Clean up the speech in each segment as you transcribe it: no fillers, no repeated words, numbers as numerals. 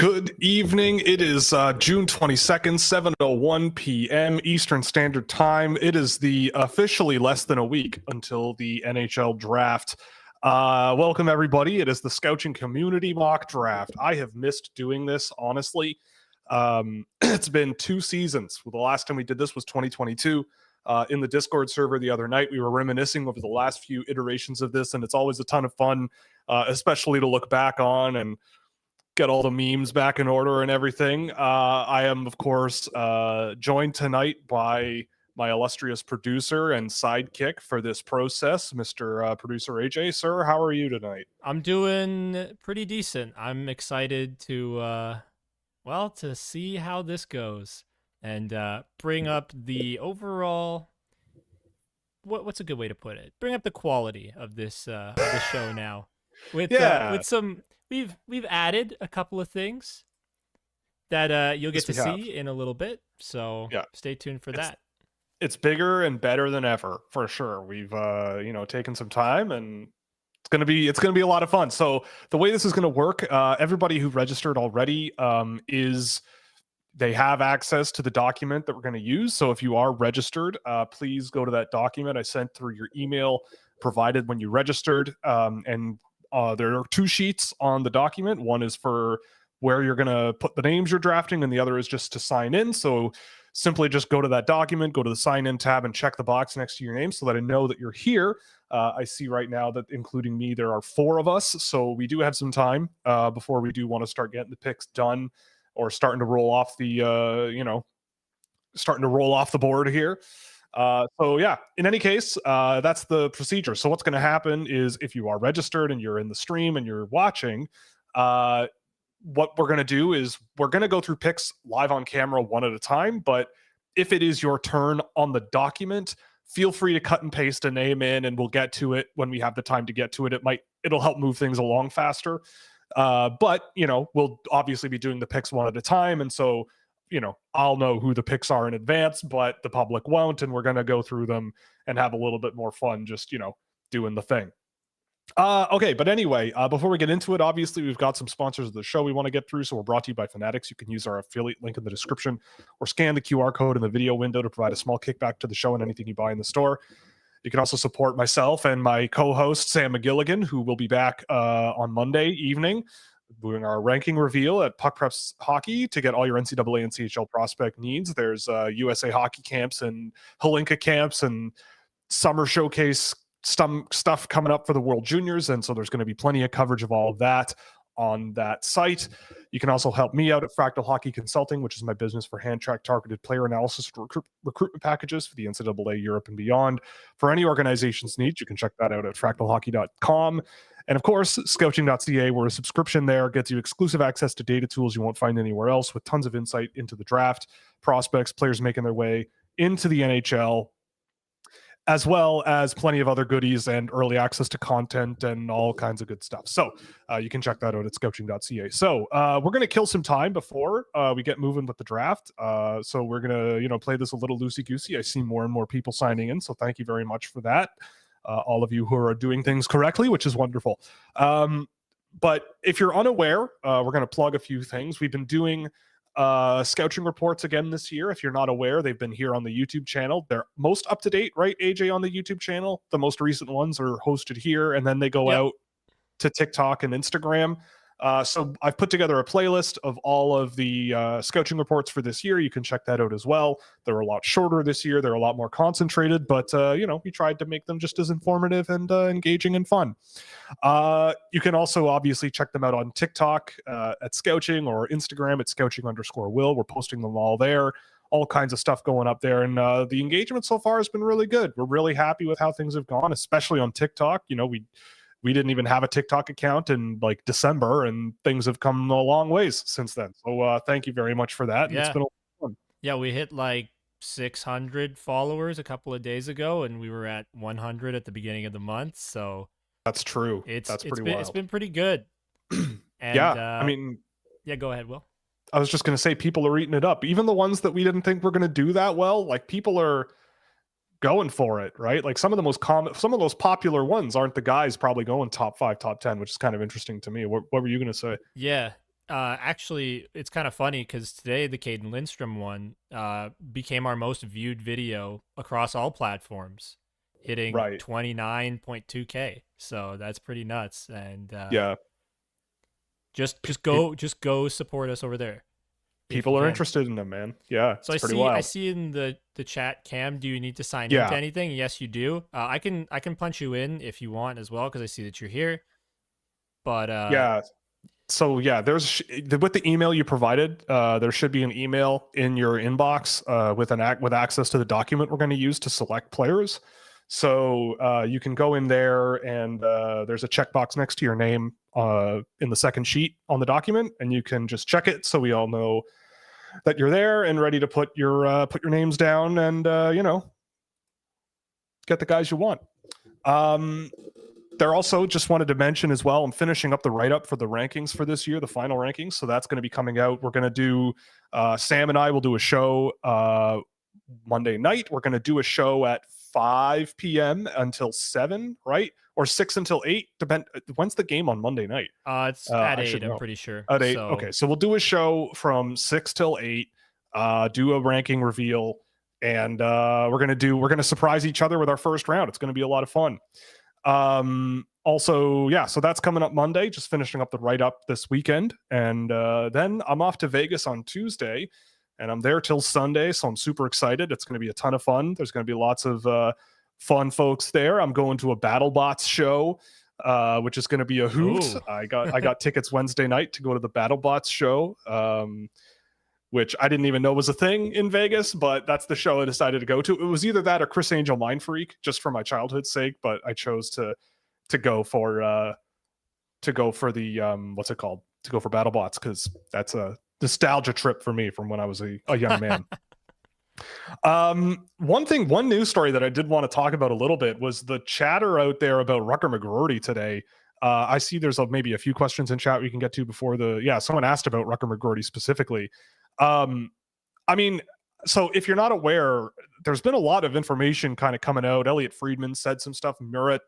Good evening. It is June 22nd, 7:01 p.m. Eastern Standard Time. It is the officially less than a week until the NHL Draft. Welcome, everybody. It is the Scouching Community Mock Draft. I have missed doing this, honestly. It's been 2 seasons. The last time we did this was 2022. In the Discord server the other night, we were reminiscing over the last few iterations of this, and it's always a ton of fun, especially to look back on and get all the memes back in order and everything. I am, of course, joined tonight by my illustrious producer and sidekick for this process, Mr. Producer AJ. Sir, how are you tonight? I'm doing pretty decent. I'm excited to, to see how this goes and bring up the overall. What's a good way to put it? Bring up the quality of this show now. With some. We've added a couple of things that you'll get to see in a little bit, so stay tuned for that. It's bigger and better than ever, for sure. We've taken some time, and it's gonna be a lot of fun. So the way this is gonna work, everybody who registered already they have access to the document that we're going to use. So if you are registered, please go to that document I sent through your email provided when you registered, and there are 2 sheets on the document. One is for where you're going to put the names you're drafting, and the other is just to sign in. So simply just go to that document, go to the sign in tab, and check the box next to your name so that I know that you're here. I see right now that including me, there are 4 of us. So we do have some time before we do want to start getting the picks done or starting to roll off the board here. In any case, that's the procedure. So what's going to happen is if you are registered and you're in the stream and you're watching, what we're going to do is we're going to go through picks live on camera one at a time. But if it is your turn on the document, feel free to cut and paste a name in, and we'll get to it when we have the time to get to it. It'll help move things along faster. But we'll obviously be doing the picks one at a time. And so, I'll know who the picks are in advance, but the public won't. And we're going to go through them and have a little bit more fun, just, doing the thing. Okay. But anyway, before we get into it, obviously we've got some sponsors of the show we want to get through. So we're brought to you by Fanatics. You can use our affiliate link in the description or scan the QR code in the video window to provide a small kickback to the show and anything you buy in the store. You can also support myself and my co-host, Sam McGilligan, who will be back on Monday evening doing our ranking reveal at Puck Preps Hockey to get all your NCAA and CHL prospect needs. There's USA hockey camps and Holinka camps and summer showcase stuff coming up for the World Juniors. And so there's going to be plenty of coverage of all of that on that site. You can also help me out at Fractal Hockey Consulting, which is my business for hand-tracked targeted player analysis recruitment packages for the NCAA Europe and beyond. For any organization's needs, you can check that out at fractalhockey.com. And of course, Scouching.ca, where a subscription there gets you exclusive access to data tools you won't find anywhere else, with tons of insight into the draft, prospects, players making their way into the NHL, as well as plenty of other goodies and early access to content and all kinds of good stuff. So you can check that out at Scouching.ca. So we're going to kill some time before we get moving with the draft. So we're going to play this a little loosey-goosey. I see more and more people signing in, so thank you very much for that. All of you who are doing things correctly, which is wonderful. But if you're unaware, we're going to plug a few things. We've been doing Scouching reports again this year. If you're not aware, they've been here on the YouTube channel. They're most up to date, right, AJ, on the YouTube channel? The most recent ones are hosted here, and then they go out to TikTok and Instagram. So I've put together a playlist of all of the Scouching reports for this year. You can check that out as well. They're a lot shorter this year. They're a lot more concentrated, but we tried to make them just as informative and engaging and fun. You can also obviously check them out on TikTok at Scouching, or Instagram at Scouching_Will. We're posting them all there. All kinds of stuff going up there. And the engagement so far has been really good. We're really happy with how things have gone, especially on TikTok. We didn't even have a TikTok account in like December, and things have come a long ways since then. So thank you very much for that. Yeah. It's been a lot of fun. Yeah, we hit like 600 followers a couple of days ago, and we were at 100 at the beginning of the month. So that's true. That's pretty wild. It's been pretty good. And, go ahead, Will. I was just going to say, people are eating it up. Even the ones that we didn't think were going to do that well, like, people are going for it, right? Like, some of the most popular ones aren't the guys probably going top 5, top 10, which is kind of interesting to me. What were you going to say? Yeah. Actually, it's kind of funny because today the Caden Lindstrom one became our most viewed video across all platforms, hitting Right. 29.2K. So that's pretty nuts. And Yeah. just go support us over there if you People are can. interested in them, man. Yeah, So it's pretty I wild. see in the chat, Cam, do you need to sign into Yeah. anything? Yes, you do. I can punch you in if you want as well because I see that you're here. But Yeah. So yeah, there's with the email you provided, there should be an email in your inbox with access to the document we're going to use to select players. So you can go in there and there's a checkbox next to your name in the second sheet on the document, and you can just check it so we all know that you're there and ready to put your names down and get the guys you want. There also just wanted to mention as well, I'm finishing up the write-up for the rankings for this year, the final rankings. So that's going to be coming out. We're going to do, Sam and I will do a show Monday night. We're going to do a show at 5 p.m. until 7, right? Or 6 until 8. When's the game on Monday night? it's at I 8, should I'm know. pretty sure. At 8. So Okay. So we'll do a show from 6 till 8, do a ranking reveal, and we're going to surprise each other with our first round. It's going to be a lot of fun. Also, yeah, so that's coming up Monday, just finishing up the write-up this weekend. And then I'm off to Vegas on Tuesday, and I'm there till Sunday, so I'm super excited. It's going to be a ton of fun. There's going to be lots of fun folks there. I'm going to a BattleBots show, which is going to be a hoot. Ooh. I got tickets Wednesday night to go to the BattleBots show, which I didn't even know was a thing in Vegas, but that's the show I decided to go to. It was either that or Chris Angel Mind Freak, just for my childhood's sake, but I chose to go for the what's it called? To go for BattleBots, because that's a nostalgia trip for me from when I was a young man. One news story that I did want to talk about a little bit was the chatter out there about Rucker McGroarty today. I see there's maybe a few questions in chat we can get to before someone asked about Rucker McGroarty specifically. I mean, so if you're not aware, there's been a lot of information kind of coming out. Elliot Friedman said some stuff. Murat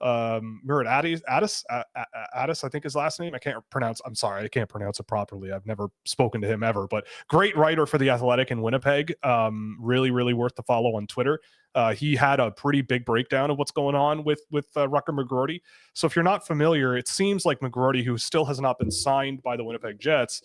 Addis, I think his last name. I'm sorry, I can't pronounce it properly. I've never spoken to him ever, but great writer for The Athletic in Winnipeg. Really, really worth the follow on Twitter. He had a pretty big breakdown of what's going on with Rucker McGroarty. So if you're not familiar, it seems like McGroarty, who still has not been signed by the Winnipeg Jets,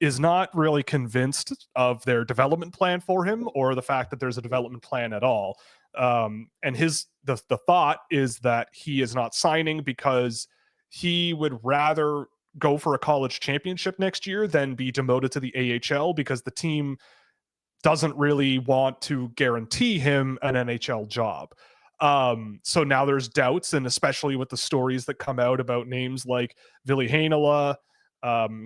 is not really convinced of their development plan for him, or the fact that there's a development plan at all. And the thought is that he is not signing because he would rather go for a college championship next year than be demoted to the AHL, because the team doesn't really want to guarantee him an NHL job. So now there's doubts, and especially with the stories that come out about names like Ville Heinola,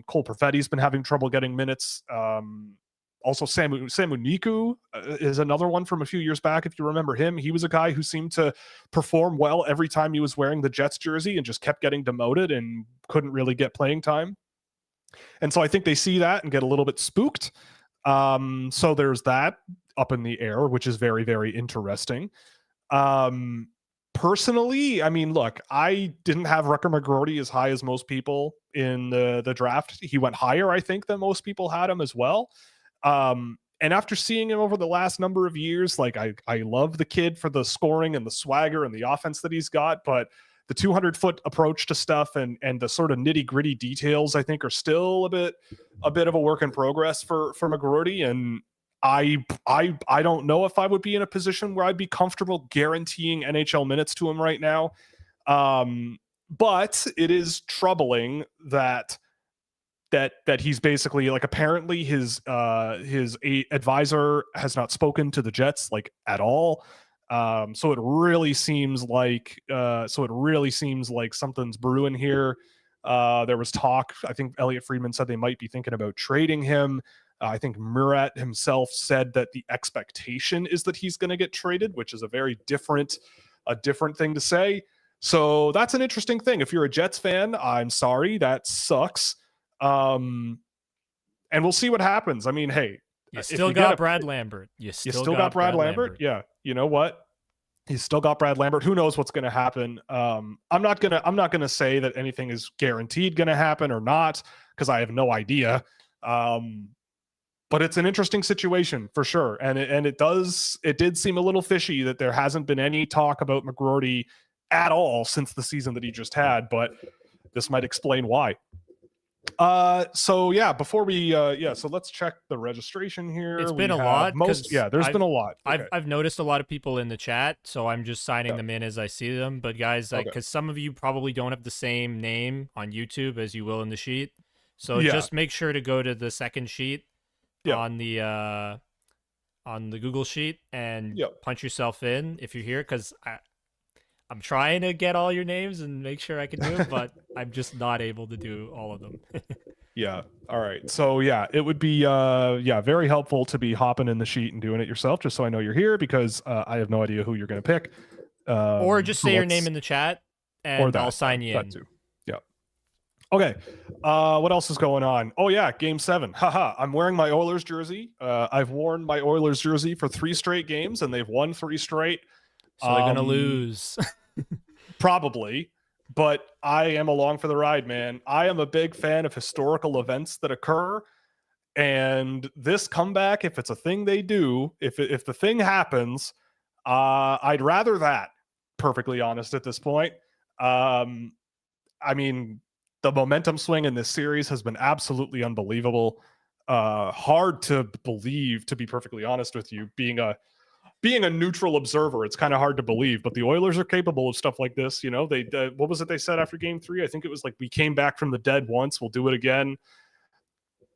Cole Perfetti's been having trouble getting minutes. Also, Samu Niku is another one from a few years back. If you remember him, he was a guy who seemed to perform well every time he was wearing the Jets jersey and just kept getting demoted and couldn't really get playing time. And so I think they see that and get a little bit spooked. So there's that up in the air, which is very, very interesting. Personally, I mean, look, I didn't have Rucker McGroarty as high as most people in the draft. He went higher, I think, than most people had him as well. And after seeing him over the last number of years, like I love the kid for the scoring and the swagger and the offense that he's got, but the 200-foot approach to stuff and the sort of nitty-gritty details, I think, are still a bit of a work in progress for McGroarty. And I don't know if I would be in a position where I'd be comfortable guaranteeing NHL minutes to him right now. But it is troubling that he's basically, like, apparently his advisor has not spoken to the Jets, like, at all. So it really seems like something's brewing here. There was talk, I think Elliot Friedman said they might be thinking about trading him. I think Murat himself said that the expectation is that he's going to get traded, which is a very different thing to say. So that's an interesting thing. If you're a Jets fan, I'm sorry, that sucks. And we'll see what happens. I mean, hey, you still got Brad Lambert. You still got Brad Lambert. Yeah. You know what? He's still got Brad Lambert. Who knows what's going to happen? I'm not gonna say that anything is guaranteed going to happen or not, because I have no idea. But it's an interesting situation for sure, and it did seem a little fishy that there hasn't been any talk about McGroarty at all since the season that he just had. But this might explain why. So yeah, before we so let's check the registration here. It's been a lot. There's been a lot. Okay. I've noticed a lot of people in the chat, so I'm just signing them in as I see them. But guys, because some of you probably don't have the same name on YouTube as you will in the sheet, so just make sure to go to the second sheet on the Google sheet and punch yourself in if you're here, because I'm trying to get all your names and make sure I can do it, but I'm just not able to do all of them. Yeah. All right. So yeah, it would be very helpful to be hopping in the sheet and doing it yourself, just so I know you're here, because I have no idea who you're going to pick. Or just say your name in the chat and I'll sign you in. Too. Yeah. Okay. What else is going on? Oh yeah, Game 7. Haha. I'm wearing my Oilers jersey. I've worn my Oilers jersey for 3 straight games, and they've won 3 straight. So they're gonna lose. Probably, but I am along for the ride, man. I am a big fan of historical events that occur, and this comeback, if it's a thing they do, if the thing happens, I'd rather that. Perfectly honest at this point. I mean, the momentum swing in this series has been absolutely unbelievable. Hard to believe, to be perfectly honest with you, being a neutral observer, it's kind of hard to believe, but the Oilers are capable of stuff like this. You know, they what was it they said after Game 3? I think it was like, we came back from the dead once, we'll do it again.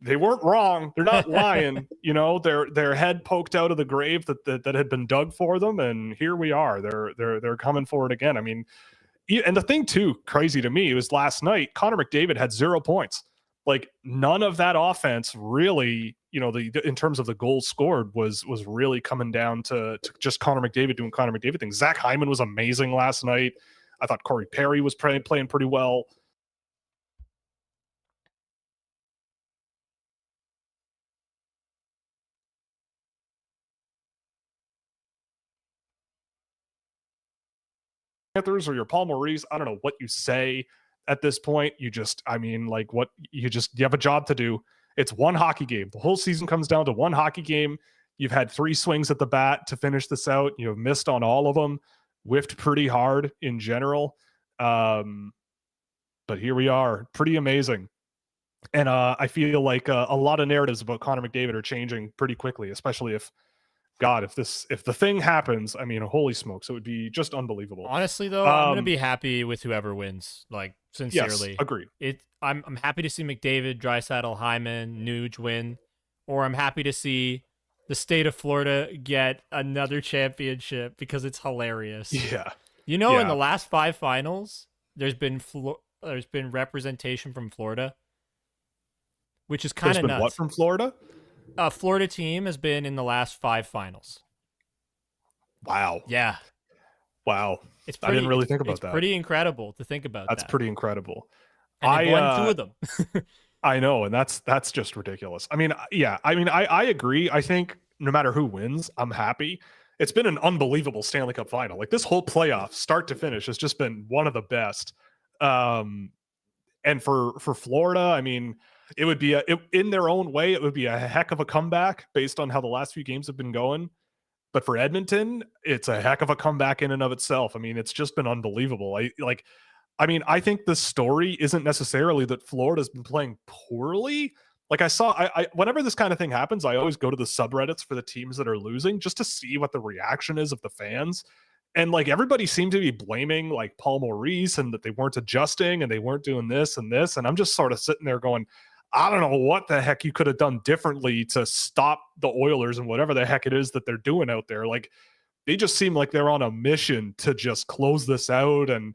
They weren't wrong. They're not lying. You know, their head poked out of the grave that had been dug for them, and here we are. They're coming for it again. I mean, and the thing too crazy to me was last night, Connor McDavid had 0 points. Like, none of that offense really, you know, in terms of the goals scored was really coming down to just Connor McDavid doing Connor McDavid things. Zach Hyman was amazing last night. I thought Corey Perry was playing pretty well. Panthers or your Paul Maurice, I don't know what you say at this point. You have a job to do. It's one hockey game. The whole season comes down to one hockey game. You've had 3 swings at the bat to finish this out. You've missed on all of them, whiffed pretty hard in general. But here we are. Pretty amazing. And I feel like a lot of narratives about Connor McDavid are changing pretty quickly, especially if the thing happens. I mean, holy smokes, it would be just unbelievable. Honestly, though, I'm gonna be happy with whoever wins. Like, sincerely, yes, agree. I'm happy to see McDavid, Draisaitl, Hyman, Nuge win, or I'm happy to see the state of Florida get another championship, because it's hilarious. Yeah, you know, in the last 5 finals, there's been representation from Florida, which is kind of nuts. What from Florida? A Florida team has been in the last 5 finals. Wow. Yeah. Wow. I didn't really think about that. It's pretty incredible to think about. That's pretty incredible. And they won 2 of them. I know, and that's just ridiculous. I mean, yeah. I mean, I agree. I think no matter who wins, I'm happy. It's been an unbelievable Stanley Cup final. Like, this whole playoff, start to finish, has just been one of the best. And for Florida, I mean, it would be in their own way, it would be a heck of a comeback based on how the last few games have been going. But for Edmonton, it's a heck of a comeback in and of itself. I mean, it's just been unbelievable. I think the story isn't necessarily that Florida's been playing poorly. Like, I whenever this kind of thing happens, I always go to the subreddits for the teams that are losing, just to see what the reaction is of the fans. And like, everybody seemed to be blaming like Paul Maurice, and that they weren't adjusting and they weren't doing this and this. And I'm just sort of sitting there going, I don't know what the heck you could have done differently to stop the Oilers and whatever the heck it is that they're doing out there. Like, they just seem like they're on a mission to just close this out, and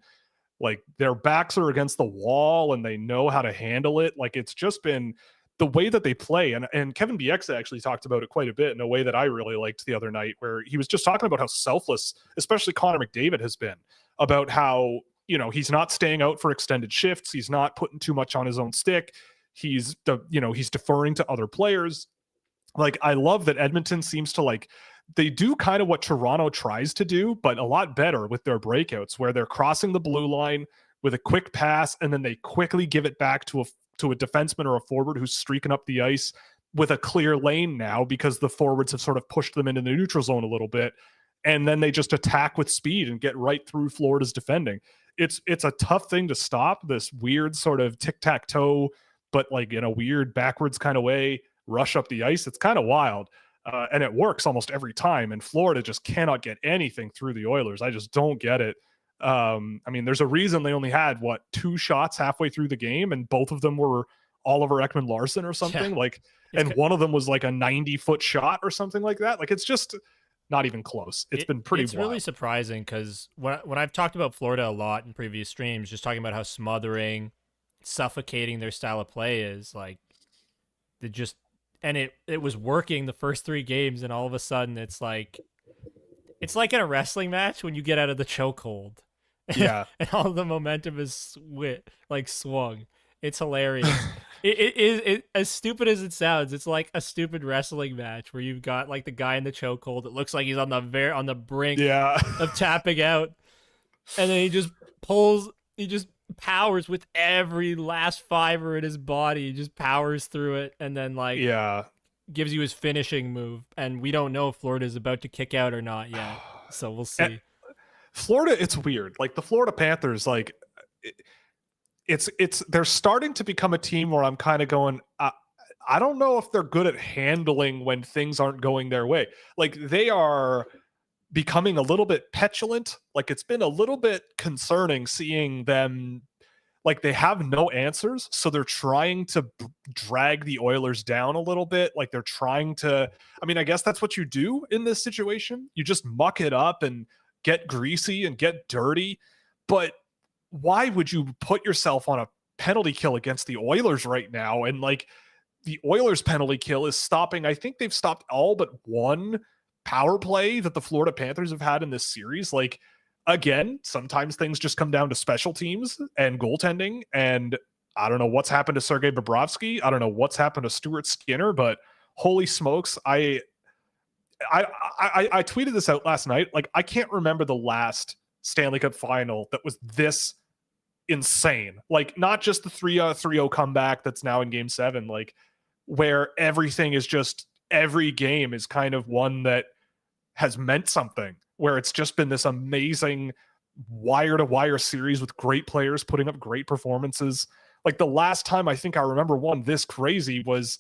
like, their backs are against the wall and they know how to handle it. Like, it's just been the way that they play. And Kevin Bieksa actually talked about it quite a bit in a way that I really liked the other night, where he was just talking about how selfless, especially Connor McDavid, has been, about how, you know, he's not staying out for extended shifts. He's not putting too much on his own stick. He's deferring to other players. Like, I love that Edmonton seems to, like, they do kind of what Toronto tries to do, but a lot better with their breakouts, where they're crossing the blue line with a quick pass, and then they quickly give it back to a defenseman or a forward who's streaking up the ice with a clear lane now, because the forwards have sort of pushed them into the neutral zone a little bit. And then they just attack with speed and get right through Florida's defending. It's a tough thing to stop, this weird sort of tic-tac-toe, but like in a weird backwards kind of way, rush up the ice. It's kind of wild. And it works almost every time. And Florida just cannot get anything through the Oilers. I just don't get it. I mean, there's a reason they only had, 2 shots halfway through the game, and both of them were Oliver Ekman-Larsson or something. Yeah. Like, and one of them was like a 90-foot shot or something like that. Like, it's just not even close. It's been pretty It's wild. really surprising, because when I've talked about Florida a lot in previous streams, just talking about how smothering, suffocating their style of play is, like, it was working the first 3 games, and all of a sudden it's like in a wrestling match when you get out of the chokehold. Yeah. And all the momentum is swung. It's hilarious. It as stupid as it sounds, it's like a stupid wrestling match where you've got like the guy in the chokehold. It looks like he's on the brink of tapping out, and then he just powers with every last fiber in his body. He just powers through it, and then gives you his finishing move. And we don't know if Florida is about to kick out or not yet, so we'll see. And Florida, it's weird. Like the Florida Panthers, like. They're starting to become a team where I'm kind of going, I don't know if they're good at handling when things aren't going their way. Like they are becoming a little bit petulant. Like it's been a little bit concerning seeing them, like they have no answers. So they're trying to drag the Oilers down a little bit. Like they're trying to, I mean, I guess that's what you do in this situation. You just muck it up and get greasy and get dirty. But why would you put yourself on a penalty kill against the Oilers right now? And like the Oilers penalty kill is stopping. I think they've stopped all but one power play that the Florida Panthers have had in this series. Like, again, sometimes things just come down to special teams and goaltending. And I don't know what's happened to Sergei Bobrovsky. I don't know what's happened to Stuart Skinner, but holy smokes. I tweeted this out last night. Like, I can't remember the last Stanley Cup final that was this insane. Like not just the 3-0 comeback that's now in game 7, like where everything is just, every game is kind of one that has meant something, where it's just been this amazing wire to wire series with great players putting up great performances. Like the last time I think I remember one this crazy was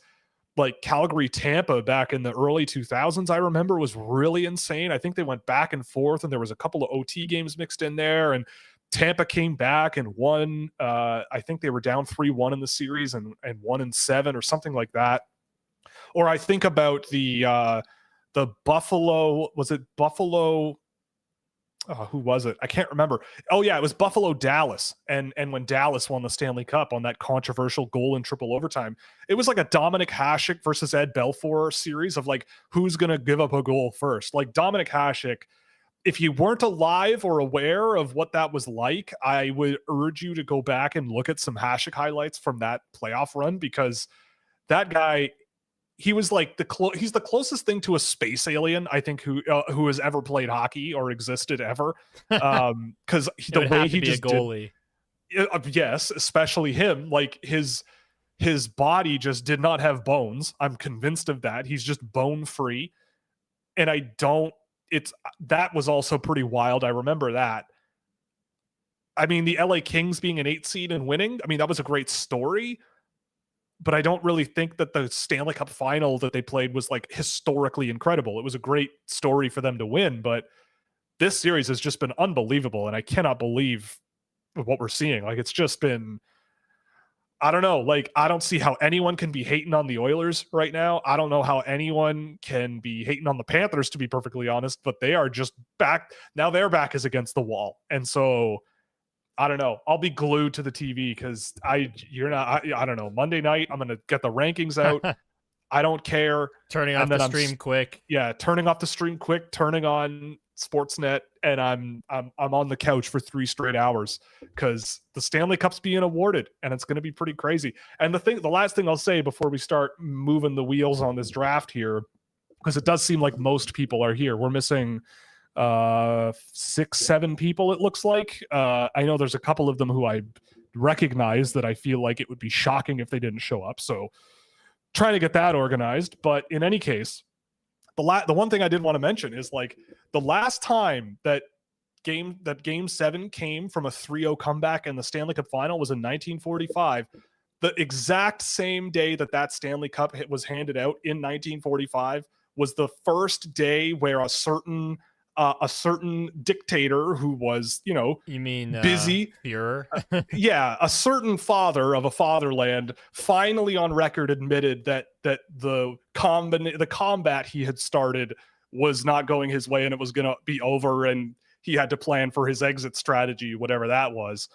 like Calgary Tampa back in the early 2000s. I remember was really insane. I think they went back and forth, and there was a couple of OT games mixed in there, and Tampa came back and won. I think they were down 3-1 in the series and won in 7 or something like that. Or I think about the Buffalo, was it Buffalo? Who was it? I can't remember. Oh yeah, it was Buffalo Dallas. And when Dallas won the Stanley Cup on that controversial goal in triple overtime, it was like a Dominic Hasek versus Ed Belfour series of like, who's going to give up a goal first? Like Dominic Hasek, if you weren't alive or aware of what that was like, I would urge you to go back and look at some Hasek highlights from that playoff run, because that guy, he was like he's the closest thing to a space alien, I think, who has ever played hockey or existed ever. Because the way he just a goalie. Yes, especially him. Like his body just did not have bones. I'm convinced of that. He's just bone free. And that was also pretty wild. I remember that. I mean, the LA Kings being an 8 seed and winning, I mean, that was a great story. But I don't really think that the Stanley Cup final that they played was like historically incredible. It was a great story for them to win, but this series has just been unbelievable. And I cannot believe what we're seeing. Like, it's just been, I don't know. Like, I don't see how anyone can be hating on the Oilers right now. I don't know how anyone can be hating on the Panthers, to be perfectly honest, but they are just back. Now their back is against the wall. And so I don't know. I'll be glued to the TV because I don't know. Monday night, I'm going to get the rankings out. I don't care. Turning off the stream quick. Yeah. Turning off the stream quick, turning on Sportsnet, and I'm on the couch for 3 straight hours because the Stanley Cup's being awarded, and it's going to be pretty crazy. And the last thing I'll say before we start moving the wheels on this draft here, because it does seem like most people are here. We're missing 6-7 people, it looks like. I know there's a couple of them who I recognize that I feel like it would be shocking if they didn't show up. So trying to get that organized. But in any case, the one thing I did want to mention is like the last time that game 7 came from a 3-0 comeback in the Stanley Cup Final was in 1945. The exact same day that Stanley Cup was handed out in 1945 was the first day where a certain dictator who was, you mean busy, Führer? Yeah, a certain father of a fatherland finally on record admitted that the combat he had started was not going his way and it was going to be over, and he had to plan for his exit strategy, whatever that was.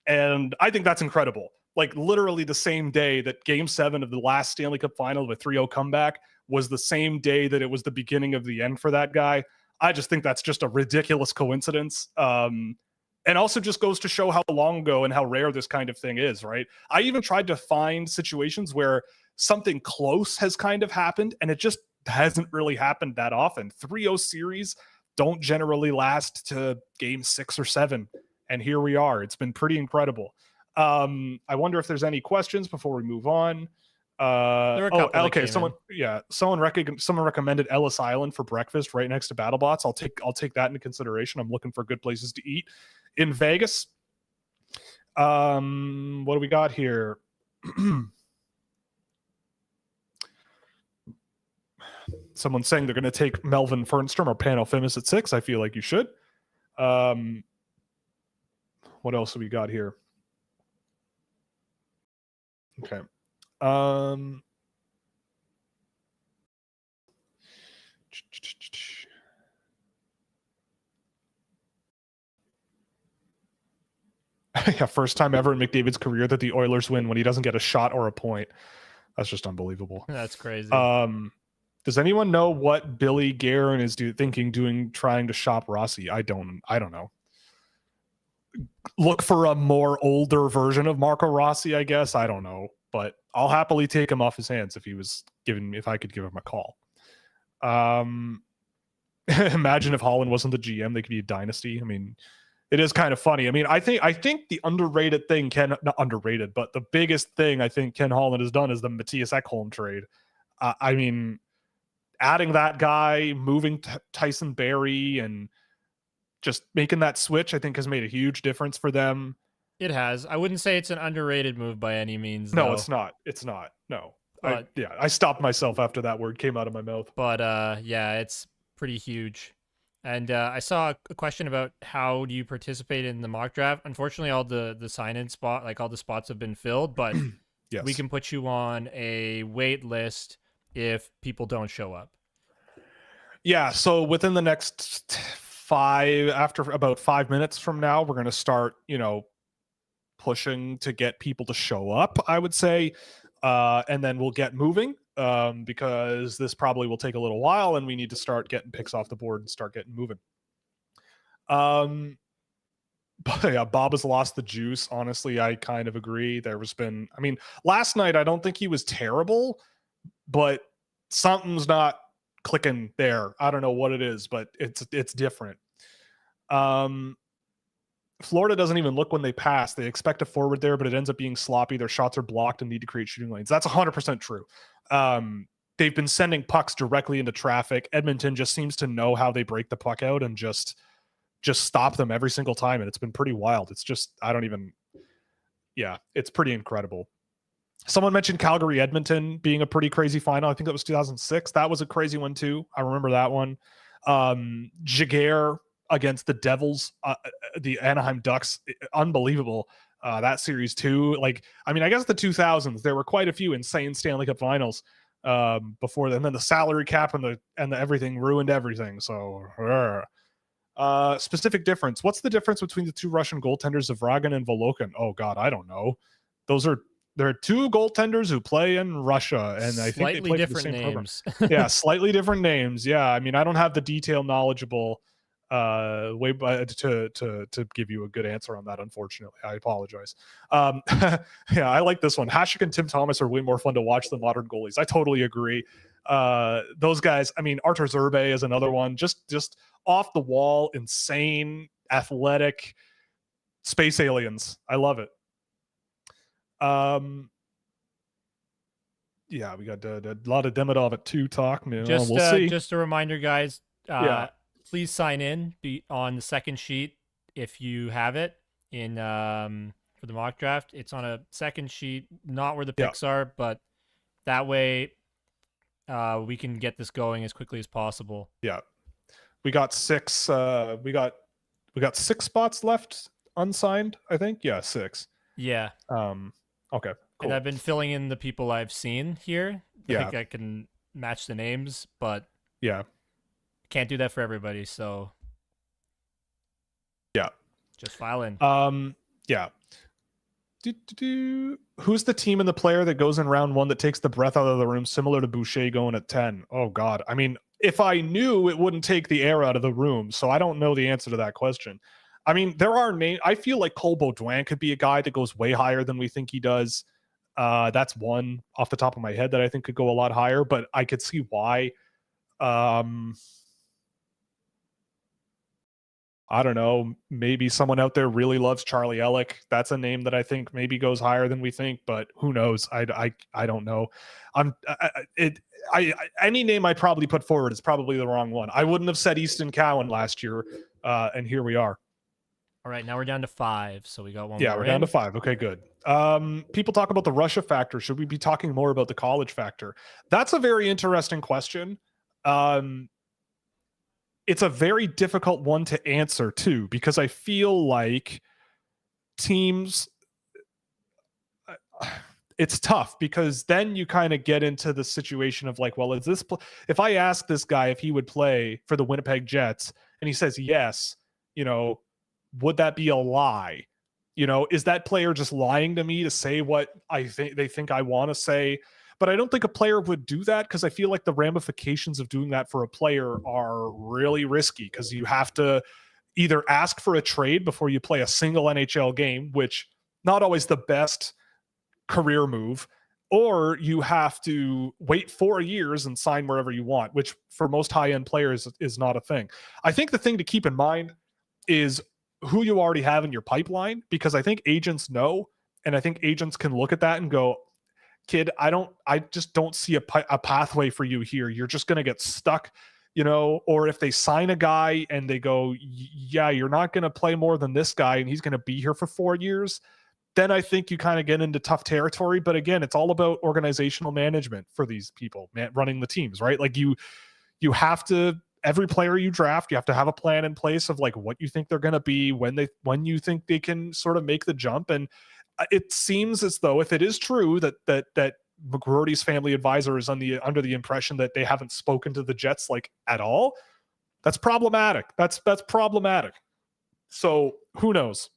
And I think that's incredible. Like literally the same day that Game 7 of the last Stanley Cup Final, the 3-0 comeback, was the same day that it was the beginning of the end for that guy. I just think that's just a ridiculous coincidence. And also just goes to show how long ago and how rare this kind of thing is, right? I even tried to find situations where something close has kind of happened, and it just hasn't really happened that often. 3-0 series don't generally last to game 6 or 7. And here we are. It's been pretty incredible. I wonder if there's any questions before we move on. Okay. Someone recommended Ellis Island for breakfast right next to BattleBots. I'll take that into consideration. I'm looking for good places to eat in Vegas. What do we got here? Someone's saying they're going to take Melvin Fernstrom or Pano Fimis at 6. I feel like you should. What else have we got here? Okay. Yeah, first time ever in McDavid's career that the Oilers win when he doesn't get a shot or a point. That's just unbelievable. That's crazy. Does anyone know what Billy Guerin is trying to shop Rossi? I don't know. Look for a more older version of Marco Rossi, I guess. I don't know, but I'll happily take him off his hands if I could give him a call. Imagine if Holland wasn't the GM, they could be a dynasty. I mean, it is kind of funny. I mean, I think the underrated thing not underrated, but the biggest thing I think Ken Holland has done is the Matthias Ekholm trade. I mean, adding that guy, moving Tyson Barrie, and just making that switch, I think has made a huge difference for them. It has. I wouldn't say it's an underrated move by any means. No, though. It's not. No. I stopped myself after that word came out of my mouth. But yeah, it's pretty huge. And I saw a question about how do you participate in the mock draft. Unfortunately, all the sign-in spot, like all the spots have been filled, but yes. We can put you on a wait list if people don't show up. Yeah, so within the next after about 5 minutes from now, we're going to start, pushing to get people to show up, I would say. And then we'll get moving because this probably will take a little while and we need to start getting picks off the board and start getting moving. But yeah, Bob has lost the juice. Honestly, I kind of agree. Last night, I don't think he was terrible, but something's not clicking there. I don't know what it is, but it's different. Florida doesn't even look when they pass. They expect a forward there, but it ends up being sloppy. Their shots are blocked and need to create shooting lanes. That's 100% true. They've been sending pucks directly into traffic. Edmonton just seems to know how they break the puck out and just stop them every single time. And it's been pretty wild. It's just, it's pretty incredible. Someone mentioned Calgary Edmonton being a pretty crazy final. I think that was 2006. That was a crazy one too. I remember that one. Jaguar against the Devils, the Anaheim Ducks, unbelievable. That series too. I guess the 2000s, there were quite a few insane Stanley Cup finals before then. And then the salary cap and the everything ruined everything. So specific difference. What's the difference between the two Russian goaltenders, Zavragin and Volokin? Oh God, I don't know. There are two goaltenders who play in Russia, and I think they play for the same names. Program. Yeah, slightly different names. Yeah, I don't have the detail knowledgeable way to give you a good answer on that. Unfortunately, I apologize. Yeah, I like this one. Hasek and Tim Thomas are way more fun to watch than modern goalies. I totally agree. Those guys, I mean, Artur Zerbe is another one. Just off the wall, insane, athletic space aliens. I love it. Yeah, we got a lot of Demidov at 2 talk. Man, we'll see. Just a reminder, guys. Yeah. Please sign in on the second sheet if you have it in for the mock draft. It's on a second sheet, not where the picks are, but that way we can get this going as quickly as possible. Yeah, we got 6. We got 6 spots left unsigned. I think. Yeah, 6. Yeah. Okay. Cool. And I've been filling in the people I've seen here. Yeah. Like I can match the names, but yeah, can't do that for everybody. So yeah, just file in. Yeah. Who's the team and the player that goes in round 1 that takes the breath out of the room, similar to Boucher going at 10? Oh God. I mean, if I knew, it wouldn't take the air out of the room. So I don't know the answer to that question. I mean, there are names. I feel like Cole Baudouin could be a guy that goes way higher than we think he does. That's one off the top of my head that I think could go a lot higher, but I could see why. I don't know. Maybe someone out there really loves Charlie Ellick. That's a name that I think maybe goes higher than we think, but who knows? I don't know. Any name I probably put forward is probably the wrong one. I wouldn't have said Easton Cowan last year, and here we are. All right, now we're down to 5, so we got one more. Yeah, we're down to 5. Okay, good. People talk about the Russia factor. Should we be talking more about the college factor? That's a very interesting question. It's a very difficult one to answer too, because I feel like teams, it's tough because then you kind of get into the situation of like, well, is this, if I ask this guy if he would play for the Winnipeg Jets and he says yes, would that be a lie? Is that player just lying to me to say what I think they think I want to say? But I don't think a player would do that because I feel like the ramifications of doing that for a player are really risky because you have to either ask for a trade before you play a single NHL game, which not always the best career move, or you have to wait 4 years and sign wherever you want, which for most high-end players is not a thing. I think the thing to keep in mind is who you already have in your pipeline, because I think agents know, and I think agents can look at that and go, kid, I just don't see a pathway for you here. You're just going to get stuck, or if they sign a guy and they go, yeah, you're not going to play more than this guy and he's going to be here for 4 years, then I think you kind of get into tough territory. But again, it's all about organizational management for these people, running the teams, right? Like you have to, every player you draft, you have to have a plan in place of like what you think they're going to be when you think they can sort of make the jump. And it seems as though if it is true that McGroarty's family advisor is under the impression that they haven't spoken to the Jets like at all, that's problematic. That's problematic. So who knows?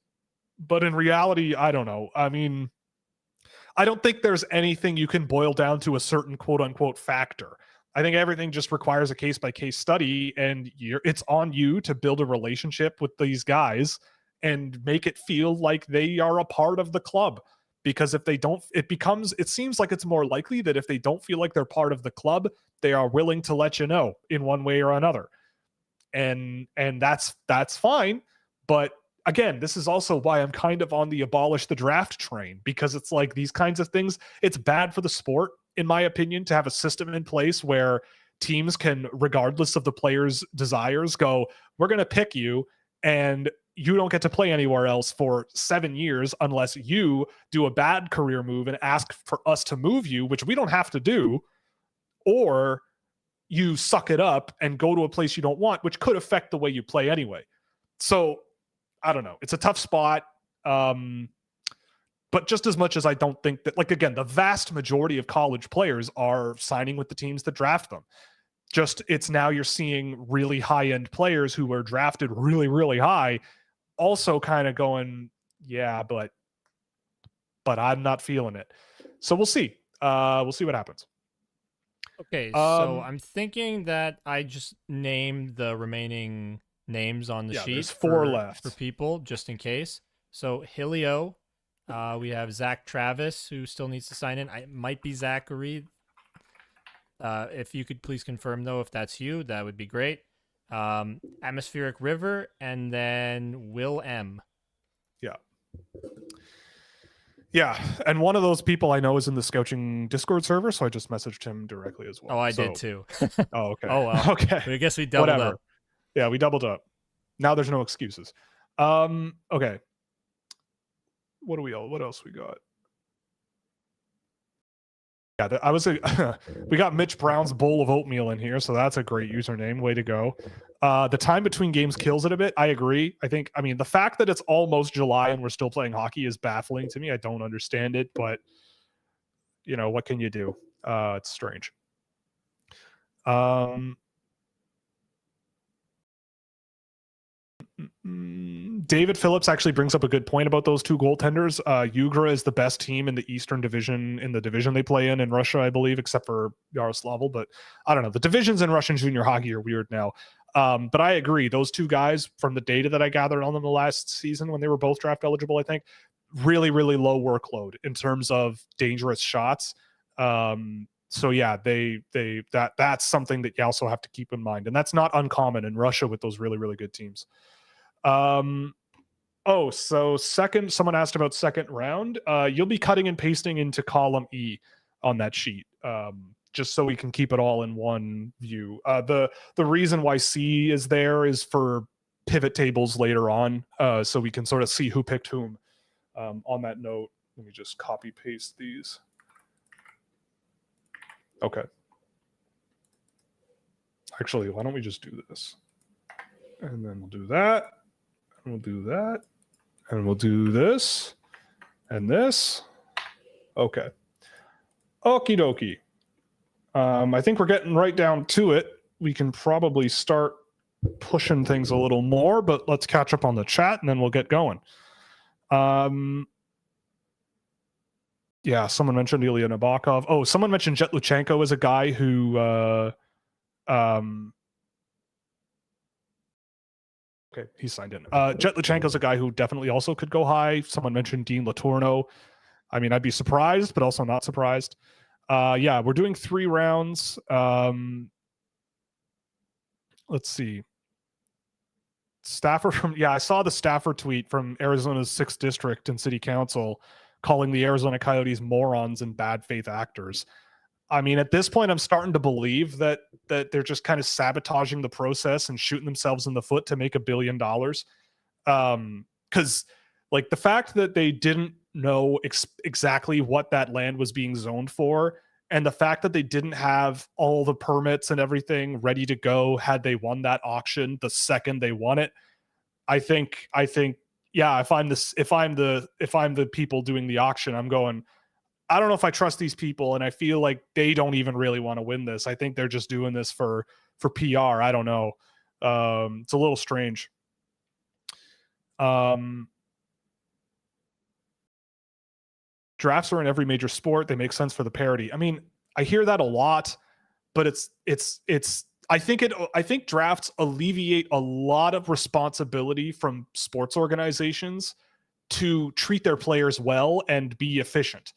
But in reality, I don't know. I mean, I don't think there's anything you can boil down to a certain quote unquote factor. I think everything just requires a case-by-case study, and it's on you to build a relationship with these guys and make it feel like they are a part of the club. Because if they don't, it seems like it's more likely that if they don't feel like they're part of the club, they are willing to let you know in one way or another. And that's fine. But again, this is also why I'm kind of on the abolish the draft train, because it's like these kinds of things, it's bad for the sport, in my opinion, to have a system in place where teams can, regardless of the player's desires, go, we're going to pick you and you don't get to play anywhere else for 7 years unless you do a bad career move and ask for us to move you, which we don't have to do, or you suck it up and go to a place you don't want, which could affect the way you play anyway. So I don't know. It's a tough spot. But just as much as I don't think that, like, again, the vast majority of college players are signing with the teams that draft them. Just it's now you're seeing really high-end players who were drafted really, really high also kind of going, yeah, but I'm not feeling it. So we'll see. We'll see what happens. Okay, so I'm thinking that I just name the remaining names on the sheet. There's 4 left for people, just in case. So Hilio, we have Zach Travis, who still needs to sign in. It might be Zachary. If you could please confirm though, if that's you, that would be great. Atmospheric River, and then Will M. Yeah. Yeah, and one of those people I know is in the Scouching Discord server, so I just messaged him directly as well. Oh, I did too. Oh, okay. Oh, well. Okay. I guess we doubled Whatever. up. Yeah, we doubled up. Now there's no excuses. Okay. What else we got? Yeah, we got Mitch Brown's bowl of oatmeal in here, so that's a great username. Way to go. The time between games kills it a bit. I agree. I mean, the fact that it's almost July and we're still playing hockey is baffling to me. I don't understand it, but what can you do? It's strange. David Phillips actually brings up a good point about those two goaltenders. Yugra is the best team in the Eastern Division, in the division they play in Russia, I believe, except for Yaroslavl. But I don't know. The divisions in Russian junior hockey are weird now. But I agree. Those two guys, from the data that I gathered on them the last season when they were both draft eligible, I think, really, really low workload in terms of dangerous shots. So yeah, that's something that you also have to keep in mind. And that's not uncommon in Russia with those really, really good teams. So second, someone asked about second round. You'll be cutting and pasting into column E on that sheet, just so we can keep it all in one view. The reason why C is there is for pivot tables later on, so we can sort of see who picked whom. On that note, let me just copy paste these. Okay. Actually, why don't we just do this? And then we'll do that. And we'll do that. And we'll do this. And this. Okay. Okie dokie. I think we're getting right down to it. We can probably start pushing things a little more, but let's catch up on the chat and then we'll get going. Yeah, someone mentioned Ilya Nabokov. Oh, someone mentioned Jet Luchenko as a guy who okay, he signed in. Jet Luchenko's a guy who definitely also could go high. Someone mentioned Dean Letourneau. I mean, I'd be surprised, but also not surprised. Yeah, we're doing 3 rounds. Let's see. Staffer I saw the Staffer tweet from Arizona's 6th District and City Council calling the Arizona Coyotes morons and bad faith actors. I mean, at this point, I'm starting to believe that they're just kind of sabotaging the process and shooting themselves in the foot to make $1 billion. Because, like, the fact that they didn't know exactly what that land was being zoned for, and the fact that they didn't have all the permits and everything ready to go had they won that auction the second they won it, I think, yeah, if I'm the people doing the auction, I'm going, I don't know if I trust these people, and I feel like they don't even really want to win this. I think they're just doing this for PR. I don't know. It's a little strange. Drafts are in every major sport. They make sense for the parity. I mean, I hear that a lot, but I think drafts alleviate a lot of responsibility from sports organizations to treat their players well and be efficient.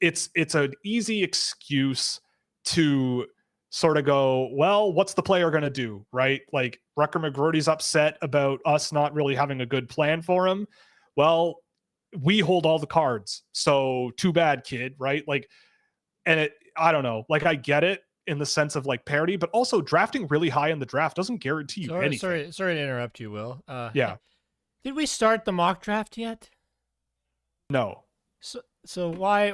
It's an easy excuse to sort of go, well, what's the player going to do, right? Like, Rucker McGrody's upset about us not really having a good plan for him. Well, we hold all the cards, so too bad, kid, right? Like, and I don't know, like, I get it in the sense of like parity, but also drafting really high in the draft doesn't guarantee you anything. Sorry to interrupt you, Will. Yeah. Did we start the mock draft yet? No. So why,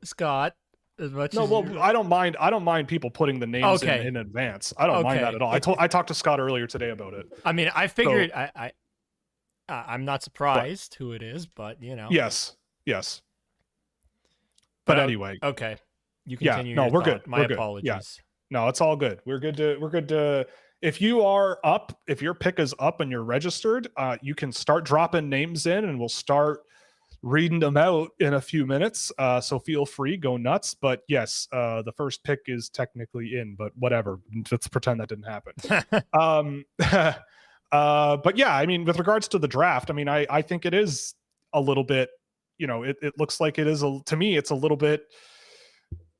Scott? As much no, as well, I don't mind people putting the names in advance. I don't mind that at all. I talked to Scott earlier today about it. I mean, I figured I'm not surprised who it is, but you know. Yes. But anyway. Okay. You continue. Yeah, no, we're good. My apologies. Yeah. No, it's all good. We're good to if you are up, if your pick is up and you're registered, you can start dropping names in and we'll start reading them out in a few minutes. So feel free, go nuts. But yes, the first pick is technically in, but whatever. Let's pretend that didn't happen. But yeah, I mean, with regards to the draft, I mean, I think it is a little bit, it looks like it is to me, it's a little bit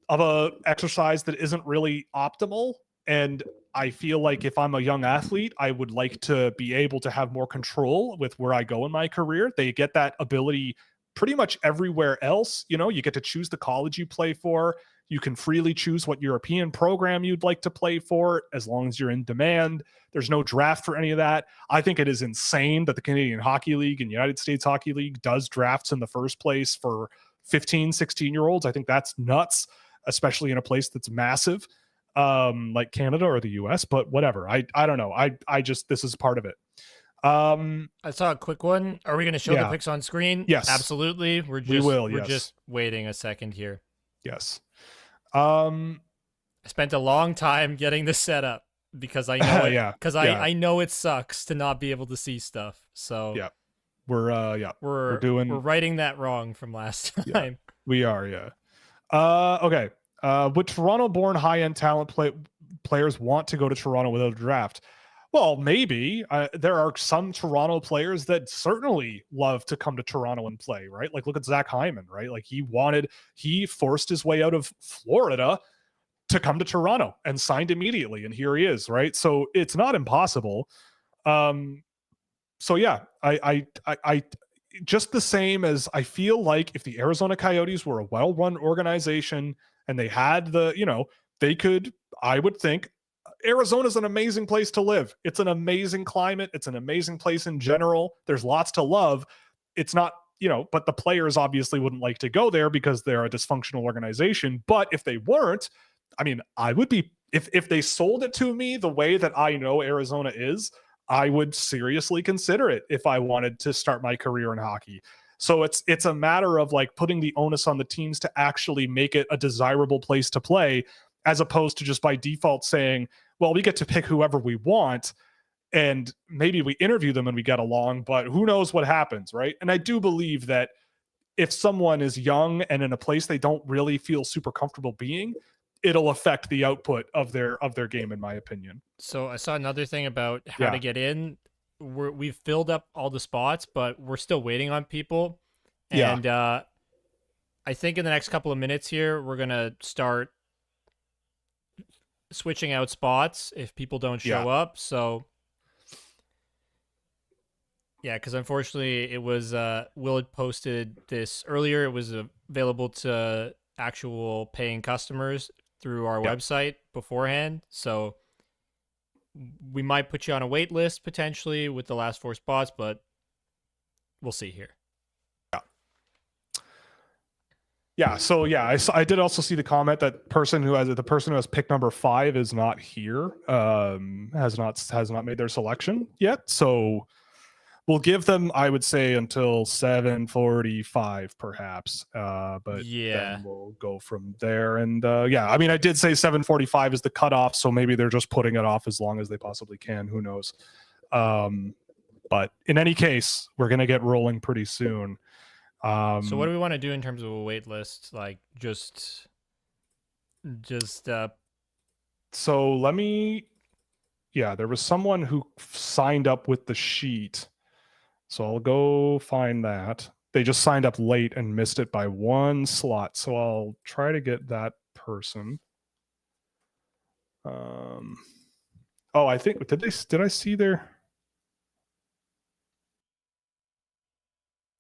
a exercise that isn't really optimal. And I feel like if I'm a young athlete, I would like to be able to have more control with where I go in my career. They get that ability pretty much everywhere else. You know, you get to choose the college you play for. You can freely choose what European program you'd like to play for as long as you're in demand. There's no draft for any of that. I think it is insane that the Canadian Hockey League and United States Hockey League does drafts in the first place for 15, 16-year-olds. I think that's nuts, especially in a place that's massive, like Canada or the US, but whatever. I don't know. I just, this is part of it. I saw a quick one. Are we going to show the pics on screen? Yes. Absolutely. We're just waiting a second here. Yes. I spent a long time getting this set up because I know I know it sucks to not be able to see stuff. So yeah, we're righting that wrong from last time. Yeah, we are. Yeah. Okay. Would Toronto-born high-end talent players want to go to Toronto without a draft? Well, maybe. There are some Toronto players that certainly love to come to Toronto and play, right? Like, look at Zach Hyman, right? Like, he forced his way out of Florida to come to Toronto and signed immediately, and here he is, right? So it's not impossible. So yeah, I just the same as I feel like if the Arizona Coyotes were a well-run organization and they had they could, I would think, Arizona's an amazing place to live. It's an amazing climate. It's an amazing place in general. There's lots to love. It's not, but the players obviously wouldn't like to go there because they're a dysfunctional organization. But if they weren't, I mean, I would be, if they sold it to me the way that I know Arizona is, I would seriously consider it if I wanted to start my career in hockey. So it's a matter of like putting the onus on the teams to actually make it a desirable place to play, as opposed to just by default saying, well, we get to pick whoever we want and maybe we interview them and we get along, but who knows what happens, right? And I do believe that if someone is young and in a place they don't really feel super comfortable being, it'll affect the output of their game, in my opinion. So I saw another thing about how to get in. We've filled up all the spots, but we're still waiting on people. And I think in the next couple of minutes here, we're going to start switching out spots if people don't show up. So yeah, because unfortunately it was Will had posted this earlier. It was available to actual paying customers through our website beforehand. So we might put you on a wait list potentially with the last 4 spots, but we'll see here. Yeah. So yeah, I did also see the comment that the person who has pick number 5 is not here. Has not made their selection yet. So we'll give them, I would say, until 7:45 perhaps. But then we'll go from there. And I mean, I did say 7:45 is the cutoff, so maybe they're just putting it off as long as they possibly can. Who knows? But in any case, we're gonna get rolling pretty soon. So what do we want to do in terms of a wait list? Like just so let me, there was someone who signed up with the sheet. So I'll go find that. They just signed up late and missed it by 1 slot. So I'll try to get that person. I think, did I see their?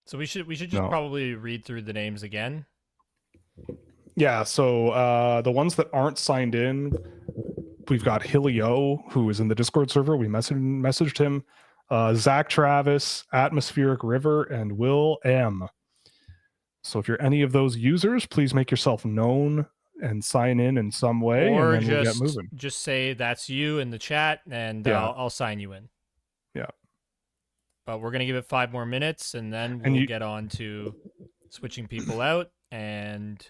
So we should just probably read through the names again. Yeah. So the ones that aren't signed in, we've got Hilio, who is in the Discord server. We messaged him. Zach Travis, Atmospheric River, and Will M. So if you're any of those users, please make yourself known and sign in some way, or and then we'll get moving. Just say that's you in the chat, and I'll sign you in. Yeah. But we're gonna give it 5 more minutes, and then we'll get on to switching people out, and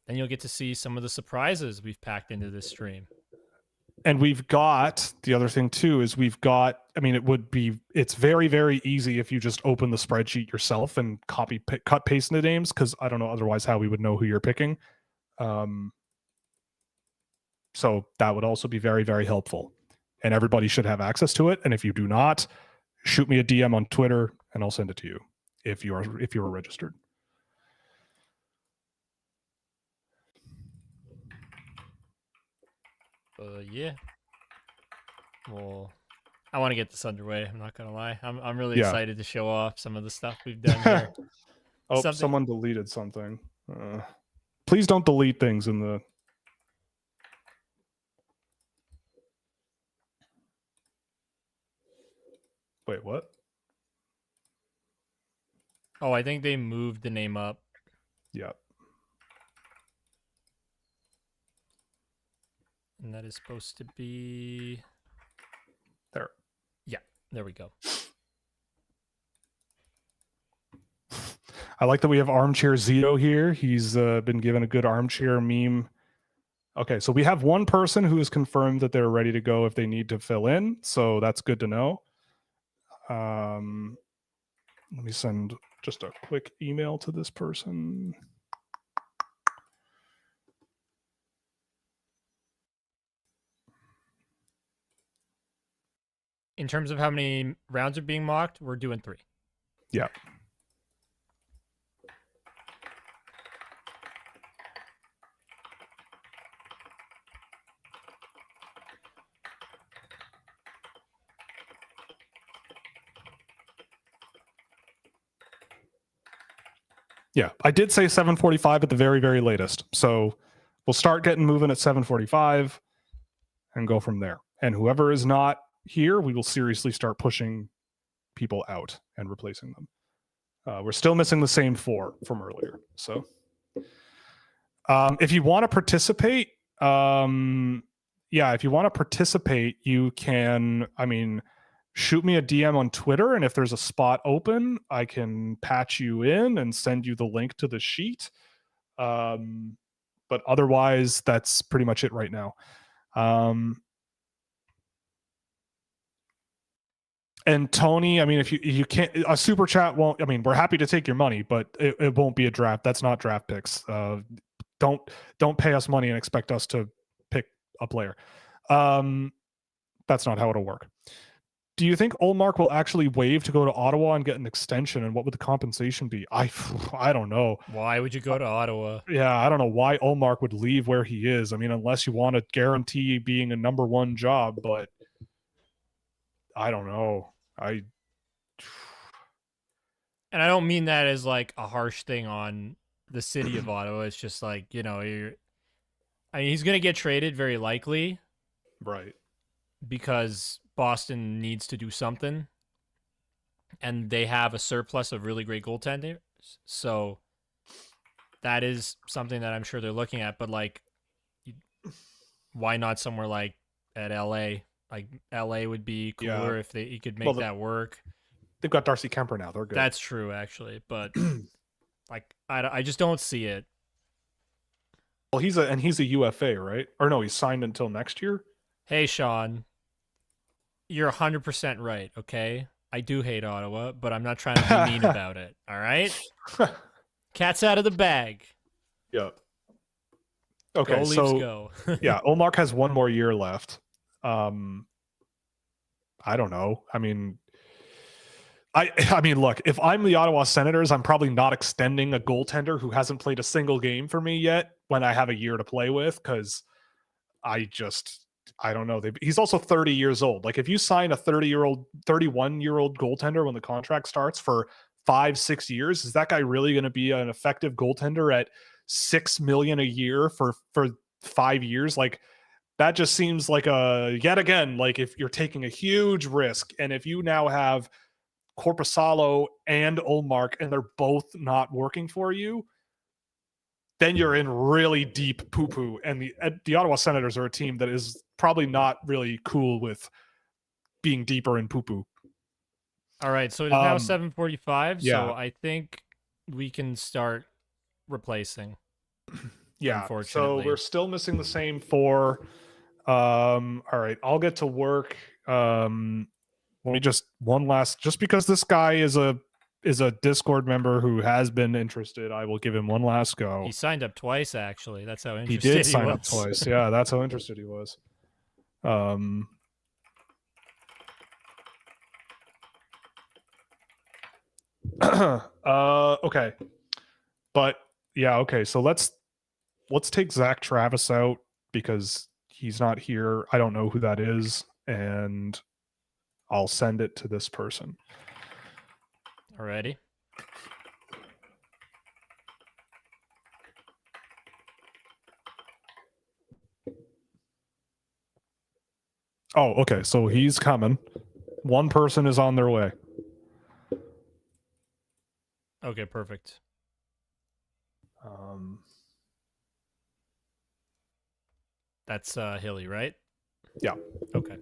then you'll get to see some of the surprises we've packed into this stream. And we've got, the other thing too is it's very, very easy if you just open the spreadsheet yourself and cut paste the names, because I don't know otherwise how we would know who you're picking. So that would also be very, very helpful, and everybody should have access to it. And if you do not, shoot me a DM on Twitter and I'll send it to you if you are registered. Yeah. Well, I want to get this underway. I'm not gonna lie. I'm really Yeah. excited to show off some of the stuff we've done here. Oh, Something. someone deleted something. Please don't delete things in the. Wait, what? Oh, I think they moved the name up. Yeah. And that is supposed to be There. Yeah, there we go. I like that we have Armchair Zito here. He's been given a good armchair meme. Okay, so we have one person who has confirmed that they're ready to go if they need to fill in. So that's good to know. Let me send just a quick email to this person. In terms of how many rounds are being mocked, we're doing 3. Yeah. Yeah, I did say 7:45 at the very, very latest. So we'll start getting moving at 7:45 and go from there. And whoever is not here, we will seriously start pushing people out and replacing them. We're still missing the same 4 from earlier. So if you want to participate, if you want to participate, you can, shoot me a DM on Twitter, and if there's a spot open, I can patch you in and send you the link to the sheet. But otherwise, that's pretty much it right now. And Tony, if you can't, a super chat won't. We're happy to take your money, but it won't be a draft. That's not draft picks. Don't pay us money and expect us to pick a player. That's not how it'll work. Do you think Ullmark will actually waive to go to Ottawa and get an extension? And what would the compensation be? I don't know. Why would you go to Ottawa? Yeah, I don't know why Ullmark would leave where he is. Unless you want to guarantee being a number 1 job, but I don't know. And I don't mean that as like a harsh thing on the city of Ottawa. It's just like, he's going to get traded very likely. Right. Because Boston needs to do something. And they have a surplus of really great goaltenders. So that is something that I'm sure they're looking at. But, like, why not somewhere like at LA? Like, LA would be cooler if he could make that work. They've got Darcy Kemper now. They're good. That's true, actually. But, like, I just don't see it. Well, he's a UFA, right? Or no, he's signed until next year. Hey, Sean. You're 100% right, okay? I do hate Ottawa, but I'm not trying to be mean about it, all right? Cat's out of the bag. Yep. Okay, go, Leafs, go. Yeah, Ullmark has 1 more year left. I don't know. Look, if I'm the Ottawa Senators, I'm probably not extending a goaltender who hasn't played a single game for me yet when I have a year to play with, because I don't know. He's also 30 years old. Like, if you sign a 31-year-old goaltender when the contract starts for 5-6 years, is that guy really going to be an effective goaltender at $6 million a year for 5 years? Like, that just seems like yet again, like, if you're taking a huge risk, and if you now have Korpisalo and Ullmark and they're both not working for you, then you're in really deep poo-poo. And the Ottawa Senators are a team that is probably not really cool with being deeper in poo-poo. All right, so it's now 7:45, yeah. So I think we can start replacing. Yeah, so we're still missing the same 4. All right, I'll get to work. Let me just because this guy is a Discord member who has been interested, I will give him one last go. He signed up twice, actually. That's how interested he did sign up twice. Yeah, that's how interested he was. Okay. But yeah, okay. So let's take Zach Travis out because he's not here. I don't know who that is, and I'll send it to this person. Alrighty. Oh, okay. So he's coming. One person is on their way. Okay, perfect. That's Hilly, right? Yeah. Okay.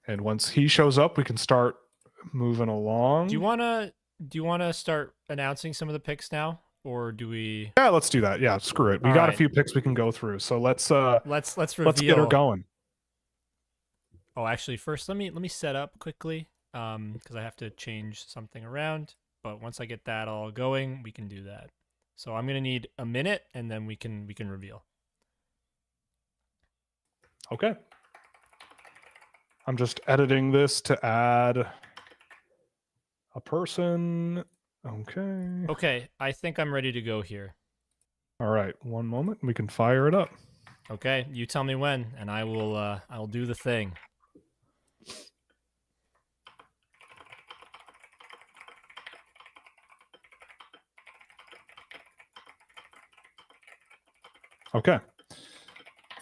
And once he shows up, we can start moving along. Do you wanna start announcing some of the picks now, or do we? Yeah, let's do that. Yeah, screw it. We All got right. a few picks we can go through. So let's reveal. let's get her going. Oh, actually, first let me set up quickly, because I have to change something around. But once I get that all going, we can do that. So I'm gonna need a minute, and then we can reveal. Okay. I'm just editing this to add a person. Okay. Okay, I think I'm ready to go here. All right. One moment. We can fire it up. Okay, you tell me when, and I'll do the thing. Okay.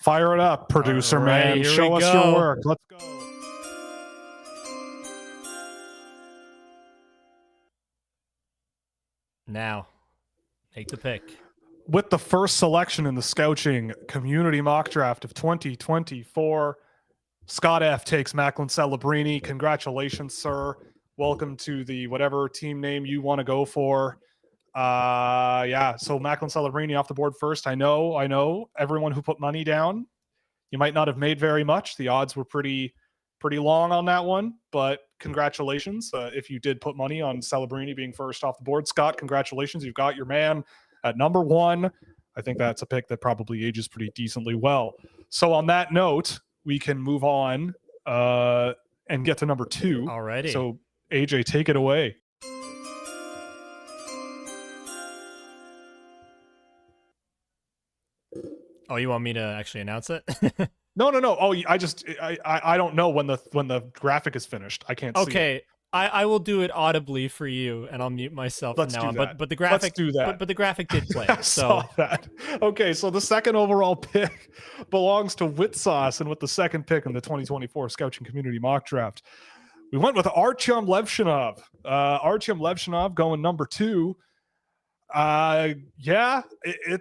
Fire it up, producer Alrighty, man. here Show we us your go. work. Let's go. Now, make the pick. With the first selection in the Scouching Community Mock Draft of 2024, Scott F takes Macklin Celebrini. Congratulations, sir. Welcome to the whatever team name you want to go for. Yeah, so Macklin Celebrini off the board first. I know. Everyone who put money down, you might not have made very much. The odds were pretty long on that one, but congratulations. If you did put money on Celebrini being first off the board, Scott, congratulations. You've got your man at number 1. I think that's a pick that probably ages pretty decently well. So on that note, we can move on and get to number 2. Alrighty. So AJ, take it away. Oh, you want me to actually announce it? No. Oh, I don't know when the graphic is finished. I can't see it. Okay, I will do it audibly for you, and I'll mute myself Let's from now do on. that. But the graphic, Let's do that. But the graphic did play. I So saw that. Okay, so the second overall pick belongs to Witsauce, and with the second pick in the 2024 Scouching Community Mock Draft, we went with Artyom Levshinov. Artyom Levshinov going number 2. Yeah,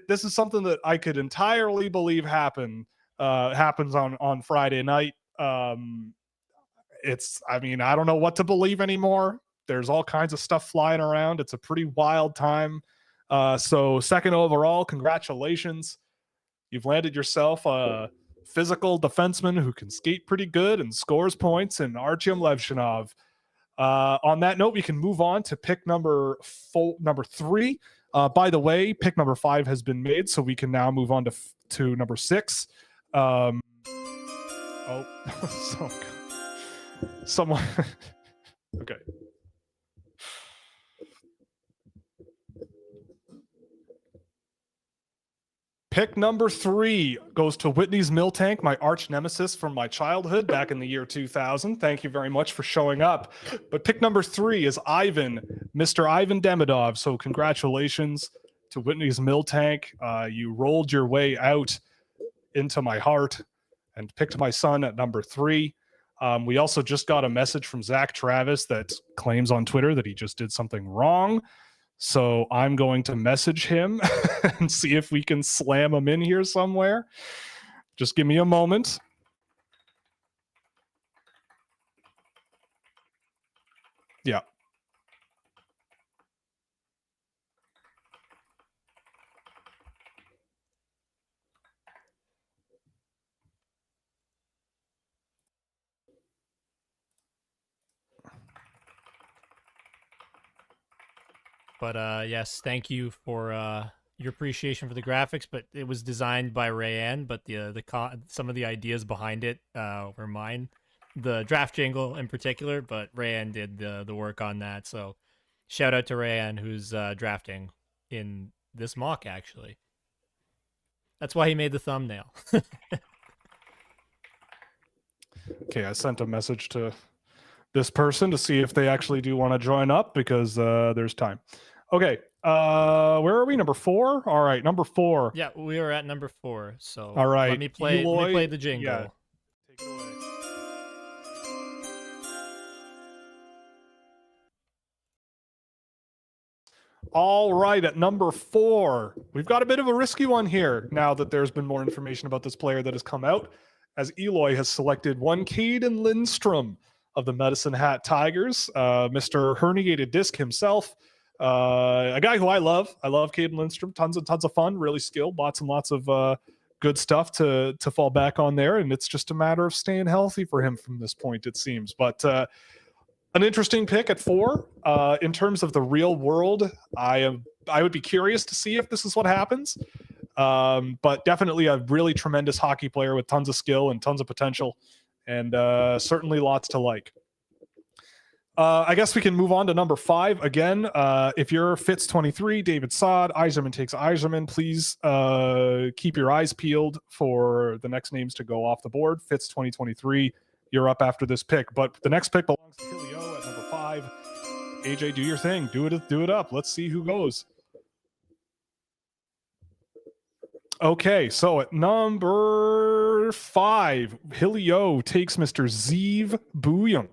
this is something that I could entirely believe happens on Friday night. I don't know what to believe anymore. There's all kinds of stuff flying around. It's a pretty wild time. So second overall, congratulations. You've landed yourself a physical defenseman who can skate pretty good and scores points, and Artyom Levshinov. On that note, we can move on to pick number 3. By the way, pick number 5 has been made, so we can now move on to number 6. Someone. Okay. Pick number 3 goes to Whitney's Miltank, my arch nemesis from my childhood back in the year 2000. Thank you very much for showing up. But pick number 3 is Ivan, Mr. Ivan Demidov. So congratulations to Whitney's Miltank. You rolled your way out into my heart and picked my son at number 3. We also just got a message from Zach Travis that claims on Twitter that he just did something wrong. So I'm going to message him and see if we can slam him in here somewhere. Just give me a moment. Yeah. But yes, thank you for your appreciation for the graphics. But it was designed by Rayanne, but some of the ideas behind it were mine. The draft jingle in particular, but Rayanne did the work on that. So shout out to Rayanne, who's drafting in this mock actually. That's why he made the thumbnail. Okay, I sent a message to this person to see if they actually do want to join up because there's time. Okay, where are we? Number 4? All right, number 4. Yeah, we are at number 4. So All right, let me play Eloy, the jingle. Yeah, take it away. All right, at number 4, we've got a bit of a risky one here now that there's been more information about this player that has come out, as Eloy has selected one Caden Lindstrom of the Medicine Hat Tigers, Mr. Herniated Disc himself, a guy who I love. I love Caden Lindstrom. Tons of fun, really skilled, lots and lots of good stuff to fall back on there, and it's just a matter of staying healthy for him from this point, it seems. But an interesting pick at 4. In terms of the real world, I would be curious to see if this is what happens. But definitely a really tremendous hockey player with tons of skill and tons of potential, and certainly lots to like. I guess we can move on to number 5 again. If you're Fitz 23, David Sod, Yzerman takes Yzerman. Please keep your eyes peeled for the next names to go off the board. Fitz 2023, you're up after this pick, but the next pick belongs to Hilio at number 5. AJ, do your thing. Do it up. Let's see who goes. Okay, so at number 5, Hilio takes Mr. Zeev Bouillon.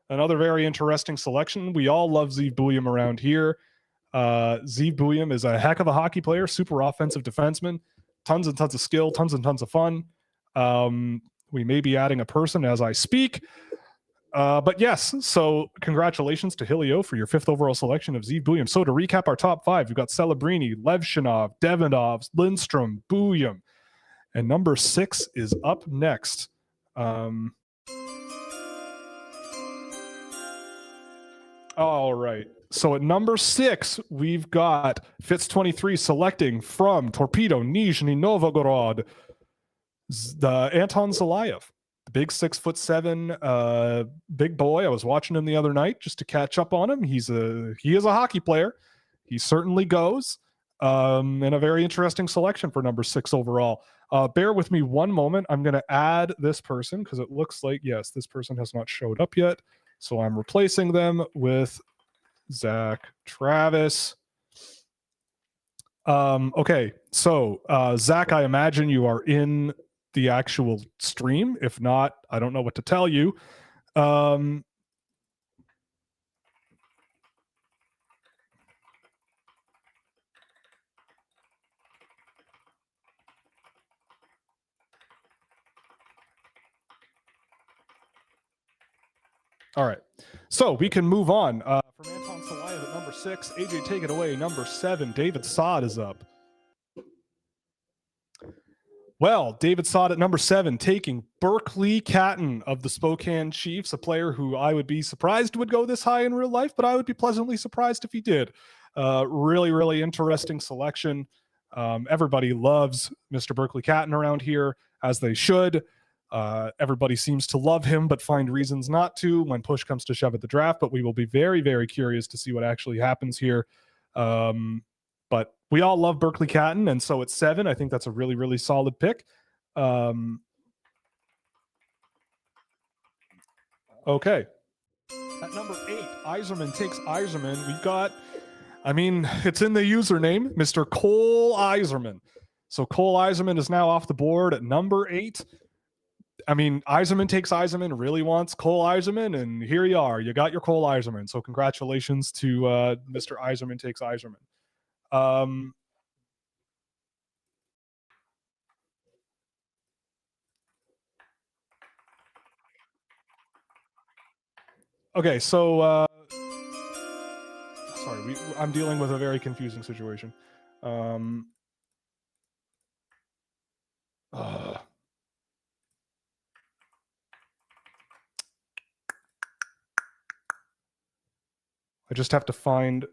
Another very interesting selection. We all love Zeev Bouillon around here. Zeev Bouillon is a heck of a hockey player, super offensive defenseman, tons and tons of skill, tons and tons of fun. We may be adding a person as I speak. But yes, so congratulations to Hilio for your 5th overall selection of Zeev Bouillon. So to recap our top 5, we've got Celebrini, Levshinov, Devinov, Lindstrom, Bouillon. And number 6 is up next. All right. So at number 6, we've got Fitz 23 selecting from Torpedo Nizhny Novgorod, the Anton Zelayev, the big 6'7" big boy. I was watching him the other night just to catch up on him. He is a hockey player. He certainly goes. And a very interesting selection for number 6 overall. Bear with me one moment. I'm going to add this person because it looks like, yes, this person has not showed up yet. So I'm replacing them with Zach Travis. Okay, so Zach, I imagine you are in the actual stream. If not, I don't know what to tell you. All right, so we can move on. From Anton Zelayev at number 6, AJ, take it away. Number 7, David Sod is up. Well, David Sod at number 7, taking Berkeley Catton of the Spokane Chiefs, a player who I would be surprised would go this high in real life, but I would be pleasantly surprised if he did. Really, really interesting selection. Everybody loves Mr. Berkeley Catton around here, as they should. Everybody seems to love him, but find reasons not to when push comes to shove at the draft. But we will be very, very curious to see what actually happens here. But we all love Berkeley Catton, and so at 7, I think that's a really, really solid pick. Okay. At number 8, Yzerman takes Yzerman. We've got, it's in the username, Mr. Cole Yzerman. So Cole Yzerman is now off the board at number 8. Yzerman takes Yzerman, really wants Cole Yzerman, and here you are. You got your Cole Yzerman. So congratulations to Mr. Yzerman takes Yzerman. Okay, so sorry, I'm dealing with a very confusing situation. I just have to find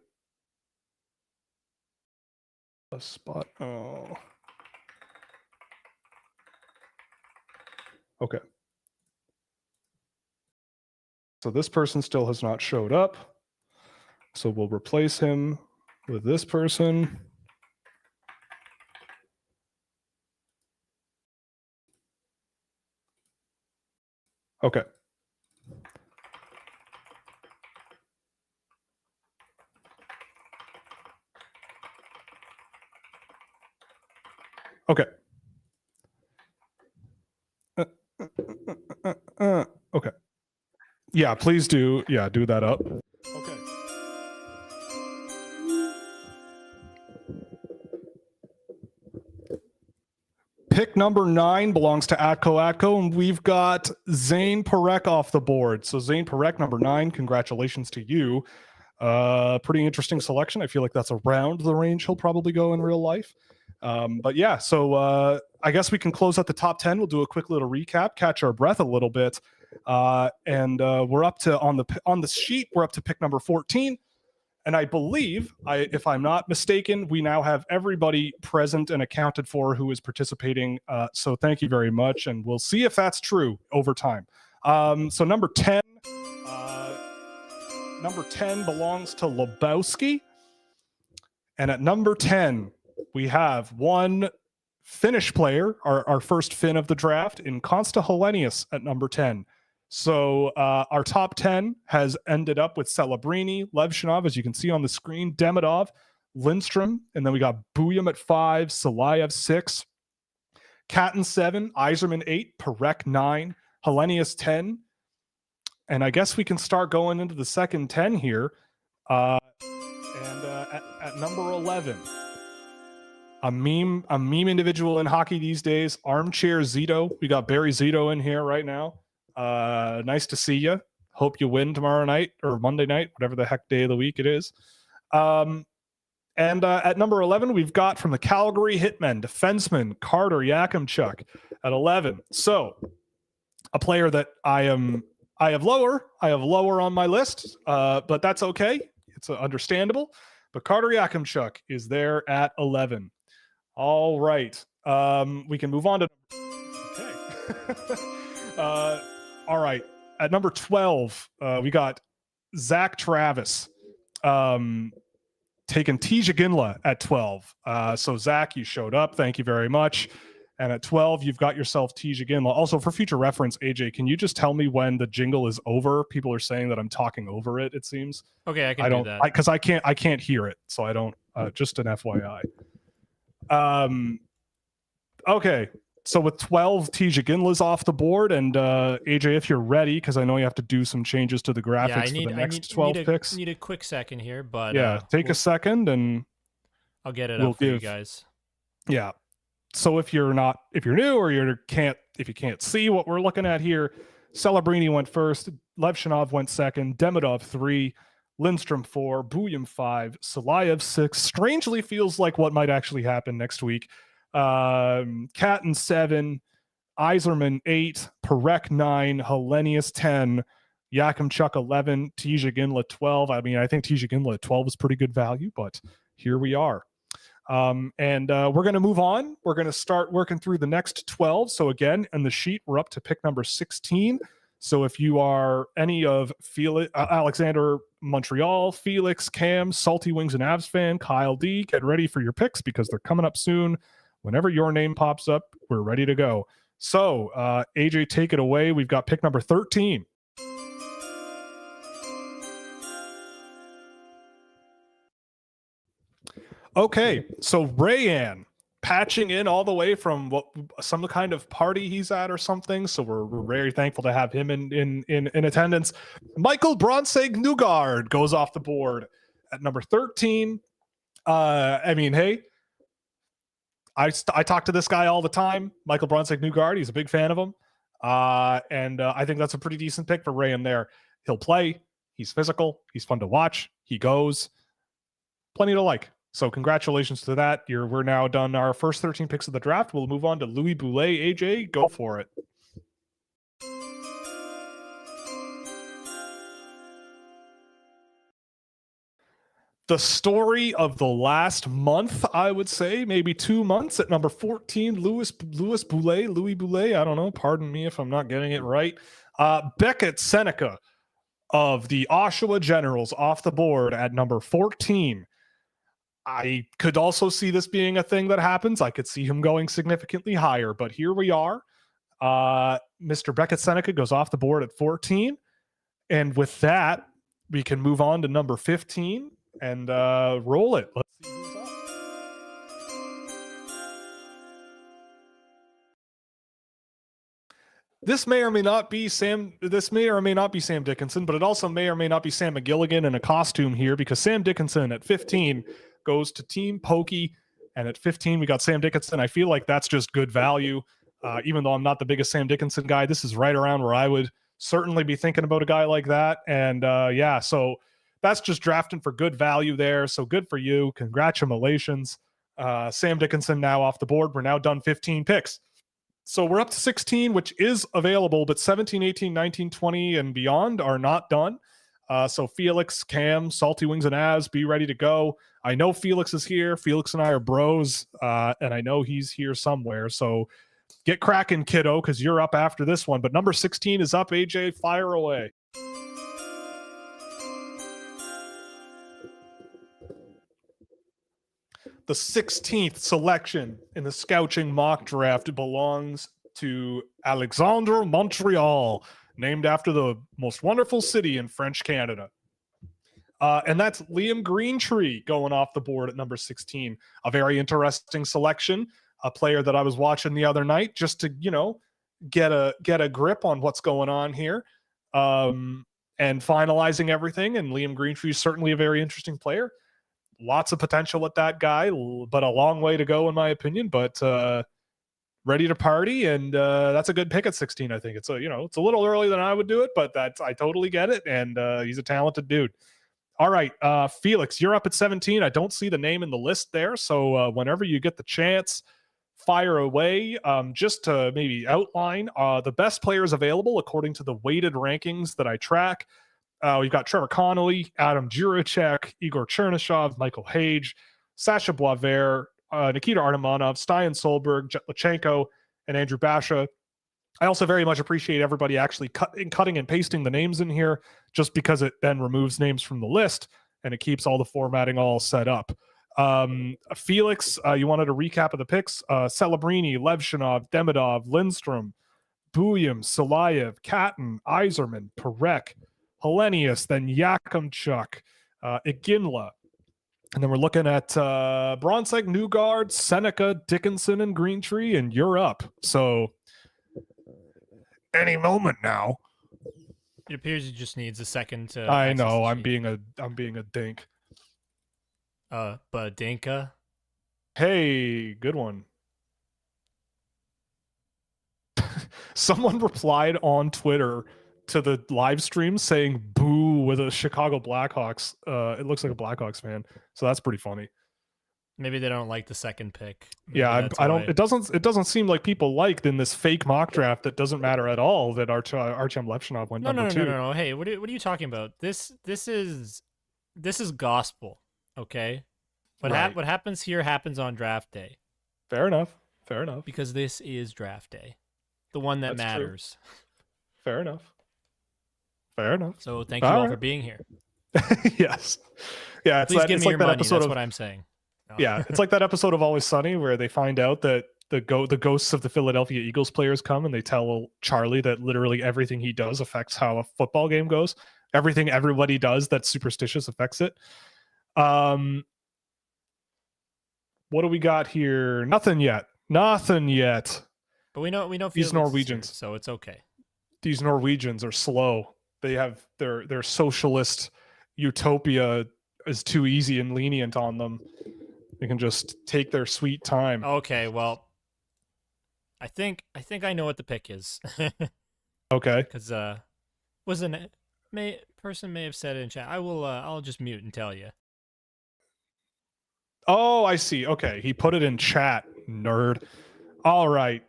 a spot. Oh. Okay. So this person still has not showed up. So we'll replace him with this person. Okay. Okay. Okay. Yeah, please do. Yeah, do that up. Okay. Pick number 9 belongs to Atco, and we've got Zane Parekh off the board. So Zane Parekh, number 9, congratulations to you. Pretty interesting selection. I feel like that's around the range he'll probably go in real life. But yeah, so I guess we can close out the top 10. We'll do a quick little recap, catch our breath a little bit. And we're up to on the sheet, we're up to pick number 14. And I believe, if I'm not mistaken, we now have everybody present and accounted for who is participating. So thank you very much. And we'll see if that's true over time. So number 10 belongs to Lebowski. And at number 10, we have one Finnish player, our first Finn of the draft, in Konsta Helenius at number 10. So our top 10 has ended up with Celebrini, Levshinov, as you can see on the screen, Demidov, Lindstrom, and then we got Buyam at 5, Salayev 6, Catton 7, Yzerman 8, Parekh 9, Helenius 10. And I guess we can start going into the second 10 here. At number 11, a meme individual in hockey these days, Armchair Zito. We got Barry Zito in here right now. Nice to see you. Hope you win tomorrow night or Monday night, whatever the heck day of the week it is. And at number 11, we've got from the Calgary Hitmen, defenseman Carter Yakimchuk at 11. So a player that I have lower on my list, but that's okay. It's understandable. But Carter Yakimchuk is there at 11. All right. We can move on to. Okay. All right. At number 12, we got Zach Travis taking Tija Ginla at 12. So, Zach, you showed up. Thank you very much. And at 12, you've got yourself Tija Ginla. Also, for future reference, AJ, can you just tell me when the jingle is over? People are saying that I'm talking over it, it seems. Okay, I can do that. Because I can't hear it, so I don't. Just an FYI. Okay. So with 12, Tija Ginla's off the board, and AJ, if you're ready, because I know you have to do some changes to the graphics for the next 12 picks. Need a quick second here, but yeah, take a second, and I'll get it up for you guys. Yeah. So if you're new, or if you can't see what we're looking at here, Celebrini went first, Levshinov went second, Demidov 3, Lindstrom 4, Buyam 5, Salayev 6. Strangely feels like what might actually happen next week. Catton 7, Yzerman 8, Parekh 9, Helenius 10, Yakimchuk 11, Tija Ginla 12. I mean, I think Tija Ginla at 12 is pretty good value, but here we are. We're going to move on. We're going to start working through the next 12. So again, in the sheet, we're up to pick number 16. So if you are any of Felix, Alexander Montreal, Felix, Cam, Salty Wings and Avs fan, Kyle D, get ready for your picks because they're coming up soon. Whenever your name pops up, we're ready to go. So AJ, take it away. We've got pick number 13. Okay, so Rayan patching in all the way from some kind of party he's at or something. So we're very thankful to have him in attendance. Michael Bronseg Nugard goes off the board at number 13. I mean, hey, I talk to this guy all the time, Michael Bronseg Nugard. He's a big fan of him. And I think that's a pretty decent pick for Rayan there. He'll play. He's physical. He's fun to watch. He goes. Plenty to like. So congratulations to that. We're now done our first 13 picks of the draft. We'll move on to Louis Boulet. AJ, go for it. The story of the last month, I would say, maybe 2 months, at number 14, Louis Boulet. I don't know. Pardon me if I'm not getting it right. Beckett Seneca of the Oshawa Generals off the board at number 14. I could also see this being a thing that happens. I could see him going significantly higher, but here we are. Mr. Beckett Seneca goes off the board at 14. And with that, we can move on to number 15 and roll it. Let's see who's up. This may or may not be Sam Dickinson, but it also may or may not be Sam McGilligan in a costume here, because Sam Dickinson at 15 goes to Team Pokey, and at 15 we got Sam Dickinson. I feel like that's just good value. Even though I'm not the biggest Sam Dickinson guy, this is right around where I would certainly be thinking about a guy like that. And so that's just drafting for good value there. So good for you. Congratulations. Sam Dickinson now off the board. We're now done 15 picks. So we're up to 16, which is available, but 17, 18, 19, 20, and beyond are not done. So Felix, Cam, Salty Wings, and Az, be ready to go. I know Felix is here. Felix and I are bros, and I know he's here somewhere. So get cracking, kiddo, because you're up after this one. But number 16 is up. AJ, fire away. The 16th selection in the Scouching Mock Draft belongs to Alexandre, Montreal, named after the most wonderful city in French Canada. And that's Liam Greentree going off the board at number 16. A very interesting selection. A player that I was watching the other night just to, get a grip on what's going on here, and finalizing everything. And Liam Greentree is certainly a very interesting player. Lots of potential with that guy, but a long way to go in my opinion. But ready to party, and that's a good pick at 16. I think it's a little early than I would do it, but I totally get it. And he's a talented dude. All right, Felix, you're up at 17. I don't see the name in the list there, so whenever you get the chance, fire away. Just to maybe outline the best players available according to the weighted rankings that I track. We've got Trevor Connolly, Adam Juracek, Igor Chernyshov, Michael Hage, Sasha Boisvert, Nikita Artemonov, Stian Solberg, Jet Lachenko, and Andrew Basha. I also very much appreciate everybody actually cutting and pasting the names in here, just because it then removes names from the list and it keeps all the formatting all set up. Felix, you wanted a recap of the picks. Celebrini, Levshinov, Demidov, Lindstrom, Buyam, Salayev, Catton, Iserman, Perek, Hellenius, then Yakimchuk, Iginla. And then we're looking at Bronzek, Newgard, Seneca, Dickinson, and Greentree, and you're up. So any moment now. It appears he just needs a second to. I know. I'm being a dink. But Dinka. Hey, good one. Someone replied on Twitter to the live stream saying boo with a Chicago Blackhawks. It looks like a Blackhawks fan. So that's pretty funny. Maybe they don't like the second pick. Maybe yeah, I don't. It doesn't seem like people liked in this fake mock draft that doesn't matter at all that Artyom Levshinov went number 2. No. Hey, what are you talking about? This is gospel. Okay, what happens here happens on draft day. Fair enough. Because this is draft day, the one that matters. True. Fair enough. So thank you all for being here. Yes. Yeah. Please give me your that money. Episode That's of, what I'm saying. No. Yeah, it's like that episode of Always Sunny where they find out that the ghosts of the Philadelphia Eagles players come and they tell Charlie that literally everything he does affects how a football game goes. Everything everybody does that's superstitious affects it. What do we got here? Nothing yet. But we know these Norwegians, here, so it's okay. These Norwegians are slow. They have their socialist utopia is too easy and lenient on them. They can just take their sweet time. Okay, well, I think I know what the pick is. Okay. Because person may have said it in chat. I'll just mute and tell you. Oh, I see. Okay, he put it in chat, nerd. All right.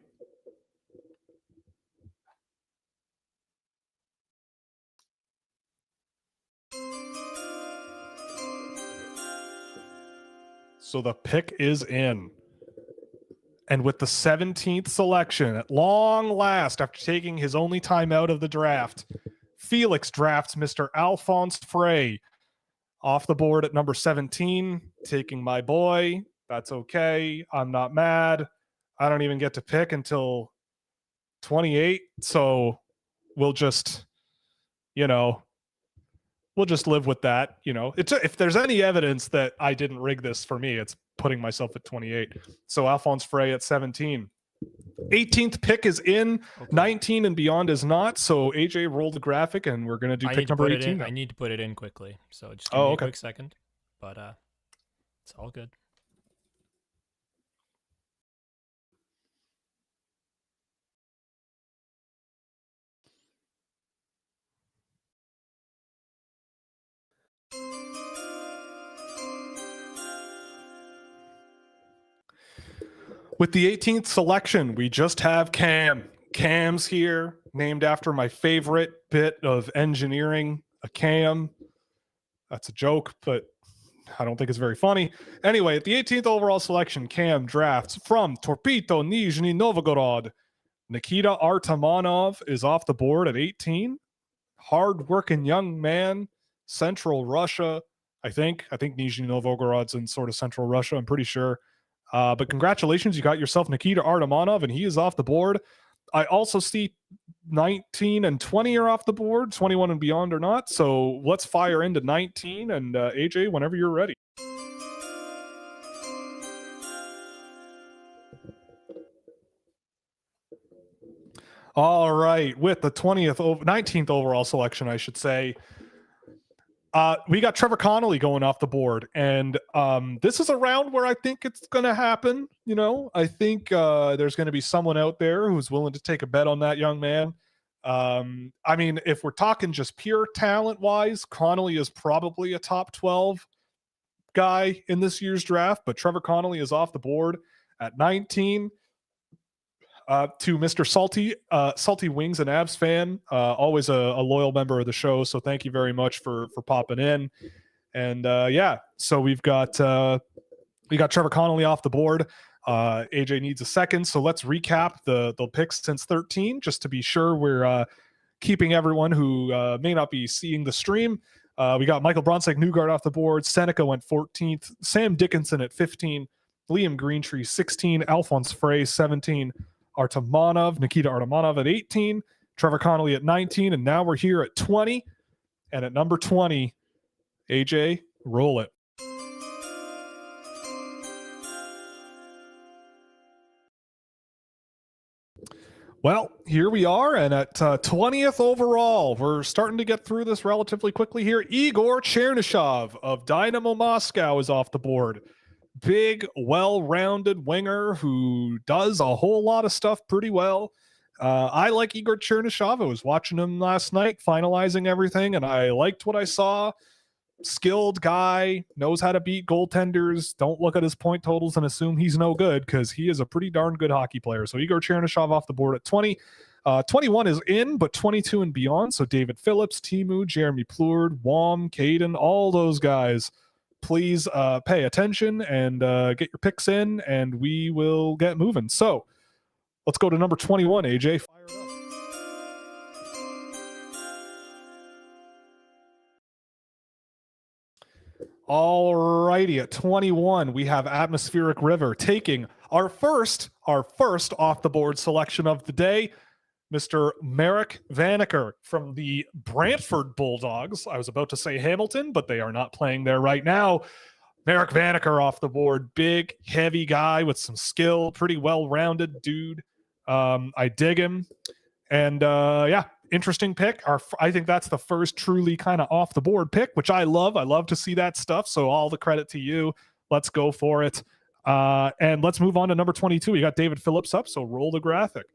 So the pick is in. And with the 17th selection, at long last, after taking his only time out of the draft, Felix drafts Mr. Alphonse Frey off the board at number 17, taking my boy. That's okay. I'm not mad. I don't even get to pick until 28. So we'll just, we'll just live with that. If there's any evidence that I didn't rig this for me, it's putting myself at 28. So Alphonse Frey at 17. 18th pick is in. Okay. 19 and beyond is not. So AJ, roll the graphic, and we're gonna do pick number 18. I need to put it in quickly. So just give me a quick second. But it's all good. With the 18th selection, we just have Cam. Cam's here, named after my favorite bit of engineering, a cam. That's a joke, but I don't think it's very funny. Anyway, at the 18th overall selection, Cam drafts from Torpedo Nizhny Novgorod. Nikita Artamonov is off the board at 18. Hard-working young man, Central Russia, I think. I think Nizhny Novgorod's in sort of Central Russia, I'm pretty sure. But congratulations, you got yourself Nikita Artamonov, and he is off the board. I also see 19 and 20 are off the board, 21 and beyond are not. So let's fire into 19, and AJ, whenever you're ready. All right, with the 19th overall selection, I should say, we got Trevor Connolly going off the board, and this is a round where I think it's going to happen. I think there's going to be someone out there who's willing to take a bet on that young man. I mean, if we're talking just pure talent-wise, Connolly is probably a top 12 guy in this year's draft, but Trevor Connolly is off the board at 19. To Mr. Salty Wings and Abs fan, always a loyal member of the show. So thank you very much for popping in. And so we got Trevor Connolly off the board. AJ needs a second, so let's recap the picks since 13, just to be sure we're keeping everyone who may not be seeing the stream. We got Michael Bronczek Newgard off the board. Seneca went 14th. Sam Dickinson at 15. Liam Greentree 16. Alphonse Frey 17. Nikita Artamonov at 18, Trevor Connolly at 19, and now we're here at 20. And at number 20, AJ, roll it. Well, here we are, and at 20th overall, we're starting to get through this relatively quickly here. Igor Chernyshov of Dynamo Moscow is off the board. Big, well-rounded winger who does a whole lot of stuff pretty well. I like Igor Chernyshov. I was watching him last night, finalizing everything, and I liked what I saw. Skilled guy, knows how to beat goaltenders. Don't look at his point totals and assume he's no good, because he is a pretty darn good hockey player. So Igor Chernyshov off the board at 20. 21 is in, but 22 and beyond. So David Phillips, Timu, Jeremy Plourde, Wom, Caden, all those guys. Please pay attention and get your picks in, and we will get moving. So let's go to number 21, AJ. Fire it up. All righty, at 21, we have Atmospheric River taking our first off the board selection of the day, Mr. Marek Vanacker from the Brantford Bulldogs. I was about to say Hamilton, but they are not playing there right now. Marek Vanacker off the board. Big, heavy guy with some skill. Pretty well-rounded dude. I dig him. And interesting pick. I think that's the first truly kind of off-the-board pick, which I love. I love to see that stuff, so all the credit to you. Let's go for it. And let's move on to number 22. We got David Phillips up, so roll the graphic.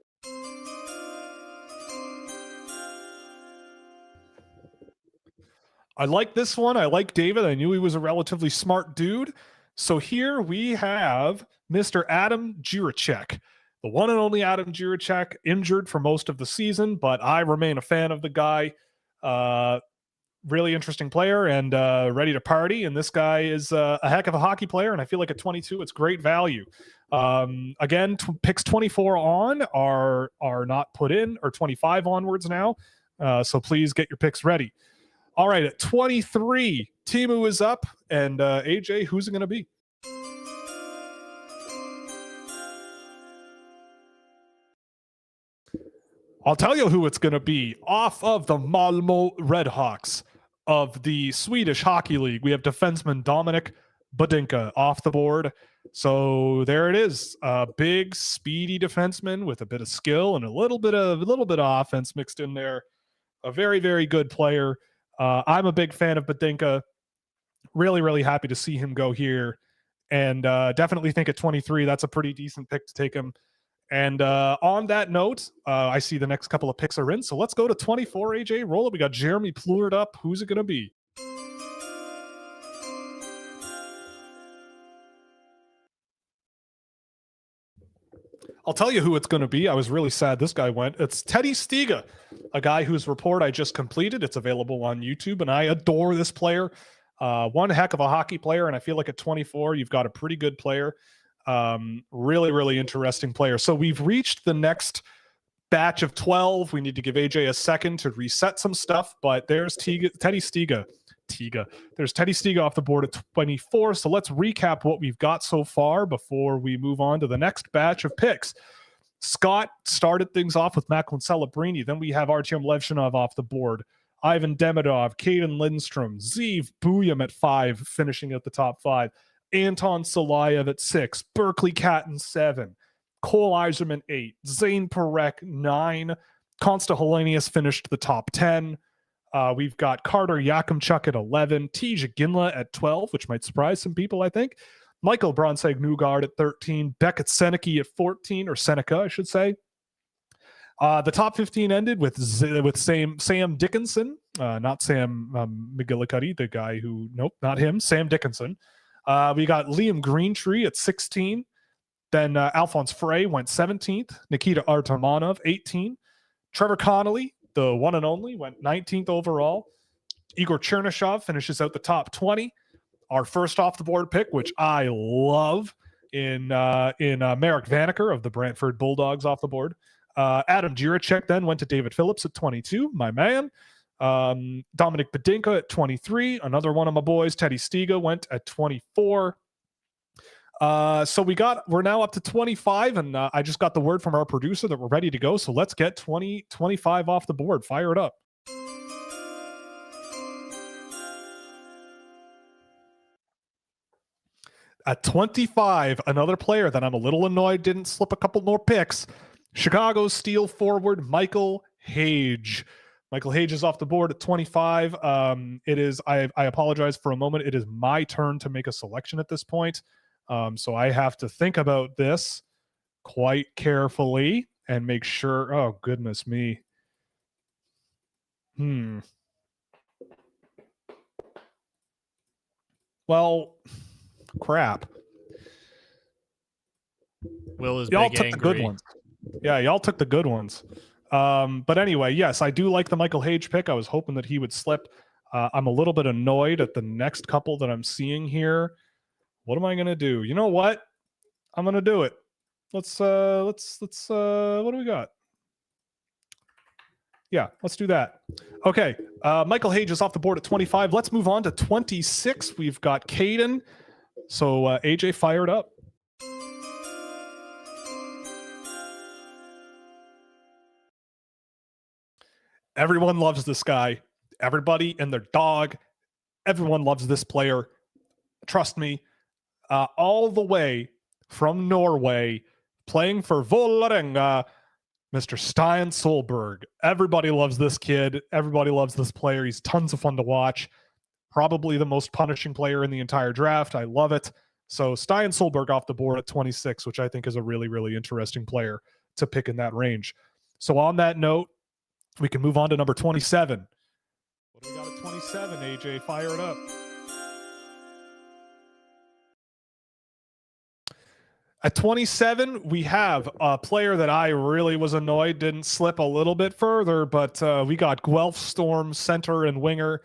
I like this one. I like David. I knew he was a relatively smart dude. So here we have Mr. Adam Jiricek, the one and only Adam Jiricek, injured for most of the season, but I remain a fan of the guy. Really interesting player and ready to party. And this guy is a heck of a hockey player. And I feel like at 22, it's great value. Again, picks 24 on are not put in, or 25 onwards now. So please get your picks ready. All right, at 23, Timu is up, and AJ, who's it going to be? I'll tell you who it's going to be. Off of the Malmo Redhawks of the Swedish Hockey League, we have defenseman Dominic Badinka off the board. So there it is. A big, speedy defenseman with a bit of skill and a little bit of offense mixed in there. A very, very good player. I'm a big fan of Badinka. Really, really happy to see him go here. And definitely think at 23, that's a pretty decent pick to take him. And on that note, I see the next couple of picks are in. So let's go to 24, AJ. Roll it. We got Jeremy Pleured up. Who's it going to be? I'll tell you who it's going to be. I was really sad this guy went. It's Teddy Stiga, a guy whose report I just completed. It's available on YouTube, and I adore this player. One heck of a hockey player, and I feel like at 24, you've got a pretty good player. Really, really interesting player. So we've reached the next batch of 12. We need to give AJ a second to reset some stuff, but there's Teddy Stiga. There's Teddy Stiga off the board at 24. So let's recap what we've got so far before we move on to the next batch of picks. Scott started things off with Macklin Celebrini. Then we have Artyom Levshinov off the board. Ivan Demidov, Caden Lindstrom, Zeev Buyam at 5, finishing at the top 5. Anton Salayev at 6, Berkeley Catton 7, Cole Eiserman 8, Zane Perek 9, Konsta Helenius finished the top 10. We've got Carter Yakimchuk at 11, Tija Ginla at 12, which might surprise some people, I think. Michael Bronseg-Nugard at 13, Beckett Seneke at 14, or Seneca, I should say. The top 15 ended with Sam Dickinson, not Sam McGillicuddy, the guy who, nope, not him, Sam Dickinson. We got Liam Greentree at 16. Then Alphonse Frey went 17th. Nikita Artamanov, 18. Trevor Connolly, the one and only, went 19th overall. Igor Chernyshov finishes out the top 20. Our first off-the-board pick, which I love, in Marek Vanacker of the Brantford Bulldogs off the board. Adam Jiricek then went to David Phillips at 22, my man. Dominic Badinka at 23. Another one of my boys, Teddy Stiga, went at 24. So we're now up to 25, and I just got the word from our producer that we're ready to go. So let's get 25 off the board. Fire it up. At 25, another player that I'm a little annoyed didn't slip a couple more picks. Chicago Steel forward Michael Hage. Michael Hage is off the board at 25. It is, I apologize for a moment. It is my turn to make a selection at this point. So I have to think about this quite carefully and make sure. Oh, goodness me. Well, crap. Will is y'all big took angry. The good ones. Yeah, y'all took the good ones. But anyway, yes, I do like the Michael Hage pick. I was hoping that he would slip. I'm a little bit annoyed at the next couple that I'm seeing here. What am I going to do? You know what? I'm going to do it. Let's what do we got? Yeah, let's do that. Okay. Michael Hage is off the board at 25. Let's move on to 26. We've got Caden. So AJ, fired up. Everyone loves this guy. Everybody and their dog. Everyone loves this player. Trust me. All the way from Norway, playing for Vålerenga, Mr. Stein Solberg. Everybody loves this kid. Everybody loves this player. He's tons of fun to watch. Probably the most punishing player in the entire draft. I love it. So Stein Solberg off the board at 26, which I think is a really, really interesting player to pick in that range. So on that note, we can move on to number 27. What do we got at 27, AJ? Fire it up. At 27, we have a player that I really was annoyed didn't slip a little bit further, but we got Guelph Storm center and winger,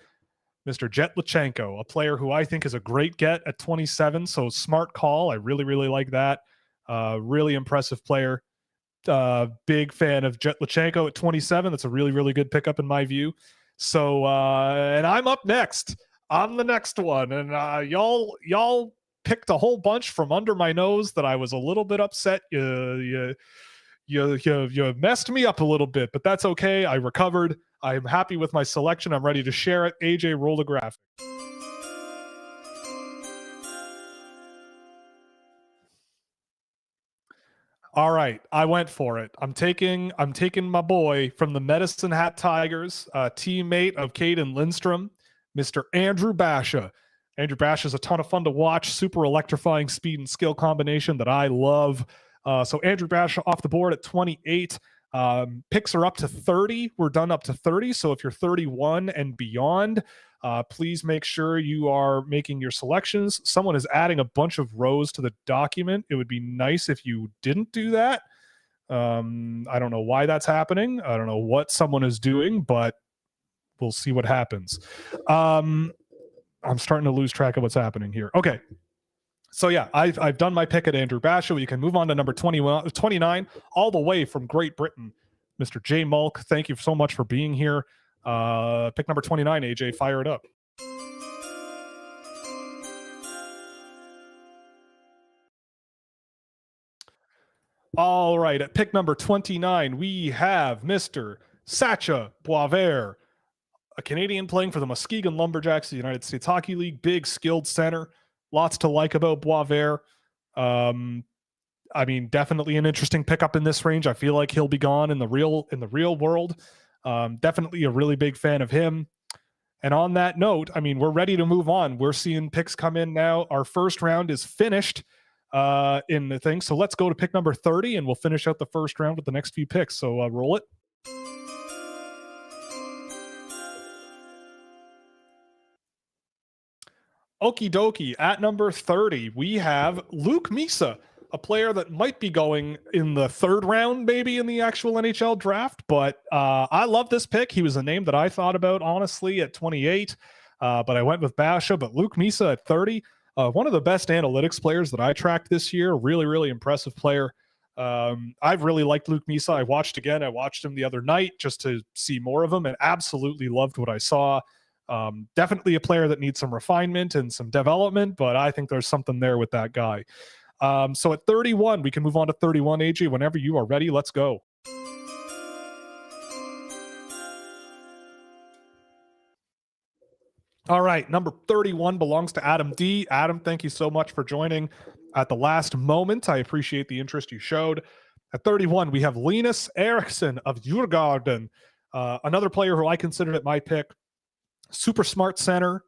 Mr. Jet Lachenko, a player who I think is a great get at 27. So smart call. I really, really like that. Really impressive player. Big fan of Jet Lachenko at 27. That's a really, really good pickup in my view. So, and I'm up next. I'm the next one. And y'all picked a whole bunch from under my nose that I was a little bit upset. You you messed me up a little bit, but that's okay. I recovered. I'm happy with my selection. I'm ready to share it. AJ, roll the graphic. All right, I went for it. I'm taking my boy from the Medicine Hat Tigers, teammate of Caden Lindstrom, Mr. Andrew Basha. Andrew Basha is a ton of fun to watch. Super electrifying speed and skill combination that I love. So Andrew Basha off the board at 28. Picks are up to 30. We're done up to 30. So if you're 31 and beyond, please make sure you are making your selections. Someone is adding a bunch of rows to the document. It would be nice if you didn't do that. I don't know why that's happening. I don't know what someone is doing, but we'll see what happens. I'm starting to lose track of what's happening here. Okay. So yeah, I've done my pick at Andrew Basha. We can move on to number 29, all the way from Great Britain, Mr. J. Mulk. Thank you so much for being here. Pick number 29, AJ, fire it up. All right, at pick number 29, we have Mr. Sacha Boisvert, a Canadian playing for the Muskegon Lumberjacks of the United States Hockey League. Big, skilled center. Lots to like about Boisvert. I mean, definitely an interesting pickup in this range. I feel like he'll be gone in the real world. Definitely a really big fan of him. And on that note, I mean, we're ready to move on. We're seeing picks come in now. Our first round is finished in the thing. So let's go to pick number 30, and we'll finish out the first round with the next few picks. So roll it. Okie dokie. At number 30, we have Luke Misa, a player that might be going in the third round, maybe in the actual NHL draft. But I love this pick. He was a name that I thought about, honestly, at 28. But I went with Basha. But Luke Misa at 30, one of the best analytics players that I tracked this year. Really, really impressive player. I've really liked Luke Misa. I watched him the other night just to see more of him, and absolutely loved what I saw. Definitely a player that needs some refinement and some development, but I think there's something there with that guy. So at 31, we can move on to 31, AJ. Whenever you are ready, let's go. All right, number 31 belongs to Adam D. Adam, thank you so much for joining at the last moment. I appreciate the interest you showed. At 31, we have Linus Eriksson of Djurgården, another player who I considered at my pick. Super smart center.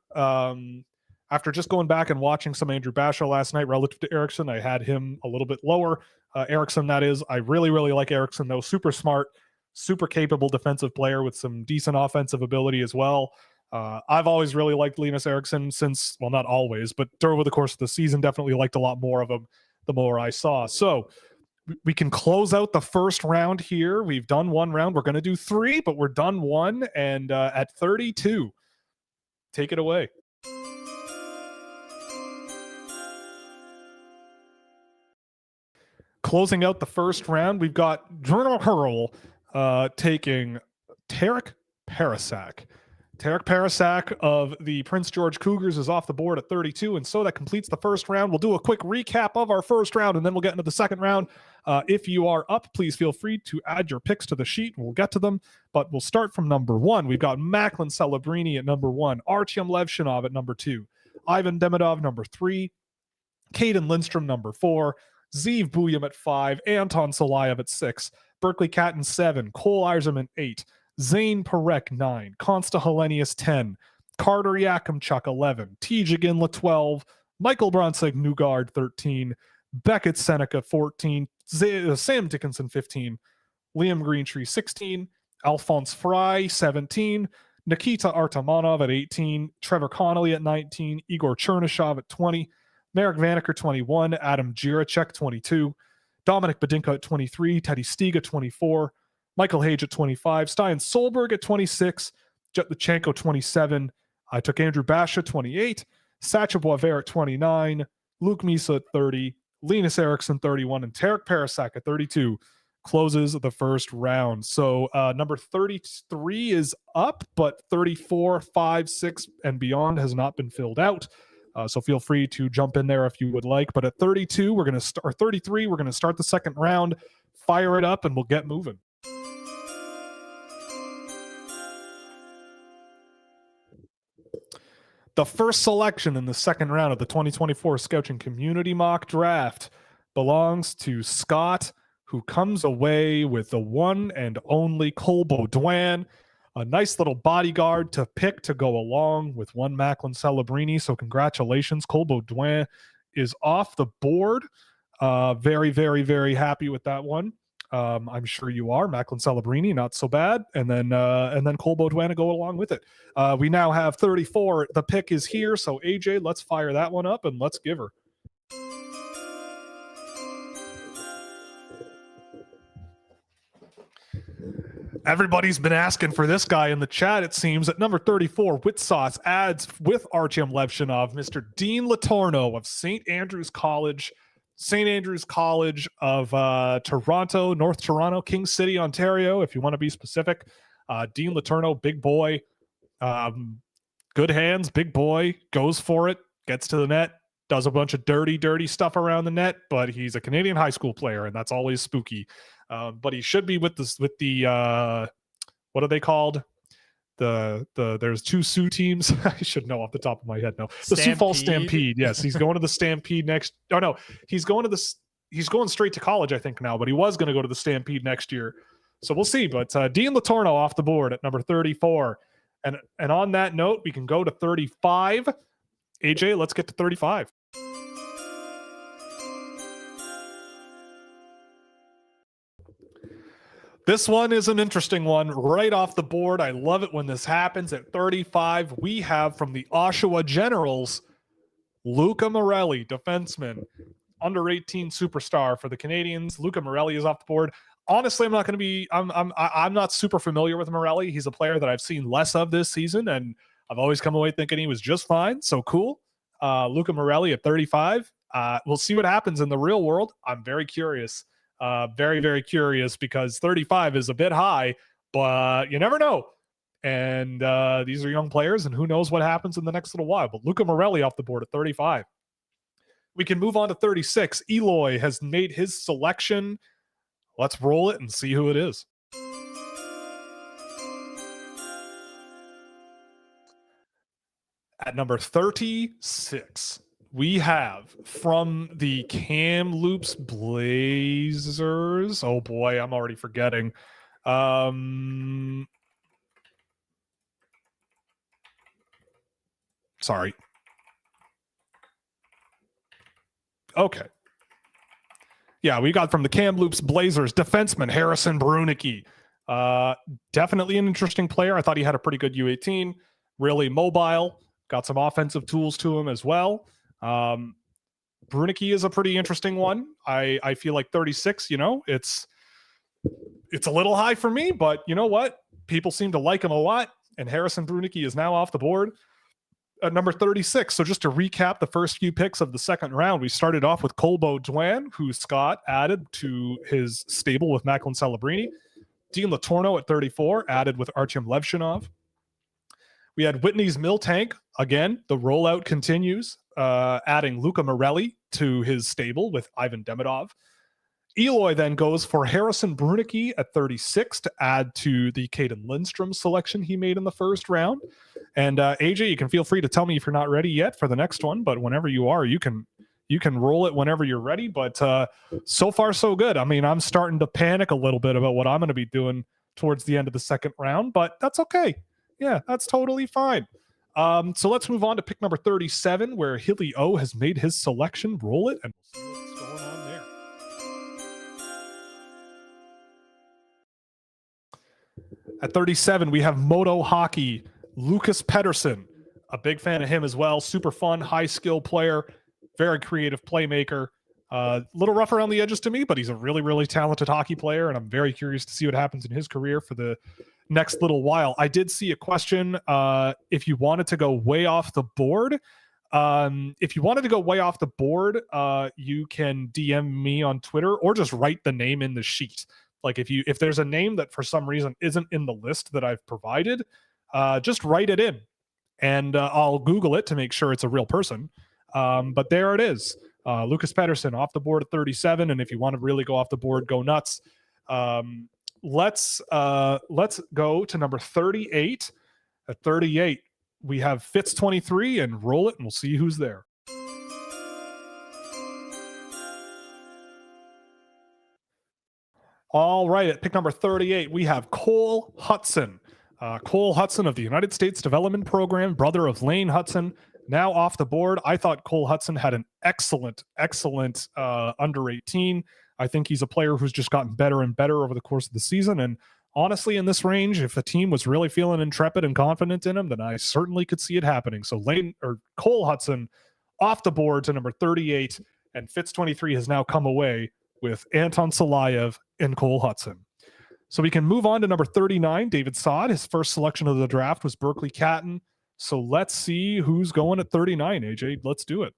After just going back and watching some Andrew Basha last night relative to Eriksson, I had him a little bit lower. Eriksson, that is. I really, really like Eriksson, though. Super smart, super capable defensive player with some decent offensive ability as well. I've always really liked Linus Eriksson since, well, not always, but during the course of the season, definitely liked a lot more of him the more I saw. So we can close out the first round here. We've done one round. We're going to do three, but we're done one. And at 32, take it away. Closing out the first round, we've got Journal Hurl taking Tarek Parasak. Tarek Parasak of the Prince George Cougars is off the board at 32, and so that completes the first round. We'll do a quick recap of our first round, and then we'll get into the second round. If you are up, please feel free to add your picks to the sheet, and we'll get to them. But we'll start from number 1. We've got Macklin Celebrini at number 1, Artyom Levshinov at number 2, Ivan Demidov number 3, Caden Lindstrom number 4, Zeev Buyam at 5, Anton Solayev at 6, Berkeley Catton 7, Cole Iserman 8, Zane Parek 9, Consta Helenius 10, Carter Yakimchuk 11, T. Ginla 12, Michael Bronsig Newgard 13, Beckett Seneca 14, Sam Dickinson 15, Liam Greentree 16, Alphonse Fry 17, Nikita Artamanov at 18, Trevor Connolly at 19, Igor Chernyshov at 20, Marek Vanaker 21, Adam Jiracek 22, Dominic Badinka at 23, Teddy Stieg at 24, Michael Hage at 25, Stein Solberg at 26, Jetlachenko 27. I took Andrew Basha 28, Sacha Boisvert at 29, Luke Misa at 30, Linus Eriksson 31, and Tarek Parasak at 32 closes the first round. So number 33 is up, but 34, 5, 6, and beyond has not been filled out. So feel free to jump in there if you would like. But at 32, we're going to start. 33, we're going to start the second round. fire it up and we'll get moving. The first selection in the second round of the 2024 Scouching Community Mock Draft belongs to Scott, who comes away with the one and only Cole Baudouin, a nice little bodyguard to pick to go along with one Macklin Celebrini. So congratulations, Cole Baudouin is off the board. Very, very, very happy with that one. I'm sure you are. Macklin Celebrini, not so bad. And then Cole Baudouin to go along with it. We now have 34. The pick is here. So AJ, let's fire that one up and let's give her. Everybody's been asking for this guy in the chat, it seems. At number 34, Witsauce adds with Artyom Levshinov, Mr. Dean Latorno of St. Andrews College of Toronto, North Toronto, King City, Ontario, if you want to be specific. Dean Latorno, big boy, good hands, big boy, goes for it, gets to the net, does a bunch of dirty stuff around the net, but he's a Canadian high school player, and that's always spooky. But he should be with the what are they called? There's two Sioux teams. I should know off the top of my head now. The Sioux Falls Stampede. Yes, he's going to the Stampede next. Oh no, he's going straight to college, I think now. But he was going to go to the Stampede next year, so we'll see. But Dean Latorno off the board at number 34, and on that note, we can go to 35. AJ, let's get to 35. This one is an interesting one right off the board. I love it when this happens. At 35, we have from the Oshawa Generals, Luca Morelli, defenseman, under 18 superstar for the Canadians. Luca Morelli is off the board. Honestly, I'm not super familiar with Morelli. He's a player that I've seen less of this season, and I've always come away thinking he was just fine. So cool. Luca Morelli at 35. We'll see what happens in the real world. I'm very curious. Very, very curious because 35 is a bit high, but you never know. And these are young players, and who knows what happens in the next little while. But Luca Morelli off the board at 35. We can move on to 36. Eloy has made his selection. Let's roll it and see who it is. At number 36. We have from the Kamloops Blazers. Oh boy, I'm already forgetting. Sorry. Okay. Yeah, we got from the Kamloops Blazers defenseman Harrison Brunicki. Definitely an interesting player. I thought he had a pretty good U18. Really mobile. Got some offensive tools to him as well. Brunicki is a pretty interesting one. I feel like 36, it's a little high for me, but you know what? People seem to like him a lot, and Harrison Brunicki is now off the board at number 36. So just to recap the first few picks of the second round, we started off with Cole Baudouin, who Scott added to his stable with Macklin Celebrini. Dean Latorno at 34, added with Artyom Levshinov. We had Whitney's Miltank. Again, the rollout continues, adding Luca Morelli to his stable with Ivan Demidov. Eloy then goes for Harrison Brunicki at 36 to add to the Caden Lindstrom selection he made in the first round. And AJ, you can feel free to tell me if you're not ready yet for the next one, but whenever you are, you can roll it whenever you're ready. But so far, so good. I mean, I'm starting to panic a little bit about what I'm going to be doing towards the end of the second round, but that's okay. Yeah, that's totally fine. So let's move on to pick number 37, where Hilly O has made his selection. Roll it, and we'll see what's going on there. At 37, we have Moto Hockey, Lucas Pedersen. A big fan of him as well. Super fun, high skill player, very creative playmaker. Little rough around the edges to me, but he's a really, really talented hockey player, and I'm very curious to see what happens in his career for the next little while. I did see a question if you wanted to go way off the board. You can DM me on Twitter or just write the name in the sheet. Like if there's a name that for some reason isn't in the list that I've provided, just write it in, and I'll Google it to make sure it's a real person. But there it is. Lucas Pettersson off the board at 37. And if you want to really go off the board, go nuts. Let's go to number 38. At 38, we have Fitz 23, and roll it, and we'll see who's there. All right, at pick number 38, we have Cole Hudson. Cole Hudson of the United States Development Program, brother of Lane Hudson, now off the board. I thought Cole Hudson had an excellent under 18. I think he's a player who's just gotten better and better over the course of the season. And honestly, in this range, if the team was really feeling intrepid and confident in him, then I certainly could see it happening. So Cole Hudson off the board to number 38, and Fitz 23 has now come away with Anton Salayev and Cole Hudson. So we can move on to number 39, David Saad. His first selection of the draft was Berkeley Catton. So let's see who's going at 39, AJ. Let's do it.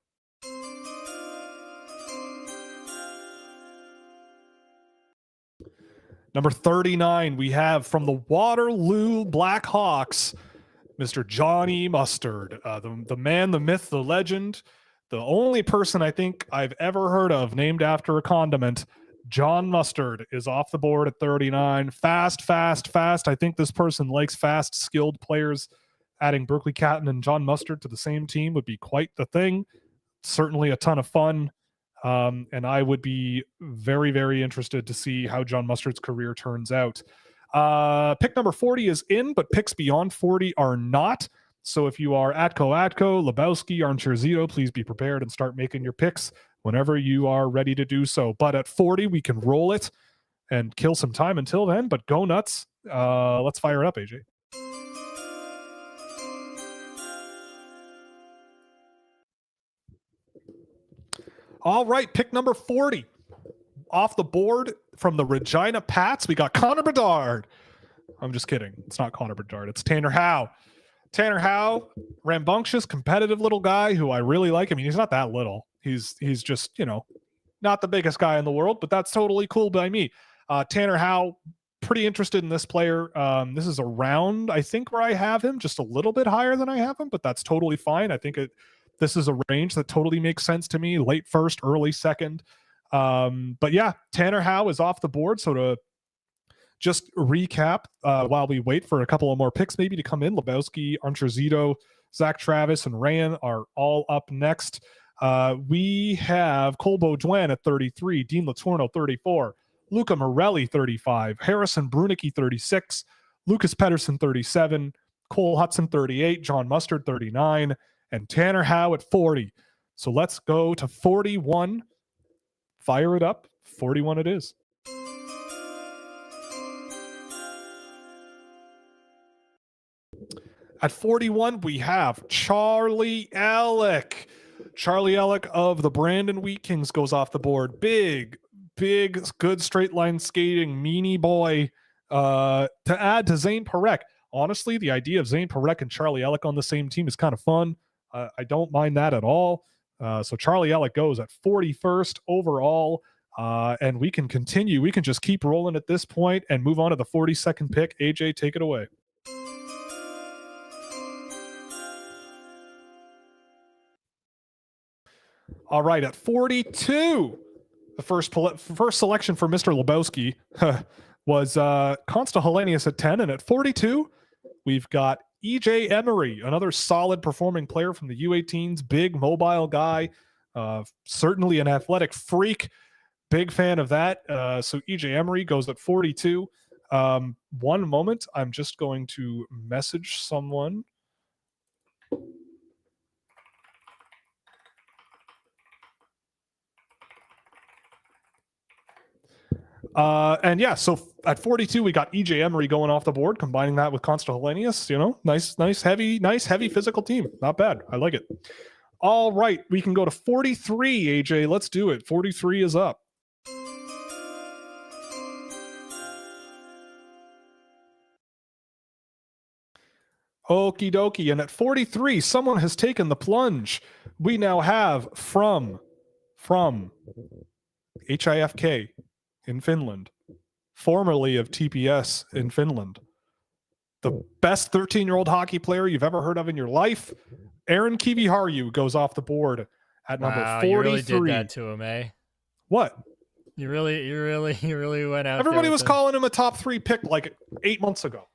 Number 39, we have from the Waterloo Blackhawks, Mr. Johnny Mustard. The man, the myth, the legend, the only person I think I've ever heard of named after a condiment. John Mustard is off the board at 39. Fast. I think this person likes fast, skilled players. Adding Berkeley Catton and John Mustard to the same team would be quite the thing. Certainly a ton of fun. And I would be very, very interested to see how John Mustard's career turns out. Pick number 40 is in, but picks beyond 40 are not. So if you are Atko, Lebowski, Arncherzito, please be prepared and start making your picks whenever you are ready to do so. But at 40, we can roll it and kill some time until then, but go nuts. Let's fire it up, AJ. All right, pick number 40. Off the board from the Regina Pats, we got Connor Bedard. I'm just kidding. It's not Connor Bedard. It's Tanner Howe. Tanner Howe, rambunctious, competitive little guy who I really like. I mean, he's not that little. He's just, not the biggest guy in the world, but that's totally cool by me. Tanner Howe, pretty interested in this player. This is around, I think, where I have him, just a little bit higher than I have him, but that's totally fine. I think this is a range that totally makes sense to me. Late first, early second. But yeah, Tanner Howe is off the board. So to just recap, while we wait for a couple of more picks maybe to come in, Lebowski, Arncherzito, Zach Travis, and Ryan are all up next. We have Cole Beaudoin at 33, Dean Letourneau 34, Luca Morelli 35, Harrison Brunicki 36, Lucas Pettersson 37, Cole Hudson 38, John Mustard 39, and Tanner Howe at 40. So let's go to 41. Fire it up. 41 it is. At 41, we have Charlie Alec. Charlie Alec of the Brandon Wheat Kings goes off the board. Big, good straight line skating, meanie boy. To add to Zane Parekh. Honestly, the idea of Zane Parekh and Charlie Alec on the same team is kind of fun. I don't mind that at all. So Charlie Alec goes at 41st overall. And we can continue. We can just keep rolling at this point and move on to the 42nd pick. AJ, take it away. All right, at 42, the first selection for Mr. Lebowski was Consta Hellenius at 10. And at 42, we've got EJ Emery, another solid performing player from the U18s, big mobile guy, certainly an athletic freak. Big fan of that. So EJ Emery goes at 42. One moment, I'm just going to message someone. And yeah, so at 42, we got EJ Emery going off the board, combining that with Consta Hellenius, nice, heavy physical team. Not bad. I like it. All right, we can go to 43, AJ. Let's do it. 43 is up. Okie dokie. And at 43, someone has taken the plunge. We now have from HIFK in Finland, formerly of TPS in Finland, the best 13-year-old hockey player you've ever heard of in your life, Aaron Kiviharju goes off the board at number Wow, 43. you really did that to him, eh? What? You really went out. Everybody there was with calling him a top 3 pick like 8 months ago.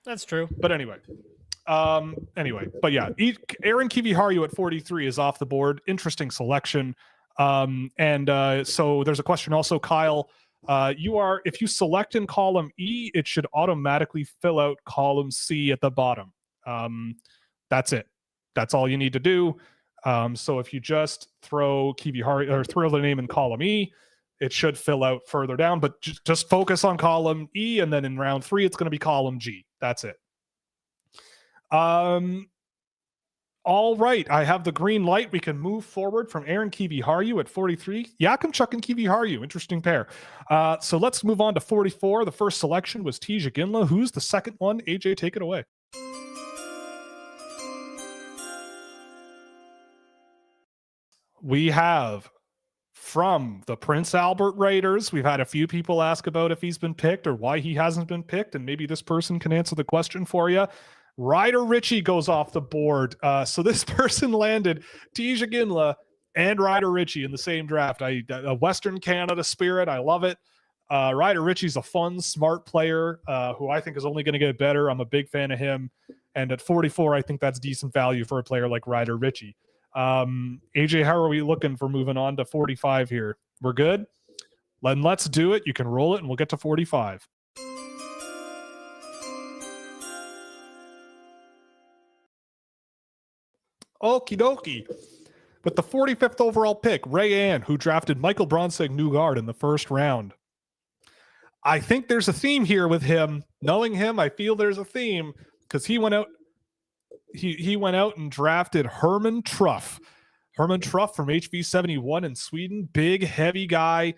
That's true. But anyway. But yeah, Aaron Kiviharu at 43 is off the board. Interesting selection. So there's a question also, Kyle. If you select in column E, it should automatically fill out column C at the bottom. That's it. That's all you need to do. So if you just throw Kiviharu or throw the name in column E, it should fill out further down, but just focus on column E, and then in round 3, it's going to be column G. That's it. All right, I have the green light. We can move forward from Aaron Kiviharu at 43. Yakimchuk and Kiviharu, interesting pair. So let's move on to 44. The first selection was Tija Ginla. Who's the second one? AJ, take it away. We have from the Prince Albert Raiders. We've had a few people ask about if he's been picked or why he hasn't been picked, and maybe this person can answer the question for you. Ryder Ritchie goes off the board. So this person landed Tija Ginla and Ryder Ritchie in the same draft. A Western Canada spirit. I love it. Ryder Ritchie's a fun, smart player who I think is only going to get better. I'm a big fan of him. And at 44, I think that's decent value for a player like Ryder Ritchie. AJ, how are we looking for moving on to 45 here? We're good? Then let's do it. You can roll it and we'll get to 45. Okie dokie. With the 45th overall pick, Ray Ann, who drafted Michael Bronseg-Nugard in the first round. I think there's a theme here with him. Knowing him, I feel there's a theme because he went out. He went out and drafted Herman Truff. Herman Truff from HV71 in Sweden. Big, heavy guy.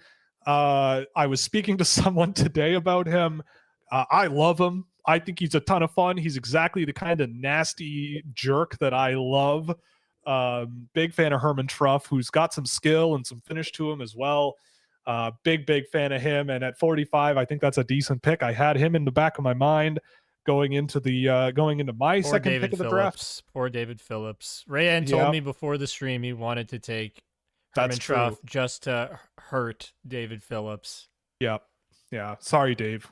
I was speaking to someone today about him. I love him. I think he's a ton of fun. He's exactly the kind of nasty jerk that I love. Big fan of Herman Truff, who's got some skill and some finish to him as well. Big fan of him. And at 45, I think that's a decent pick. I had him in the back of my mind going into my second pick of the draft. Poor David Phillips. Rayanne told me before the stream he wanted to take Herman Truff just to hurt David Phillips. Yeah. Sorry, Dave.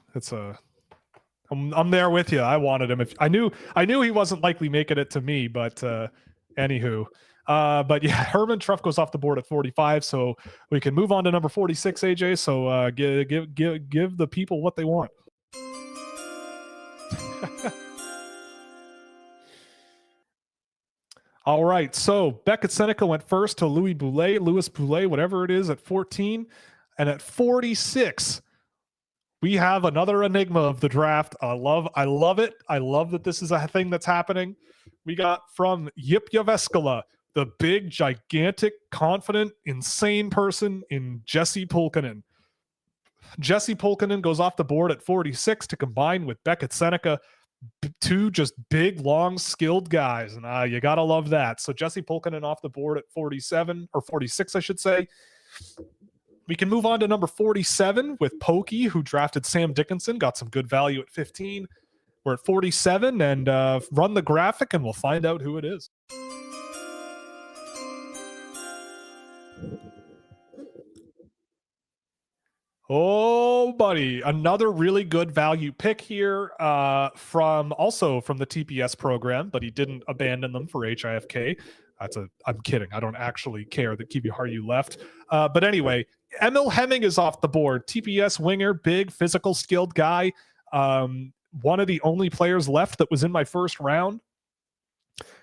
I'm there with you. I wanted him. If I knew he wasn't likely making it to me, but anywho. But yeah, Herman Truff goes off the board at 45, so we can move on to number 46, AJ. So give the people what they want. All right, so Beckett Seneca went first to Louis Boulet, whatever it is, at 14. And at 46, we have another enigma of the draft. I love it. I love that this is a thing that's happening. We got from Jypja Veskala, the big, gigantic, confident, insane person in Jesse Pulkkinen. Jesse Pulkkinen goes off the board at 46 to combine with Beckett Seneca. Two just big, long, skilled guys, and you gotta love that. So Jesse Pulkkinen off the board at 47 or 46, I should say. We can move on to number 47 with Pokey, who drafted Sam Dickinson, got some good value at 15. We're at 47, and run the graphic, and we'll find out who it is. Oh, buddy. Another really good value pick here from the TPS program, but he didn't abandon them for HIFK. I'm kidding. I don't actually care that Kiviharu left. But anyway, Emil Hemming is off the board. TPS winger, big, physical, skilled guy. One of the only players left that was in my first round.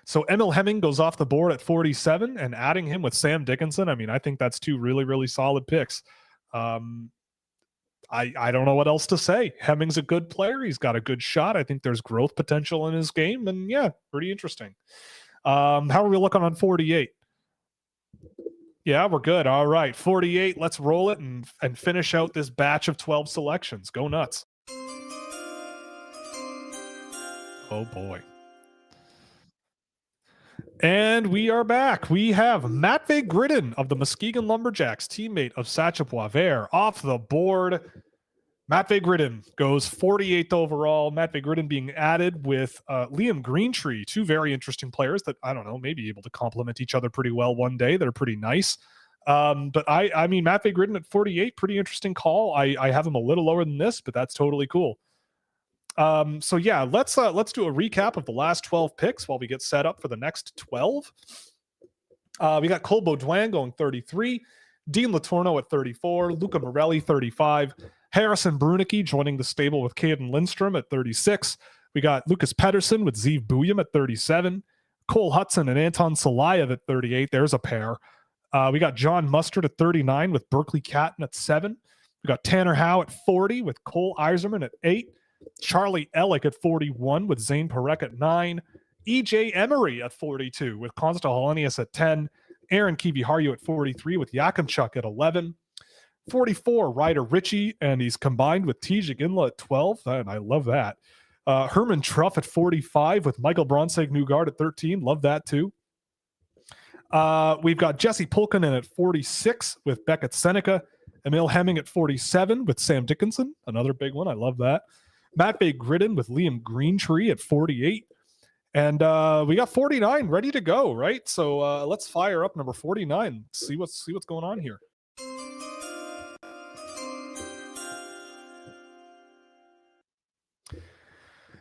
So Emil Hemming goes off the board at 47, and adding him with Sam Dickinson, I mean, I think that's two really, really solid picks. I don't know what else to say. Hemming's a good player. He's got a good shot. I think there's growth potential in his game, and yeah, pretty interesting. How are we looking on 48? Yeah, we're good. All right, 48. Let's roll it and finish out this batch of 12 selections. Go nuts. Oh boy. And we are back. We have Matvey Gridden of the Muskegon Lumberjacks, teammate of Sacha Poivert, off the board. Matvei Gridin goes 48th overall. Matvei Gridin being added with Liam Greentree, two very interesting players that, I don't know, maybe able to complement each other pretty well one day. They're pretty nice. But I mean, Matvei Gridin at 48, pretty interesting call. I have him a little lower than this, but that's totally cool. So yeah, let's do a recap of the last 12 picks while we get set up for the next 12. We got Cole Baudouin going 33, Dean Letourneau at 34, Luca Morelli 35, Harrison Brunicky joining the stable with Caden Lindstrom at 36. We got Lucas Pedersen with Zeev Buyam at 37, Cole Hudson and Anton Salayev at 38. There's a pair. We got John Mustard at 39 with Berkeley Catton at 7. We got Tanner Howe at 40 with Cole Eiserman at 8. Charlie Ellick at 41 with Zane Parek at 9. EJ Emery at 42 with Konsta Helenius at 10. Aaron Kiviharju at 43 with Yakimchuk at 11. 44, Ryder Ritchie, and he's combined with Tijik Inla at 12, and I love that. Herman Truff at 45 with Michael Bronseg-Newgard at 13. Love that too. We've got Jesse Pulkkinen at 46 with Beckett Seneca. Emil Hemming at 47 with Sam Dickinson. Another big one. I love that. Matvei Gridin with Liam Greentree at 48. And we got 49 ready to go, right? So let's fire up number 49. See what's going on here.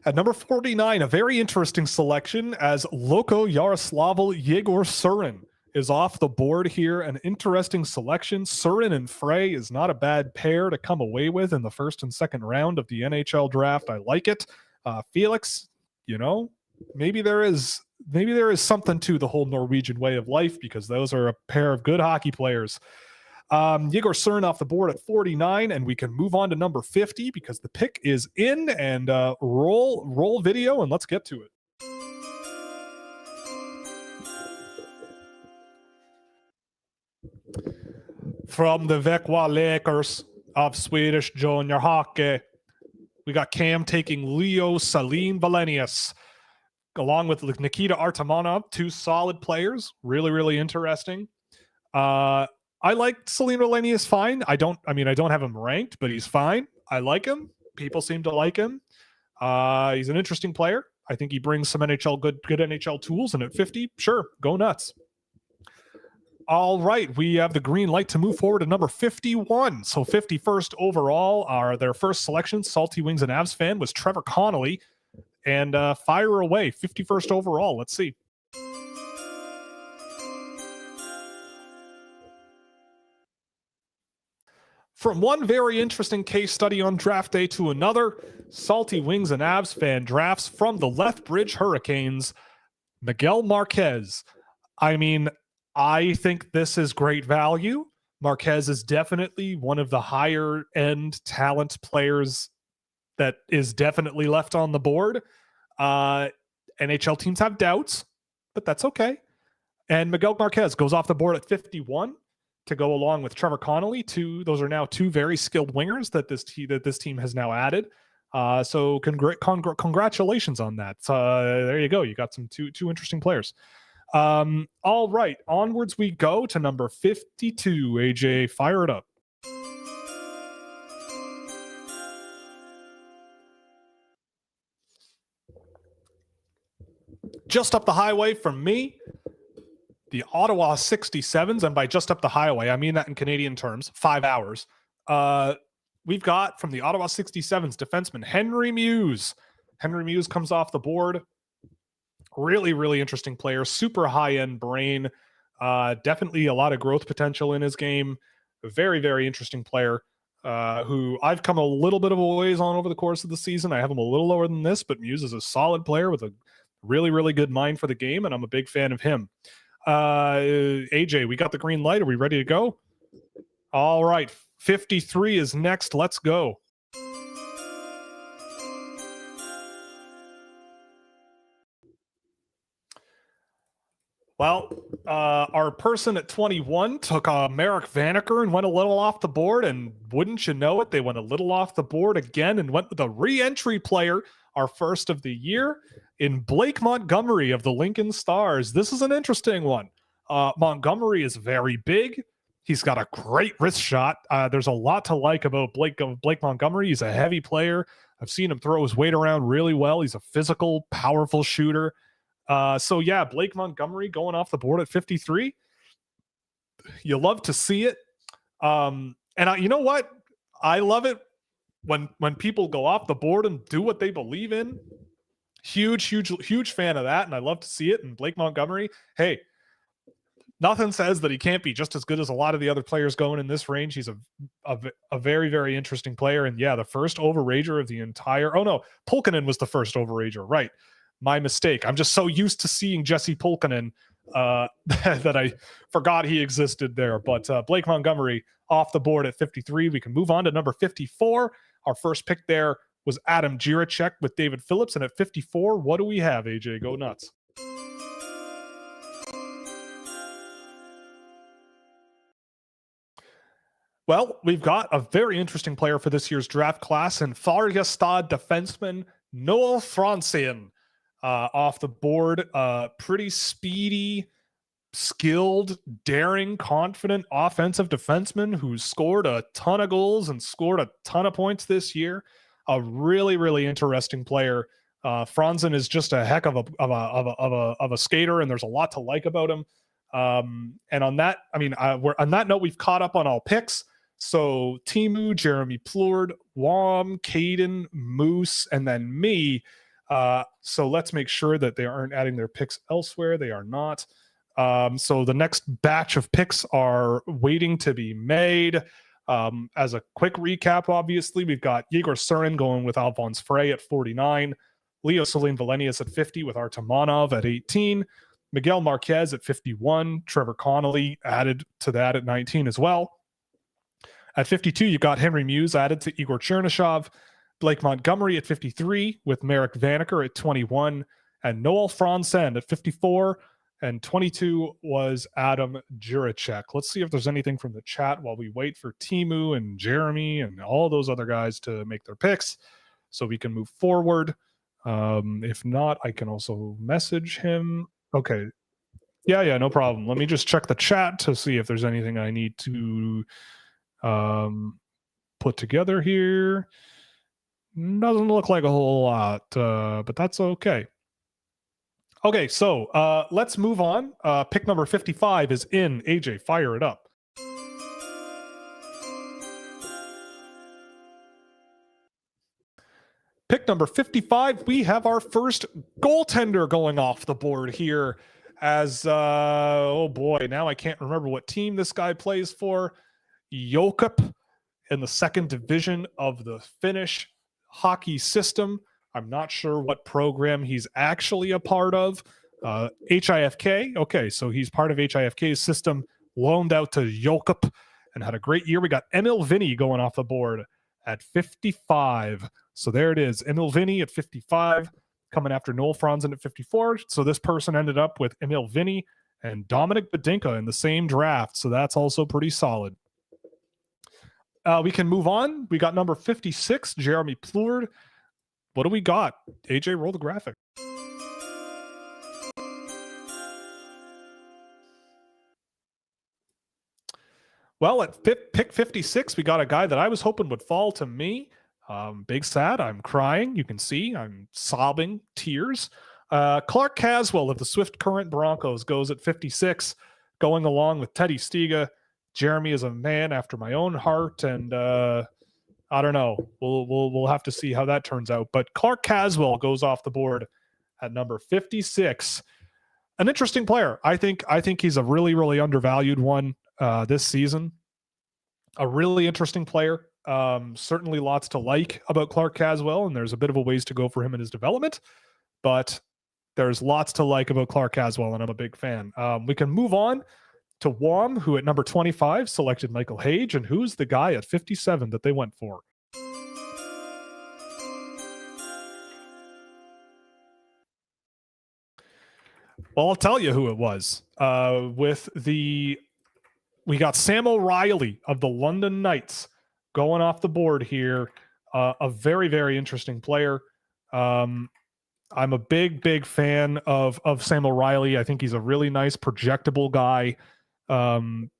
At number 49, a very interesting selection as Loko Yaroslavl Yegor Surin is off the board here. An interesting selection. Surin and Frey is not a bad pair to come away with in the first and second round of the NHL draft. I like it. Felix, maybe there is something to the whole Norwegian way of life because those are a pair of good hockey players. Yegor Surin off the board at 49, and we can move on to number 50 because the pick is in. And roll video, and let's get to it. From the Växjö Lakers of Swedish junior hockey, we got Cam taking Leo Saline Valenius along with Nikita Artamonov, two solid players. Really, really interesting. I like Saline Valenius fine. I don't have him ranked, but he's fine. I like him. People seem to like him. He's an interesting player. I think he brings some good NHL tools, and at 50, sure, go nuts. All right, we have the green light to move forward to number 51. So 51st overall are their first selection. Salty Wings and Avs fan was Trevor Connolly. And fire away, 51st overall. Let's see. From one very interesting case study on draft day to another, Salty Wings and Avs fan drafts from the Lethbridge Hurricanes, Miguel Marquez. I mean, I think this is great value. Marquez is definitely one of the higher end talent players that is definitely left on the board. NHL teams have doubts, but that's okay. And Miguel Marquez goes off the board at 51 to go along with Trevor Connolly. Those are now two very skilled wingers that this team has now added. So congratulations on that. There you go. You got some two interesting players. All right, onwards we go to number 52. AJ, fire it up. Just up the highway from me, the Ottawa 67s, and by just up the highway, I mean that in Canadian terms, 5 hours. We've got from the Ottawa 67s defenseman Henry Muse. Henry Muse comes off the board. Really, really interesting player. Super high-end brain. Definitely a lot of growth potential in his game. A very, very interesting player who I've come a little bit of a ways on over the course of the season. I have him a little lower than this, but Muse is a solid player with a really, really good mind for the game, and I'm a big fan of him. AJ, we got the green light. Are we ready to go? All right. 53 is next. Let's go. Well, our person at 21 took Marek Vanacker and went a little off the board, and wouldn't you know it, they went a little off the board again and went with a re-entry player, our first of the year, in Blake Montgomery of the Lincoln Stars. This is an interesting one. Montgomery is very big, He's got a great wrist shot. There's a lot to like about Blake Montgomery. He's a heavy player. I've seen him throw his weight around really well. He's a physical, powerful shooter. So yeah, Blake Montgomery going off the board at 53. You love to see it. You know what? I love it when people go off the board and do what they believe in. Huge fan of that, and I love to see it. And Blake Montgomery, hey, nothing says that he can't be just as good as a lot of the other players going in this range. He's a very, very interesting player. And yeah, the first overager of the entire... Oh no, Pulkkinen was the first overager. Right. My mistake. I'm just so used to seeing Jesse Pulkkinen that I forgot he existed there. But Blake Montgomery off the board at 53. We can move on to number 54. Our first pick there was Adam Jiricek with David Phillips. And at 54, what do we have, AJ? Go nuts. Well, we've got a very interesting player for this year's draft class, and Färjestad defenseman Noel Franzen off the board. Pretty speedy, skilled, daring, confident offensive defenseman who's scored a ton of goals and scored a ton of points this year. A really, really interesting player. Franzen is just a heck of a skater, and there's a lot to like about him. And on that, on that note, we've caught up on all picks. So Timu, Jeremy Plourde, Wam, Caden, Moose, and then me. So let's make sure that they aren't adding their picks elsewhere. They are not. So the next batch of picks are waiting to be made. As a quick recap, obviously, we've got Yegor Surin going with Alphonse Frey at 49, Leo Celine Valenius at 50 with Artemanov at 18, Miguel Marquez at 51, Trevor Connolly added to that at 19 as well. At 52, you've got Henry Muse added to Igor Chernyshov, Blake Montgomery at 53 with Marek Vanacker at 21, and Noel Franzen at 54. And 22 was Adam Jiricek. Let's see if there's anything from the chat while we wait for Timu and Jeremy and all those other guys to make their picks so we can move forward. If not, I can also message him. Okay. Yeah, no problem. Let me just check the chat to see if there's anything I need to put together here. Doesn't look like a whole lot, but that's okay. Okay, so let's move on. Pick number 55 is in. AJ, fire it up. Pick number 55, we have our first goaltender going off the board here as, oh boy, now I can't remember what team this guy plays for. Jokip in the second division of the Finnish hockey system. I'm not sure what program he's actually a part of. HIFK. Okay, so he's part of HIFK's system, loaned out to Jokip and had a great year. We got Emil Vinny going off the board at 55. So there it is. Emil Vinny at 55, coming after Noel Franzen at 54. So this person ended up with Emil Vinny and Dominic Badinka in the same draft. So that's also pretty solid. We can move on. We got number 56, Jeremy Plourde. What do we got? AJ, roll the graphic. Well, at pick 56, we got a guy that I was hoping would fall to me. Big sad. I'm crying. You can see I'm sobbing tears. Clark Caswell of the Swift Current Broncos goes at 56, going along with Teddy Stiga. Jeremy is a man after my own heart, and I don't know. We'll have to see how that turns out. But Clark Caswell goes off the board at number 56. An interesting player. I think he's a really, really undervalued one this season. A really interesting player. Certainly lots to like about Clark Caswell, and there's a bit of a ways to go for him in his development. But there's lots to like about Clark Caswell, and I'm a big fan. We can move on to Wam, who at number 25 selected Michael Hage, and who's the guy at 57 that they went for? Well, I'll tell you who it was. We got Sam O'Reilly of the London Knights going off the board here. A very, very interesting player. I'm a big fan of Sam O'Reilly. I think he's a really nice, projectable guy.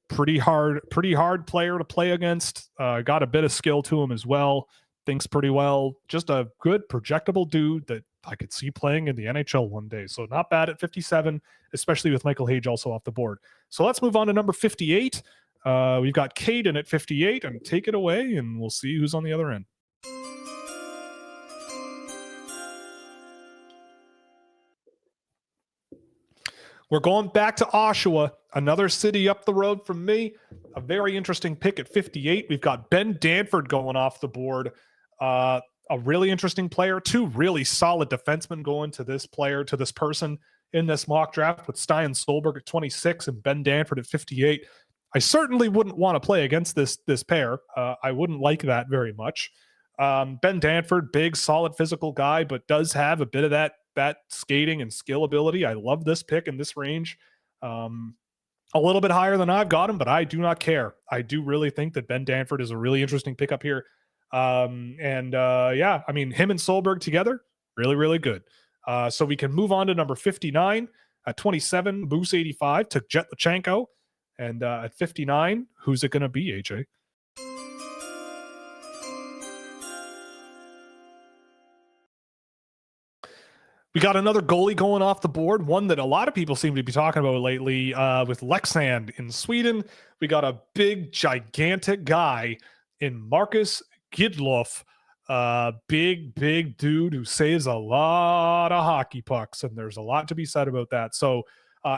Pretty hard player to play against. Got a bit of skill to him as well. Thinks pretty well. Just a good projectable dude that I could see playing in the NHL one day. So not bad at 57, especially with Michael Hage also off the board. So let's move on to number 58. We've got Caden at 58, and take it away, and we'll see who's on the other end. We're going back to Oshawa, another city up the road from me. A very interesting pick at 58. We've got Ben Danford going off the board. A really interesting player. Two really solid defensemen going to this person in this mock draft, with Stein Solberg at 26 and Ben Danford at 58. I certainly wouldn't want to play against this pair. I wouldn't like that very much. Ben Danford, big, solid physical guy, but does have a bit of that skating and skill ability. I love this pick in this range. A little bit higher than I've got him, but I do not care. I do really think that Ben Danford is a really interesting pickup here. Yeah, I mean, him and Solberg together, really, really good. So we can move on to number 59 at 27. Moose 85 took Jet Lachenko. And at 59, who's it going to be, AJ? We got another goalie going off the board, one that a lot of people seem to be talking about lately with Leksand in Sweden. We got a big, gigantic guy in Marcus Gidloff, big dude who saves a lot of hockey pucks, and there's a lot to be said about that. So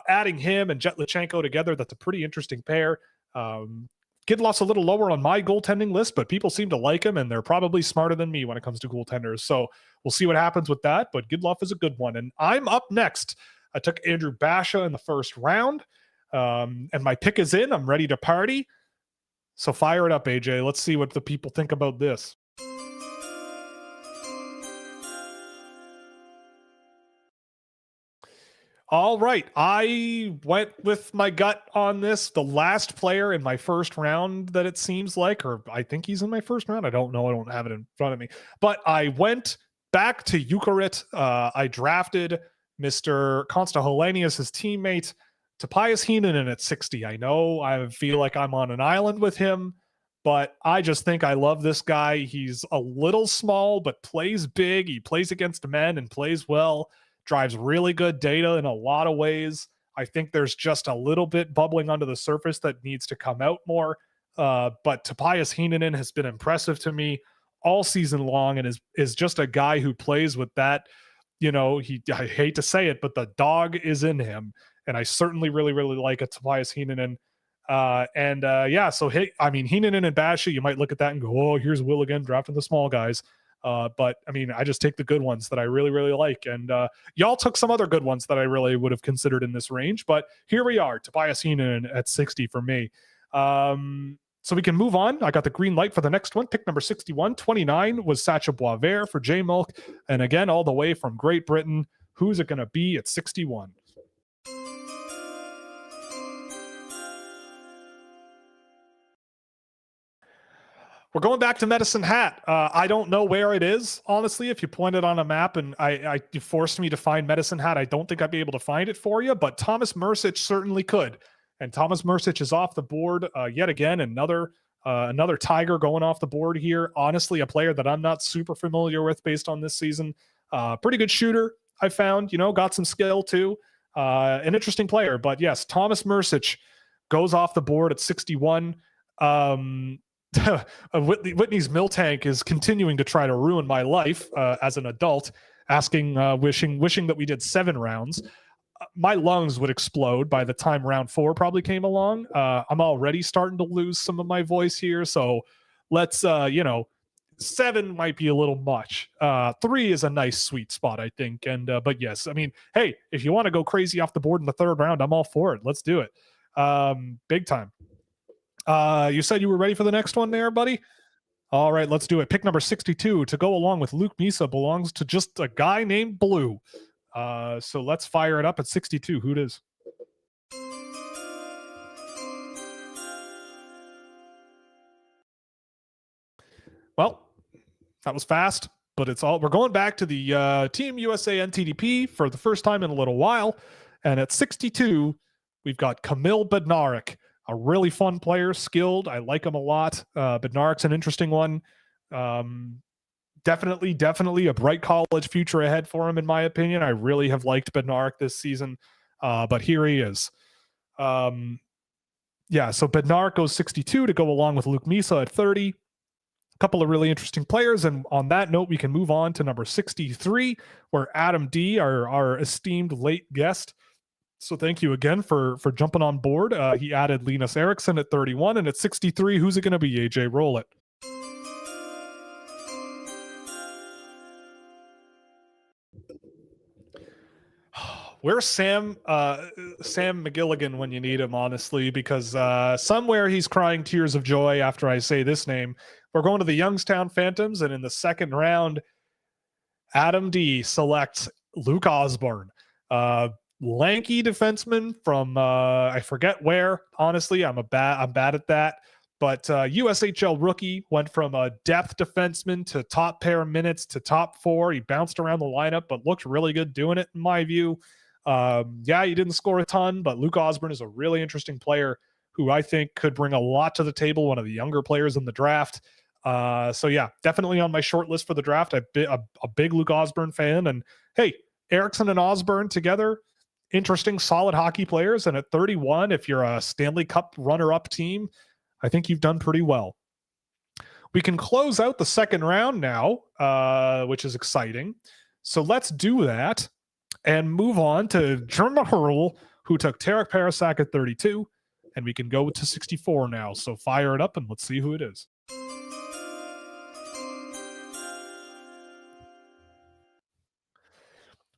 adding him and Jet Lachenko together, that's a pretty interesting pair. Gidloff's a little lower on my goaltending list, but people seem to like him, and they're probably smarter than me when it comes to goaltenders. So we'll see what happens with that, but Gidloff is a good one. And I'm up next. I took Andrew Basha in the first round, and my pick is in. I'm ready to party. So fire it up, AJ. Let's see what the people think about this. All right. I went with my gut on this. The last player in my first round that it seems like, or I think he's in my first round. I don't know. I don't have it in front of me. But I went back to Jukurit. I drafted Mr. Konsta his teammate, Topias Heinonen at 60. I know I feel like I'm on an island with him, but I just think I love this guy. He's a little small, but plays big. He plays against men and plays well. Drives really good data in a lot of ways. I think there's just a little bit bubbling under the surface that needs to come out more. But Topias Heinonen has been impressive to me all season long, and is just a guy who plays with that, I hate to say it, but the dog is in him. And I certainly really, really like a Topias Heinonen. So Heinonen and Basha, you might look at that and go, oh, here's Will again drafting the small guys. But I mean, I just take the good ones that I really, really like. And y'all took some other good ones that I really would have considered in this range. But here we are, Topias Heinonen at 60 for me. So we can move on. I got the green light for the next one. Pick number 61. 29 was Sacha Boisvert for J Mulk. And again, all the way from Great Britain. Who's it going to be at 61? We're going back to Medicine Hat. I don't know where it is, honestly. If you point it on a map and you forced me to find Medicine Hat, I don't think I'd be able to find it for you, but Thomas Mercic certainly could. And Thomas Mercic is off the board yet again. Another Tiger going off the board here. Honestly, a player that I'm not super familiar with based on this season. Pretty good shooter, I found. Got some skill too. An interesting player. But yes, Thomas Mercic goes off the board at 61. Whitney's Miltank is continuing to try to ruin my life as an adult, asking, wishing that we did 7 rounds. My lungs would explode by the time round 4 probably came along. I'm already starting to lose some of my voice here, so let's 7 might be a little much. 3 is a nice sweet spot, I think. And but yes, I mean, hey, if you want to go crazy off the board in the 3rd round, I'm all for it. Let's do it. Big time. You said you were ready for the next one there, buddy? All right, let's do it. Pick number 62 to go along with Luke Misa belongs to just a guy named Blue. So let's fire it up at 62. Who it is? Well, that was fast, but we're going back to the Team USA NTDP for the first time in a little while. And at 62, we've got Kamil Bednarik. A really fun player, skilled. I like him a lot. Bednarik's an interesting one. Definitely a bright college future ahead for him, in my opinion. I really have liked Bednarik this season, but here he is. So Bednarik goes 62 to go along with Luke Misa at 30. A couple of really interesting players. And on that note, we can move on to number 63, where Adam D, our esteemed late guest. So thank you again for jumping on board. He added Linus Eriksson at 31, and at 63, who's it going to be? AJ, roll it. Where's Sam McGilligan when you need him, honestly, because somewhere he's crying tears of joy after I say this name. We're going to the Youngstown Phantoms, and in the second round, Adam D selects Luke Osborne, lanky defenseman from I forget where. Honestly, I'm bad at that. But USHL rookie, went from a depth defenseman to top pair minutes to top 4. He bounced around the lineup, but looked really good doing it, in my view. He didn't score a ton, but Luke Osborne is a really interesting player who I think could bring a lot to the table, one of the younger players in the draft. Definitely on my short list for the draft. I'm a big Luke Osborne fan. And hey, Eriksson and Osborne together, interesting, solid hockey players. And at 31, if you're a Stanley Cup runner-up team, I think you've done pretty well. We can close out the second round now, which is exciting. So let's do that and move on to Jerma Hurl, who took Tarek Parasak at 32, and we can go to 64 now. So fire it up and let's see who it is.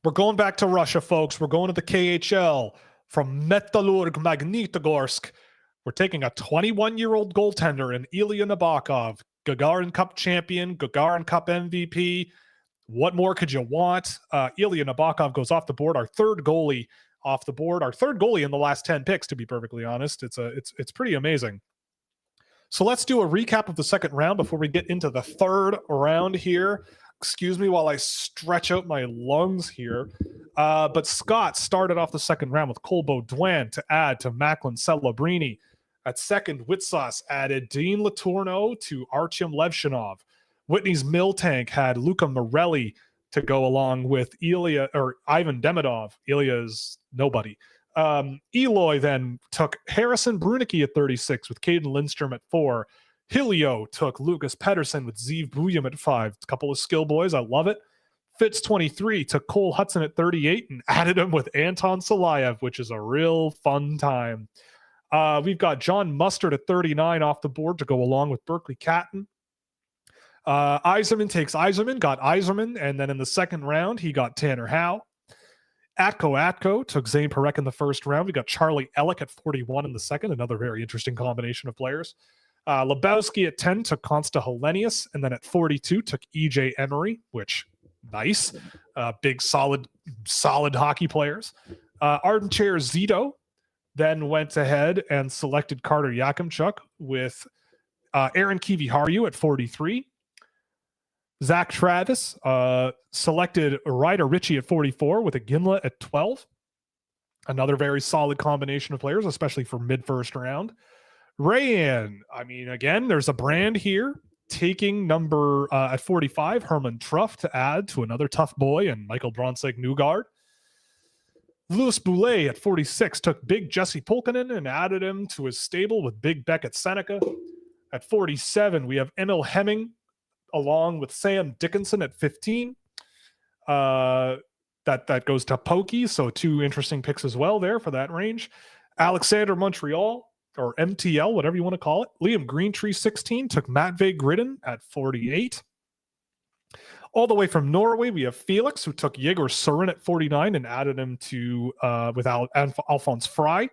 We're going back to Russia, folks. We're going to the KHL from Metallurg Magnitogorsk. We're taking a 21-year-old goaltender in Ilya Nabokov, Gagarin Cup champion, Gagarin Cup MVP. What more could you want? Ilya Nabokov goes off the board, our third goalie off the board, our third goalie in the last 10 picks, to be perfectly honest. It's pretty amazing. So let's do a recap of the second round before we get into the third round here. Excuse me while I stretch out my lungs here. But Scott started off the second round with Cole Baudouin to add to Macklin Celebrini. At second, Witsauce added Dean Letourneau to Artyom Levshinov. Whitney's Miltank had Luca Morelli to go along with Ivan Demidov. Ilya is nobody. Eloy then took Harrison Brunicki at 36 with Caden Lindstrom at 4. Hilio took Lucas Pedersen with Zeev Buyam at 5. A couple of skill boys. I love it. Fitz 23 took Cole Hudson at 38 and added him with Anton Salayev, which is a real fun time. We've got John Mustard at 39 off the board to go along with Berkeley Catton. Yzerman takes Yzerman, got Yzerman, and then in the second round, he got Tanner Howe. Atko took Zane Parek in the first round. We got Charlie Ellick at 41 in the second, another very interesting combination of players. Lebowski at 10 took Consta Hellenius, and then at 42 took EJ Emery, which, nice. Big, solid hockey players. Armchair Zito then went ahead and selected Carter Yakimchuk with Aaron Kiviharyu at 43. Zach Travis selected Ryder Ritchie at 44 with a Ginla at 12. Another very solid combination of players, especially for mid-first round. Rayan, again, there's a brand here, taking number at 45, Herman Truff to add to another tough boy and Michael Bronseg Newgard. Louis Boulet at 46 took Big Jesse Pulkkinen and added him to his stable with Big Beckett Seneca. At 47, we have Emil Hemming along with Sam Dickinson at 15. That goes to Pokey, so two interesting picks as well there for that range. Alexander Montreal, or MTL, whatever you want to call it. Liam Greentree, 16, took Matvey Gridden at 48. All the way from Norway, we have Felix, who took Yegor Surin at 49 and added him to with Alphonse Fry.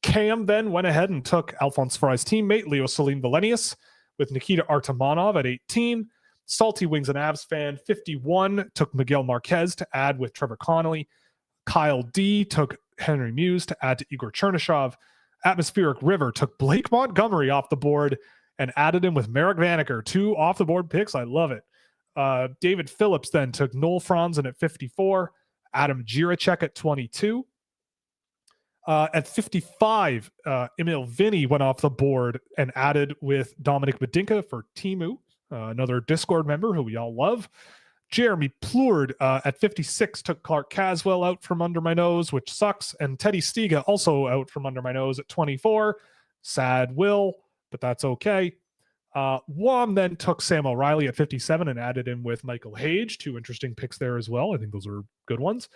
Cam then went ahead and took Alphonse Fry's teammate, Leo Celine Valenius, with Nikita Artemanov at 18. Salty Wings and Avs fan, 51, took Miguel Marquez to add with Trevor Connolly. Kyle D took Henry Muse to add to Igor Chernyshov. Atmospheric River took Blake Montgomery off the board and added him with Merrick Vanaker. Two off-the-board picks. I love it. David Phillips then took Noel Franzen at 54. Adam Jiricek at 22. At 55, Emil Vinny went off the board and added with Dominic Medinka for Timu, another Discord member who we all love. Jeremy Plourde at 56 took Clark Caswell out from under my nose, which sucks. And Teddy Stiga also out from under my nose at 24. Sad Will, but that's okay. Wom then took Sam O'Reilly at 57 and added him with Michael Hage. Two interesting picks there as well. I think those are good ones.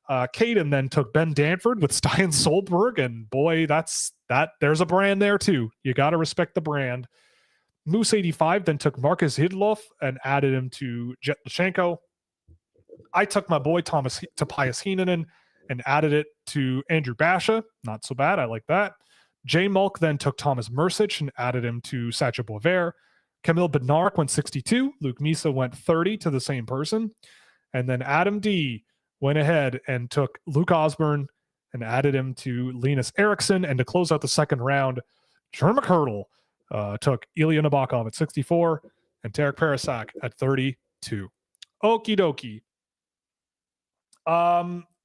Caden then took Ben Danford with Stein Solberg, and boy, there's a brand there too. You got to respect the brand. Moose 85 then took Marcus Hidloff and added him to Jet Lashenko. I took my boy Topias Heinonen and added it to Andrew Basha. Not so bad. I like that. Jay Mulk then took Thomas Mercic and added him to Sacha Boisvert. Camille Bednarik went 62. Luke Misa went 30 to the same person. And then Adam D went ahead and took Luke Osborne and added him to Linus Eriksson. And to close out the second round, Jeremy McCurdle took Ilya Nabokov at 64 and Tarek Parasak at 32. Okie dokie.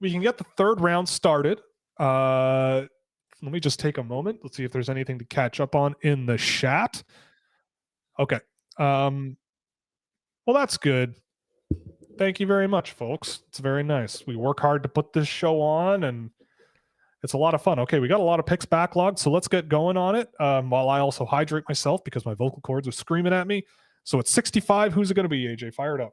We can get the third round started. Let me just take a moment. Let's see if there's anything to catch up on in the chat. Okay. Well, that's good. Thank you very much, folks. It's very nice. We work hard to put this show on, and it's a lot of fun. Okay, we got a lot of picks backlogged, so let's get going on it while I also hydrate myself because my vocal cords are screaming at me. So it's 65. Who's it going to be, AJ? Fire it up.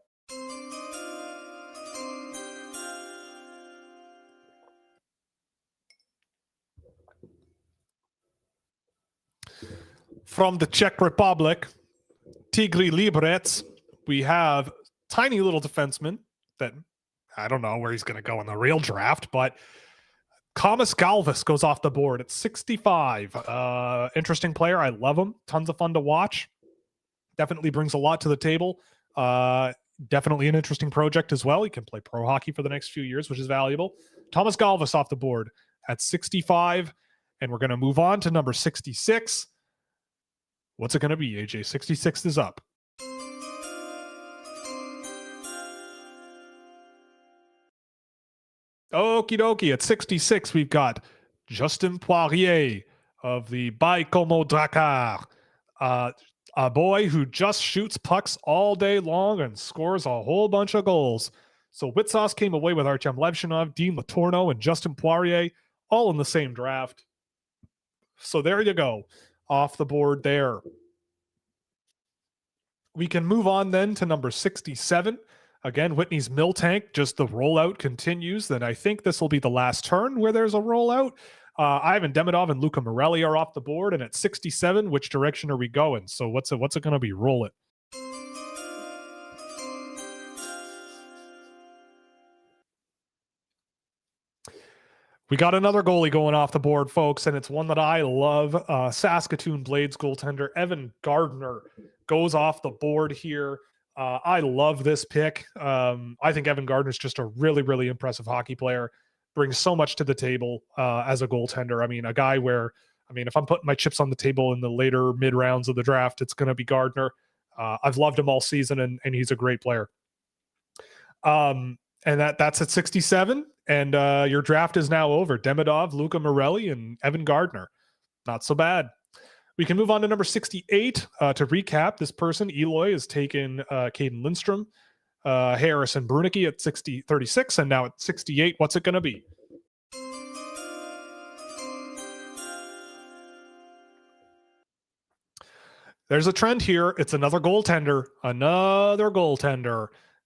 From the Czech Republic, Tigri Liberec, we have tiny little defenseman that I don't know where he's going to go in the real draft, but Thomas Galvis goes off the board at 65. Interesting player. I love him. Tons of fun to watch. Definitely brings a lot to the table. Definitely an interesting project as well. He can play pro hockey for the next few years, which is valuable. Thomas Galvis off the board at 65. And we're going to move on to number 66. What's it going to be, AJ? 66 is up. Okie dokie. At 66, we've got Justin Poirier of the Baikomo Dakar. A boy who just shoots pucks all day long and scores a whole bunch of goals. So Witsauce came away with Artyom Levshinov, Dean Letourneau, and Justin Poirier, all in the same draft. So there you go. Off the board there. We can move on then to number 67. Again, Whitney's Mill Tank, just the rollout continues. Then I think this will be the last turn where there's a rollout. Ivan Demidov and Luca Morelli are off the board. And at 67, which direction are we going? So what's it going to be? Roll it. We got another goalie going off the board, folks, and it's one that I love. Saskatoon Blades goaltender Evan Gardner goes off the board here. I love this pick. I think Evan Gardner is just a really, really impressive hockey player. Brings so much to the table as a goaltender. I mean, a guy where, if I'm putting my chips on the table in the later mid rounds of the draft, it's going to be Gardner. I've loved him all season, and he's a great player. And that's at 67. And your draft is now over. Demidov, Luca Morelli, and Evan Gardner. Not so bad. We can move on to number 68. To recap, this person, Eloy, has taken Caden Lindstrom, Harrison Brunicki at 36, and now at 68. What's it going to be? There's a trend here. It's another goaltender.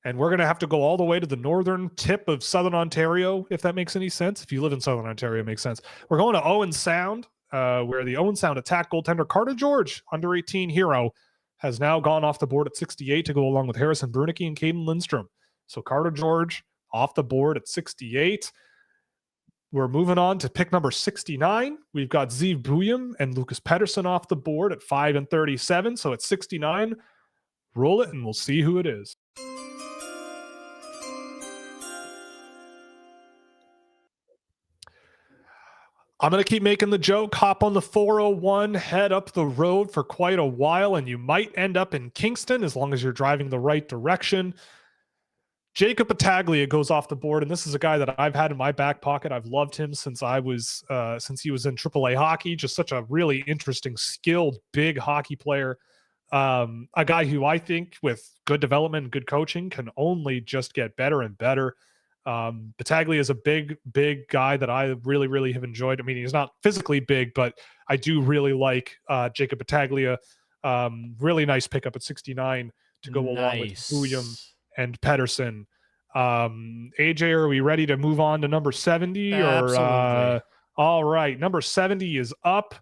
And we're going to have to go all the way to the northern tip of Southern Ontario, if that makes any sense. If you live in Southern Ontario, it makes sense. We're going to Owen Sound, where the Owen Sound attack goaltender Carter George, under 18 hero, has now gone off the board at 68 to go along with Harrison Brunicki and Caden Lindstrom. So Carter George off the board at 68. We're moving on to pick number 69. We've got Zeev Buyum and Lucas Pedersen off the board at 5 and 37. So at 69, roll it and we'll see who it is. I'm going to keep making the joke, hop on the 401, head up the road for quite a while, and you might end up in Kingston as long as you're driving the right direction. Jacob Battaglia goes off the board, and this is a guy that I've had in my back pocket. I've loved him since he was in AAA hockey. Just such a really interesting, skilled, big hockey player. A guy who I think with good development and good coaching can only just get better and better. Battaglia is a big guy that I really, really have enjoyed. I mean, he's not physically big, but I do really like Jacob Battaglia. Really nice pickup at 69 to go along with William and Pedersen. AJ, are we ready to move on to number 70? Absolutely. All right, number 70 is up.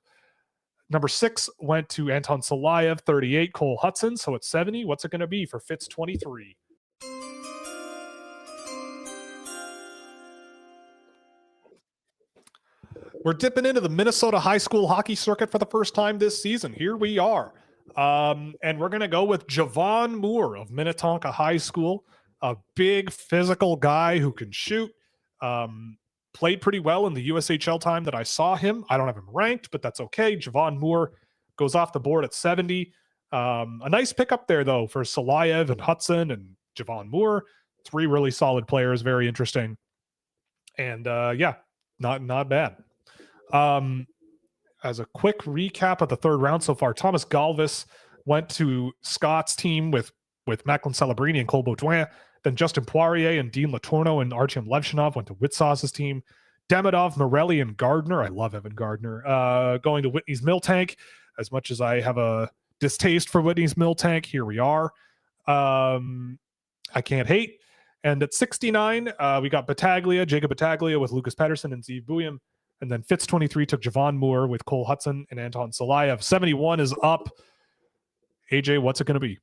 Number 6 went to Anton Salayev, 38, Cole Hudson. So it's 70. What's it going to be for Fitz 23? We're dipping into the Minnesota high school hockey circuit for the first time this season. Here we are. And we're going to go with Javon Moore of Minnetonka High School, a big physical guy who can shoot. Played pretty well in the USHL time that I saw him. I don't have him ranked, but that's okay. Javon Moore goes off the board at 70. A nice pickup there, though, for Salayev and Hudson and Javon Moore. 3 really solid players, very interesting. And yeah, not bad. As a quick recap of the third round so far, Thomas Galvis went to Scott's team with Macklin Celebrini and Cole Baudouin. Then Justin Poirier and Dean Letourneau and Artyom Levshinov went to Witsauce's team. Demidov, Morelli, and Gardner. I love Evan Gardner. Going to Whitney's Miltank. As much as I have a distaste for Whitney's Miltank, here we are. I can't hate. And at 69, we got Jacob Battaglia with Lucas Pedersen and Zeev Buyam. And then Fitz 23 took Javon Moore with Cole Hudson and Anton Salayev. 71 is up. AJ, what's it going to be?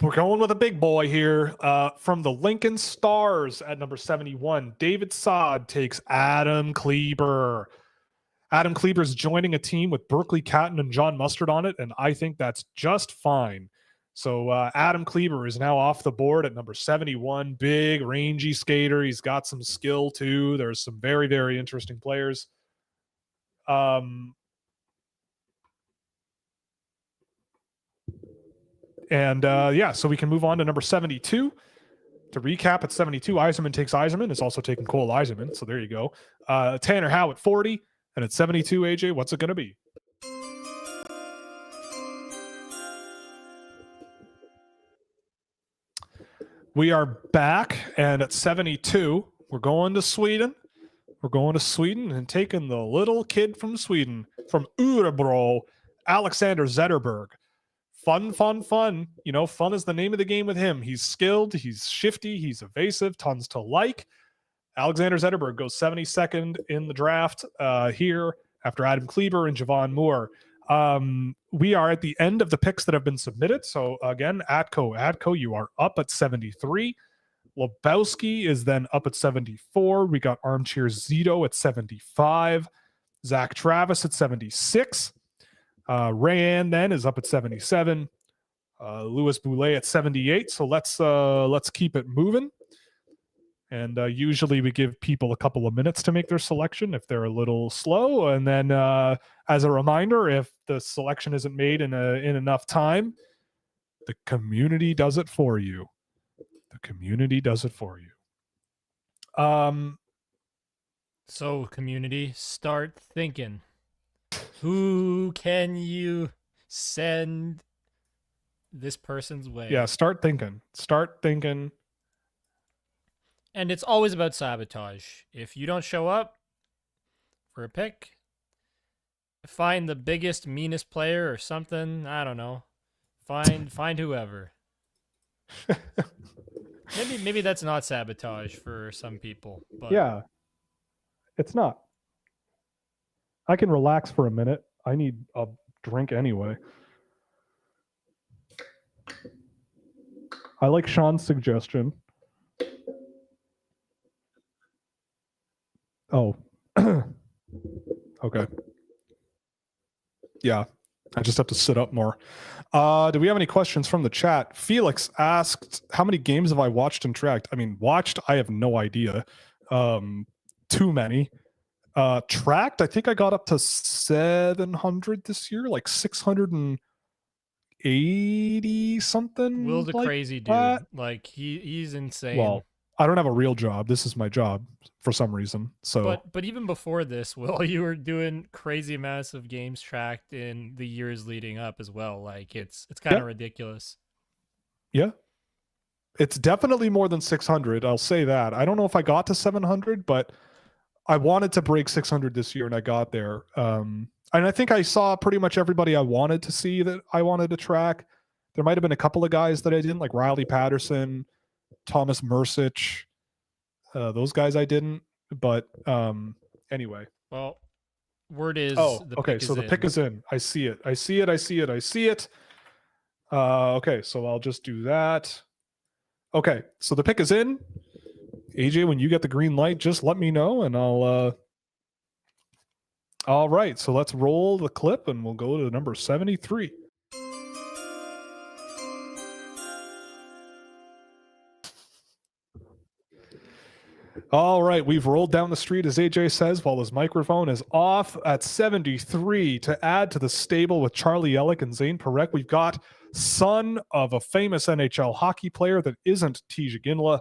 We're going with a big boy here. From the Lincoln Stars at number 71, David Saad takes Adam Kleber. Adam Kleber's joining a team with Berkeley Catton and John Mustard on it, and I think that's just fine. So Adam Kleber is now off the board at number 71. Big, rangy skater. He's got some skill, too. There's some very, very interesting players. Yeah, so we can move on to number 72. To recap, at 72, Yzerman takes Yzerman. It's also taking Cole Yzerman, so there you go. Tanner Howe at 40. And at 72, AJ, what's it going to be? We are back, and at 72, we're going to Sweden. We're going to Sweden and taking the little kid from Sweden, from Örebro, Alexander Zetterberg. Fun. You know, fun is the name of the game with him. He's skilled, he's shifty, he's evasive, tons to like. Alexander Zetterberg goes 72nd in the draft here after Adam Kleber and Javon Moore. We are at the end of the picks that have been submitted. So again, Atco, you are up at 73. Lebowski is then up at 74. We got Armchair Zito at 75. Zach Travis at 76. Rayanne then is up at 77. Louis Boulet at 78. So let's keep it moving. And usually we give people a couple of minutes to make their selection if they're a little slow. And then as a reminder, if the selection isn't made in enough time, the community does it for you. The community does it for you. So community, start thinking. Who can you send this person's way? Yeah, start thinking. And it's always about sabotage. If you don't show up for a pick, find the biggest, meanest player or something. I don't know. Find whoever. Maybe that's not sabotage for some people. But yeah, it's not. I can relax for a minute. I need a drink anyway. I like Sean's suggestion. Oh, okay. Yeah, I just have to sit up more. Do we have any questions from the chat? Felix asked, how many games have I watched and tracked? I mean, watched, I have no idea. Too many. Tracked, I think I got up to 700 this year, like 680 something. Will's a like crazy that. dude. Like he's insane. Well, I don't have a real job. This is my job for some reason. So but even before this, Will, you were doing crazy amounts of games tracked in the years leading up as well. Like it's kind of ridiculous. Yeah. It's definitely more than 600. I'll say that. I don't know if I got to 700, but I wanted to break 600 this year and I got there. And I think I saw pretty much everybody I wanted to see that I wanted to track. There might have been a couple of guys that I didn't, like Riley Patterson, Thomas Mercic. Those guys I didn't. But anyway. Well, word is the pick is the pick is in. I see it. Okay, so I'll just do that. Okay, so the pick is in. AJ, when you get the green light, just let me know and I'll all right, so let's roll the clip and we'll go to number 73. All right, we've rolled down the street, as AJ says, while his microphone is off at 73. To add to the stable with Charlie Ellick and Zane Parekh, we've got son of a famous NHL hockey player that isn't Tij Ginla.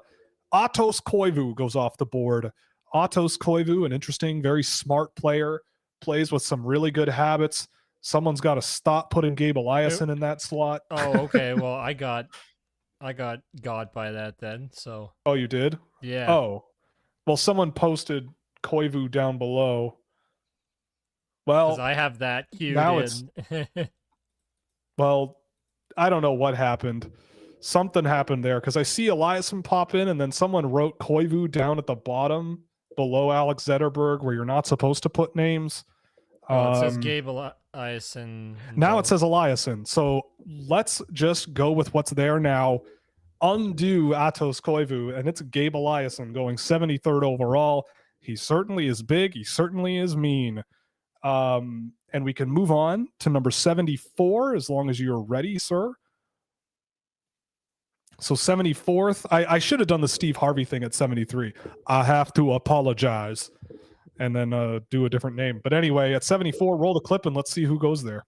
Atos Koivu goes off the board. Atos Koivu, an interesting, very smart player, plays with some really good habits. Someone's got to stop putting Gabe Eliasson in that slot. Oh, okay. Well, I got got by that then. So. Oh, you did? Yeah. Oh, well, someone posted Koivu down below. Well, I have that queued now in. Well, I don't know what happened. Something happened there because I see Eliasson pop in and then someone wrote Koivu down at the bottom below Alex Zetterberg where you're not supposed to put names. Oh, it says Gabe Eliasson. Now it says Eliasson. So let's just go with what's there now. Undo Atos Koivu, and it's Gabe Eliasson going 73rd overall. He certainly is big. He certainly is mean. And we can move on to number 74 as long as you're ready, sir. So 74th, I should have done the Steve Harvey thing at 73. I have to apologize and then do a different name. But anyway, at 74, roll the clip and let's see who goes there.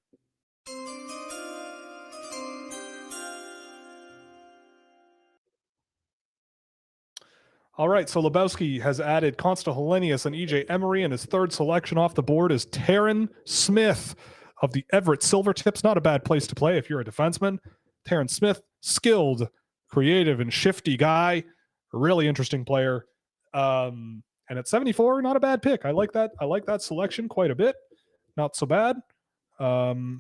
All right, so Lebowski has added Consta Hellenius and EJ Emery, and his third selection off the board is Taryn Smith of the Everett Silvertips. Not a bad place to play if you're a defenseman. Taryn Smith, skilled, creative, and shifty guy. A really interesting player. And at 74, not a bad pick. I like that. I like that selection quite a bit. Not so bad. Okay.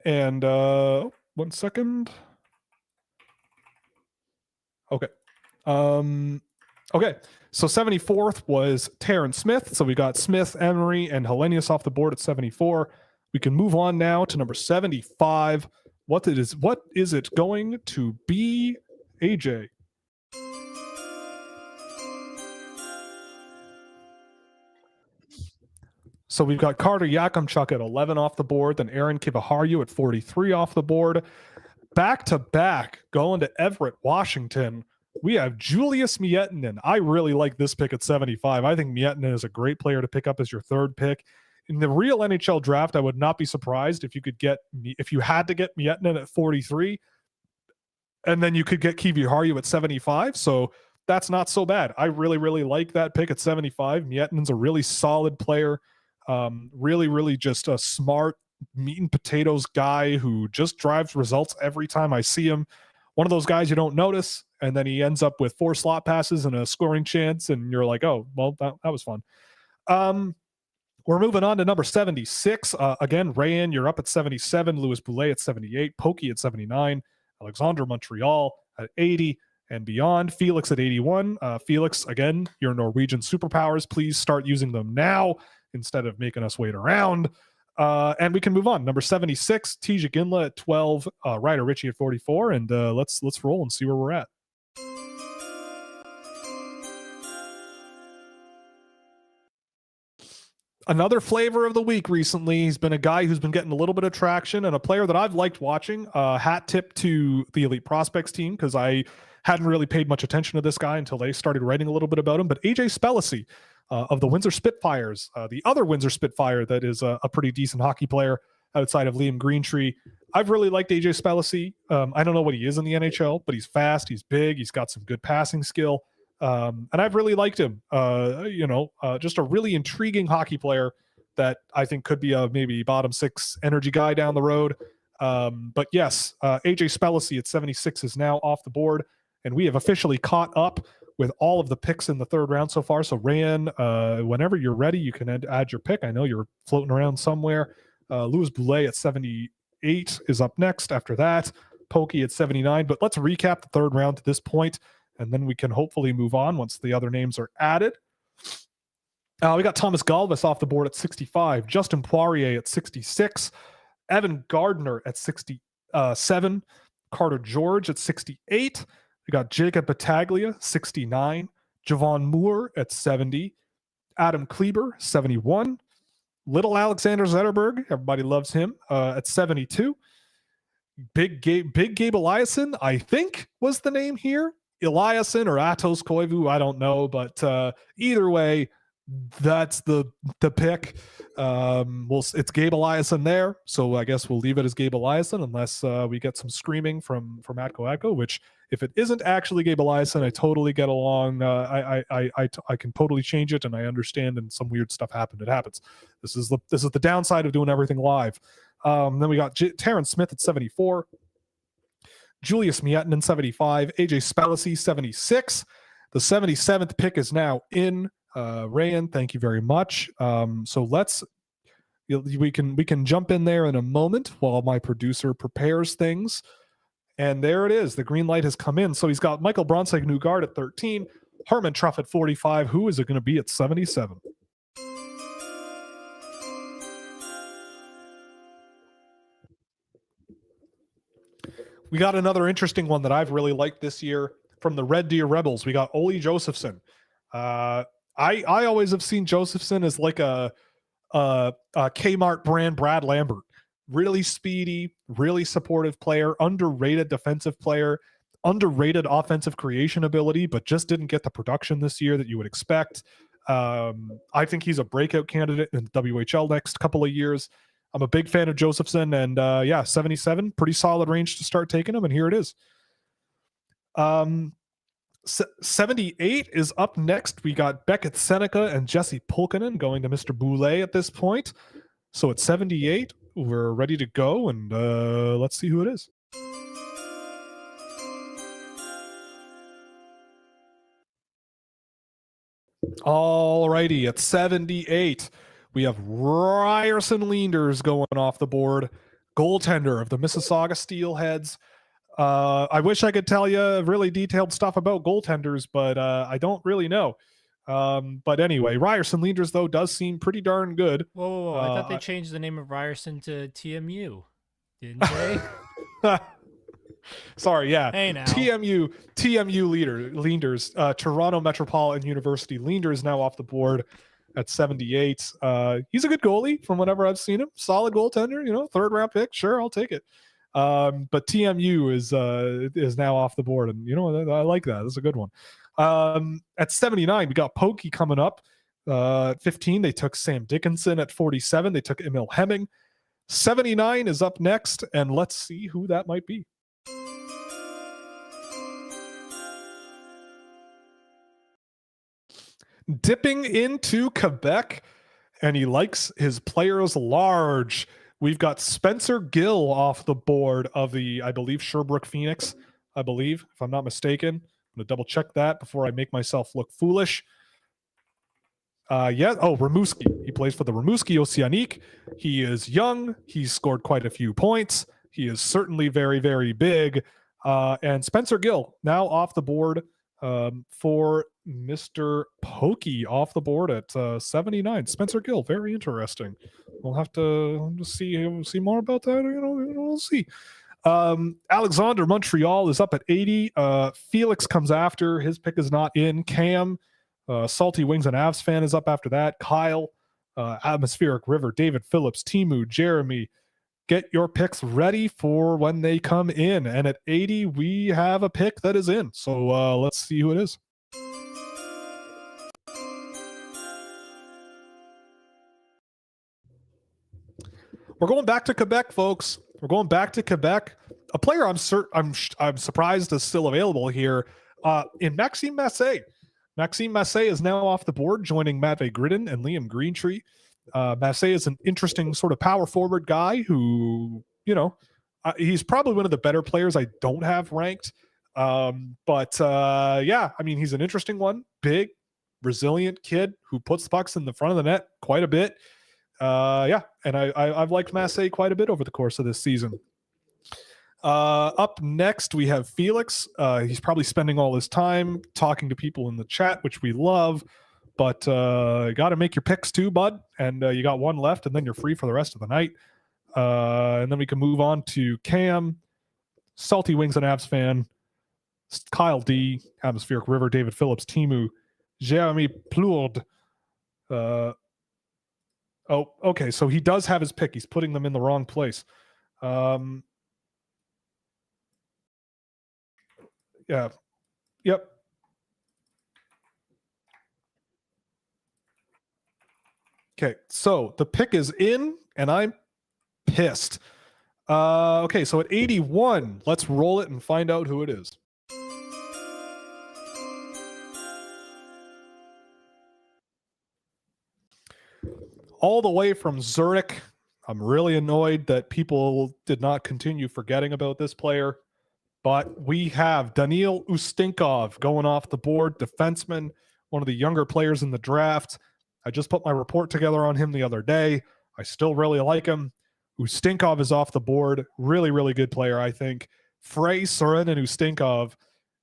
And 1 second. Okay. Okay. So 74th was Taryn Smith. So we got Smith, Emery, and Hellenius off the board at 74. We can move on now to number 75. What is it going to be, AJ? So we've got Carter Yakimchuk at 11 off the board, then Aaron Kiviharju at 43 off the board. Back to back, going to Everett, Washington. We have Julius Miettinen. I really like this pick at 75. I think Miettinen is a great player to pick up as your third pick. In the real NHL draft, I would not be surprised if you had to get Miettinen at 43, and then you could get Kiviharju at 75. So that's not so bad. I really, really like that pick at 75. Miettinen's a really solid player. Really just a smart meat and potatoes guy who just drives results every time I see him. One of those guys you don't notice, and then he ends up with 4 slot passes and a scoring chance, and you're like, oh, well, that was fun. We're moving on to number 76. Again, Rayan, you're up at 77. Louis Boulet at 78. Pokey at 79. Alexandre Montreal at 80 and beyond. Felix at 81. Felix, again, your Norwegian superpowers. Please start using them now instead of making us wait around. And we can move on. Number 76, Tij Ginla at 12, Ryder Ritchie at 44, and let's roll and see where we're at. another flavor of the week recently. He's been a guy who's been getting a little bit of traction and a player that I've liked watching. Hat tip to the Elite Prospects team, because I hadn't really paid much attention to this guy until they started writing a little bit about him. But AJ Spellacy of the Windsor Spitfires, the other Windsor Spitfire that is a pretty decent hockey player outside of Liam Greentree. I've really liked AJ Spellacy. I don't know what he is in the NHL, but he's fast, he's big, he's got some good passing skill. And I've really liked him. Just a really intriguing hockey player that I think could be a maybe bottom 6 energy guy down the road. But yes, AJ Spellacy at 76 is now off the board, and we have officially caught up with all of the picks in the third round so far. So Ryan, whenever you're ready, you can add your pick. I know you're floating around somewhere. Louis Boulet at 78 is up next. After that, Pokey at 79. But let's recap the third round to this point, and then we can hopefully move on once the other names are added. We got Thomas Galvis off the board at 65, Justin Poirier at 66, Evan Gardner at 67, Carter George at 68. We got Jacob Battaglia, 69, Javon Moore at 70, Adam Kleber, 71, Little Alexander Zetterberg, everybody loves him, at 72. Big Gabe Eliasson, I think was the name here. Eliasson or Atos Koivu, I don't know, but either way, that's the pick. It's Gabe Eliasson there, so I guess we'll leave it as Gabe Eliasson unless we get some screaming from Atko, which if it isn't actually Gabe Eliasson, I totally get along. I can totally change it, and I understand. And some weird stuff happened. It happens. This is the downside of doing everything live. Then we got Terrence Smith at 74, Julius Miettinen 75, AJ Spellacy 76. The 77th pick is now in. Rayan, thank you very much. So we can jump in there in a moment while my producer prepares things. And there it is. The green light has come in. So he's got Michael Bronseg-Newgard at 13, Harmon Truff at 45. Who is it going to be at 77? We got another interesting one that I've really liked this year from the Red Deer Rebels. We got Ole Josephson. I always have seen Josephson as like a Kmart brand Brad Lambert. Really speedy, really supportive player, underrated defensive player, underrated offensive creation ability, but just didn't get the production this year that you would expect. I think he's a breakout candidate in the WHL next couple of years. I'm a big fan of Josephson, and 77, pretty solid range to start taking him, and here it is. 78 is up next. We got Beckett Seneca and Jesse Pulkkinen going to Mr. Boulet at this point. So at 78, we're ready to go, and let's see who it is. All righty, at 78, we have Ryerson Leenders going off the board, goaltender of the Mississauga Steelheads. I wish I could tell you really detailed stuff about goaltenders, but I don't really know. But anyway, Ryerson Leenders, though, does seem pretty darn good. Whoa. I thought they changed the name of Ryerson to TMU. Didn't they? Sorry, yeah. Hey, now. TMU Leenders, Toronto Metropolitan University. Leenders now off the board at 78. He's a good goalie from whenever I've seen him. Solid goaltender, third round pick. Sure, I'll take it. But TMU is now off the board, and I like that. That's a good one. At 79, we got Pokey coming up. 15, they took Sam Dickinson. At 47, they took Emil Hemming. 79 is up next, and let's see who that might be. Dipping into Quebec, and he likes his players large. We've got Spencer Gill off the board of the, I believe, Sherbrooke Phoenix, if I'm not mistaken. I'm going to double check that before I make myself look foolish. Rimouski. He plays for the Rimouski Oceanique. He is young. He's scored quite a few points. He is certainly very, very big. And Spencer Gill now off the board for Mr. Pokey, off the board at 79. Spencer Gill, very interesting. We'll have to see more about that. We'll see. Alexander Montreal is up at 80. Felix comes after. His pick is not in. Cam, Salty Wings and Avs fan, is up after that. Kyle, Atmospheric River, David Phillips, Timu, Jeremy. Get your picks ready for when they come in. And at 80, we have a pick that is in. So let's see who it is. We're going back to Quebec, folks. We're going back to Quebec. A player I'm surprised is still available here in Maxime Massé. Maxime Massé is now off the board, joining Matvei Gridin and Liam Greentree. Massé is an interesting sort of power forward guy who, he's probably one of the better players I don't have ranked. But I mean, he's an interesting one. Big, resilient kid who puts pucks in the front of the net quite a bit. And I've liked Massé quite a bit over the course of this season. Up next, we have Felix. He's probably spending all his time talking to people in the chat, which we love. But got to make your picks too, bud. And you got one left, and then you're free for the rest of the night. And then we can move on to Cam, Salty Wings and Avs fan, Kyle D, Atmospheric River, David Phillips, Timu, Jeremy Plourde. Oh, okay. So he does have his pick. He's putting them in the wrong place. Yeah. Yep. Okay. So the pick is in, and I'm pissed. Okay. So at 81, let's roll it and find out who it is. All the way from Zurich. I'm really annoyed that people did not continue forgetting about this player. But we have Daniil Ustinkov going off the board, defenseman, one of the younger players in the draft. I just put my report together on him the other day. I still really like him. Ustinkov is off the board. Really, really good player, I think. Frey, Soren, and Ustinkov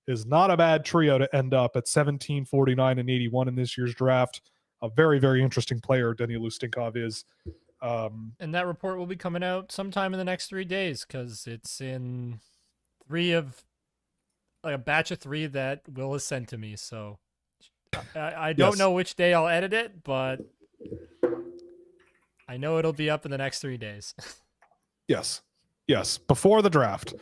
is not a bad trio to end up at 17, 49, and 81 in this year's draft. A very, very interesting player, Daniil Ustinkov is. And that report will be coming out sometime in the next 3 days because it's in a batch of 3 that Will has sent to me. So I don't know which day I'll edit it, but I know it'll be up in the next 3 days. Yes. Before the draft.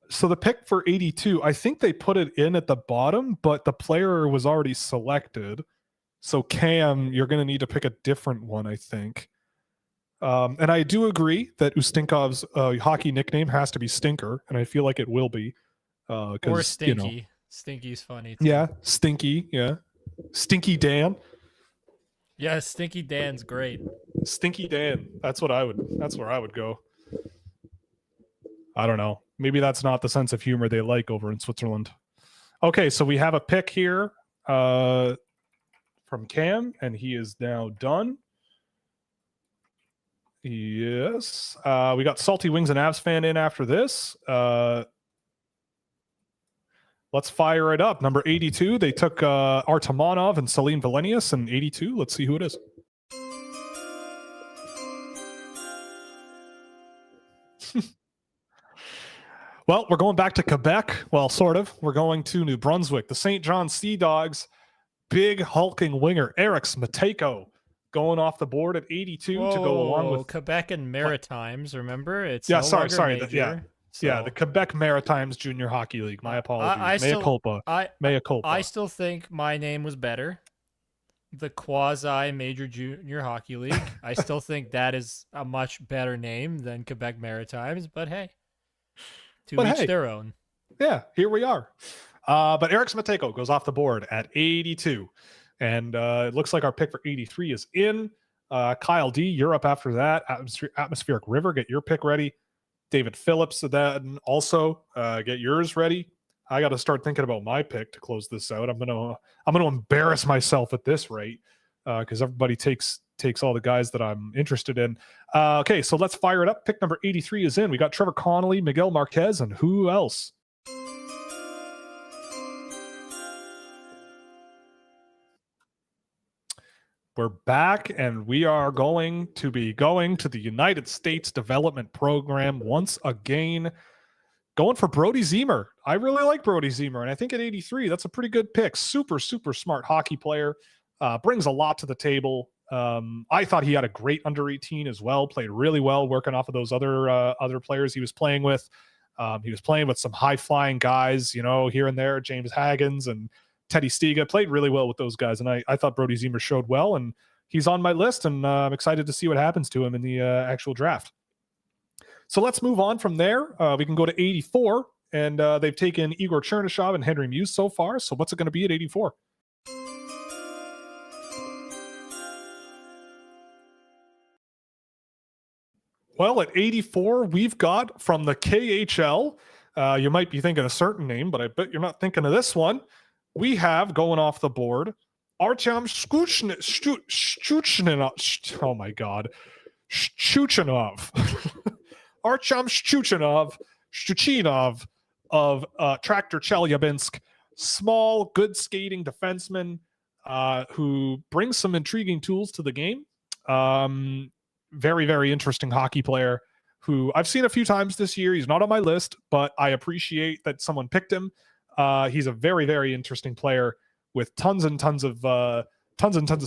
So the pick for 82, I think they put it in at the bottom, but the player was already selected. So Cam, you're going to need to pick a different one, I think. And I do agree that Ustinkov's hockey nickname has to be Stinker, and I feel like it will be. Or Stinky. Stinky's funny, too. Yeah, Stinky, yeah. Stinky Dan. Yeah, Stinky Dan's great. Stinky Dan. That's where I would go. I don't know. Maybe that's not the sense of humor they like over in Switzerland. Okay, so we have a pick here from Cam, and he is now done. Yes. We got Salty Wings and Avs fan in after this. Let's fire it up. Number 82, they took Artemonov and Celine Valenius in 82. Let's see who it is. Well, we're going back to Quebec. Well, sort of. We're going to New Brunswick. The St. John Sea Dogs, big hulking winger, Eric Smateko, going off the board at 82 to go along with Quebec and Maritimes. Remember, it's sorry. Major, the Quebec Maritimes Junior Hockey League. My apologies. Mea culpa. I still think my name was better. The quasi Major Junior Hockey League. I still think that is a much better name than Quebec Maritimes. But hey, each their own. Yeah, here we are. But Eric Smateko goes off the board at 82. And it looks like our pick for 83 is in. Kyle D, you're up after that. Atmospheric River, get your pick ready. David Phillips, then also get yours ready. I got to start thinking about my pick to close this out. I'm gonna embarrass myself at this rate because everybody takes all the guys that I'm interested in. Okay, so let's fire it up. Pick number 83 is in. We got Trevor Connolly, Miguel Marquez, and who else? We're back, and we are going to be going to the United States Development Program once again. Going for Brody Zemer. I really like Brody Zemer, and I think at 83, that's a pretty good pick. Super, super smart hockey player. brings a lot to the table. I thought he had a great under 18 as well, played really well working off of those other players he was playing with. He was playing with some high-flying guys, here and there, James Haggins and Teddy Stiga, played really well with those guys, and I thought Brody Zemer showed well, and he's on my list, and I'm excited to see what happens to him in the actual draft. So let's move on from there. We can go to 84, and they've taken Igor Chernyshov and Henry Muse so far, so what's it going to be at 84? Well, at 84, we've got from the KHL. You might be thinking a certain name, but I bet you're not thinking of this one. We have going off the board Artyom Shchuchinov. Oh my God, Shchuchinov. Artyom Shchuchinov of Tractor Chelyabinsk. Small, good skating defenseman who brings some intriguing tools to the game. Very, very interesting hockey player who I've seen a few times this year. He's not on my list, but I appreciate that someone picked him. He's a very, very interesting player with tons and tons of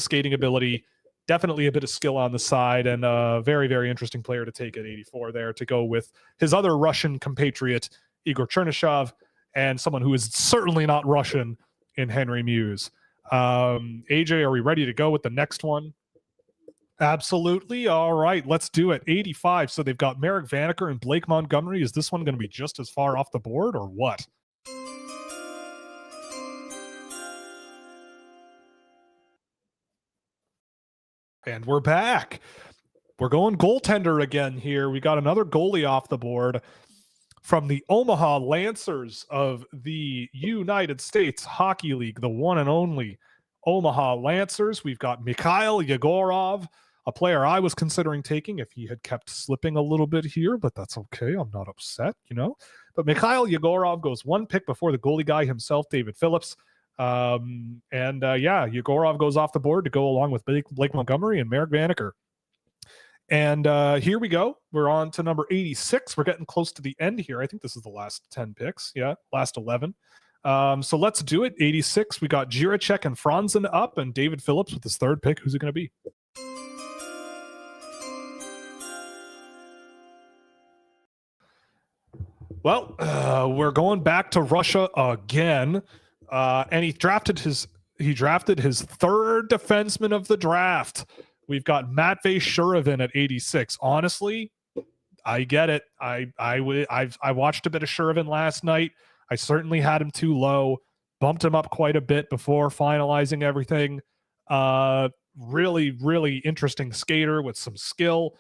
skating ability, definitely a bit of skill on the side, and a very, very interesting player to take at 84 there to go with his other Russian compatriot, Igor Chernyshov, and someone who is certainly not Russian in Henry Muse. AJ, are we ready to go with the next one? Absolutely. All right, let's do it. 85. So they've got Merrick Vanacker and Blake Montgomery. Is this one going to be just as far off the board or what? And we're back. We're going goaltender again here. We got another goalie off the board from the Omaha Lancers of the United States Hockey League, the one and only Omaha Lancers. We've got Mikhail Yegorov, a player I was considering taking if he had kept slipping a little bit here, but that's okay. I'm not upset, But Mikhail Yegorov goes one pick before the goalie guy himself, David Phillips. Yegorov goes off the board to go along with Blake Montgomery and Merrick Vanacker. And here we go. We're on to number 86. We're getting close to the end here. I think this is the last 10 picks. Yeah, last 11. So let's do it. 86. We got Jiricek and Franzen up, and David Phillips with his third pick. Who's it going to be? Well, we're going back to Russia again, and he drafted his third defenseman of the draft. We've got Matvei Shuravin at 86. Honestly, I get it. I watched a bit of Shuravin last night. I certainly had him too low, bumped him up quite a bit before finalizing everything. Really, really interesting skater with some skill.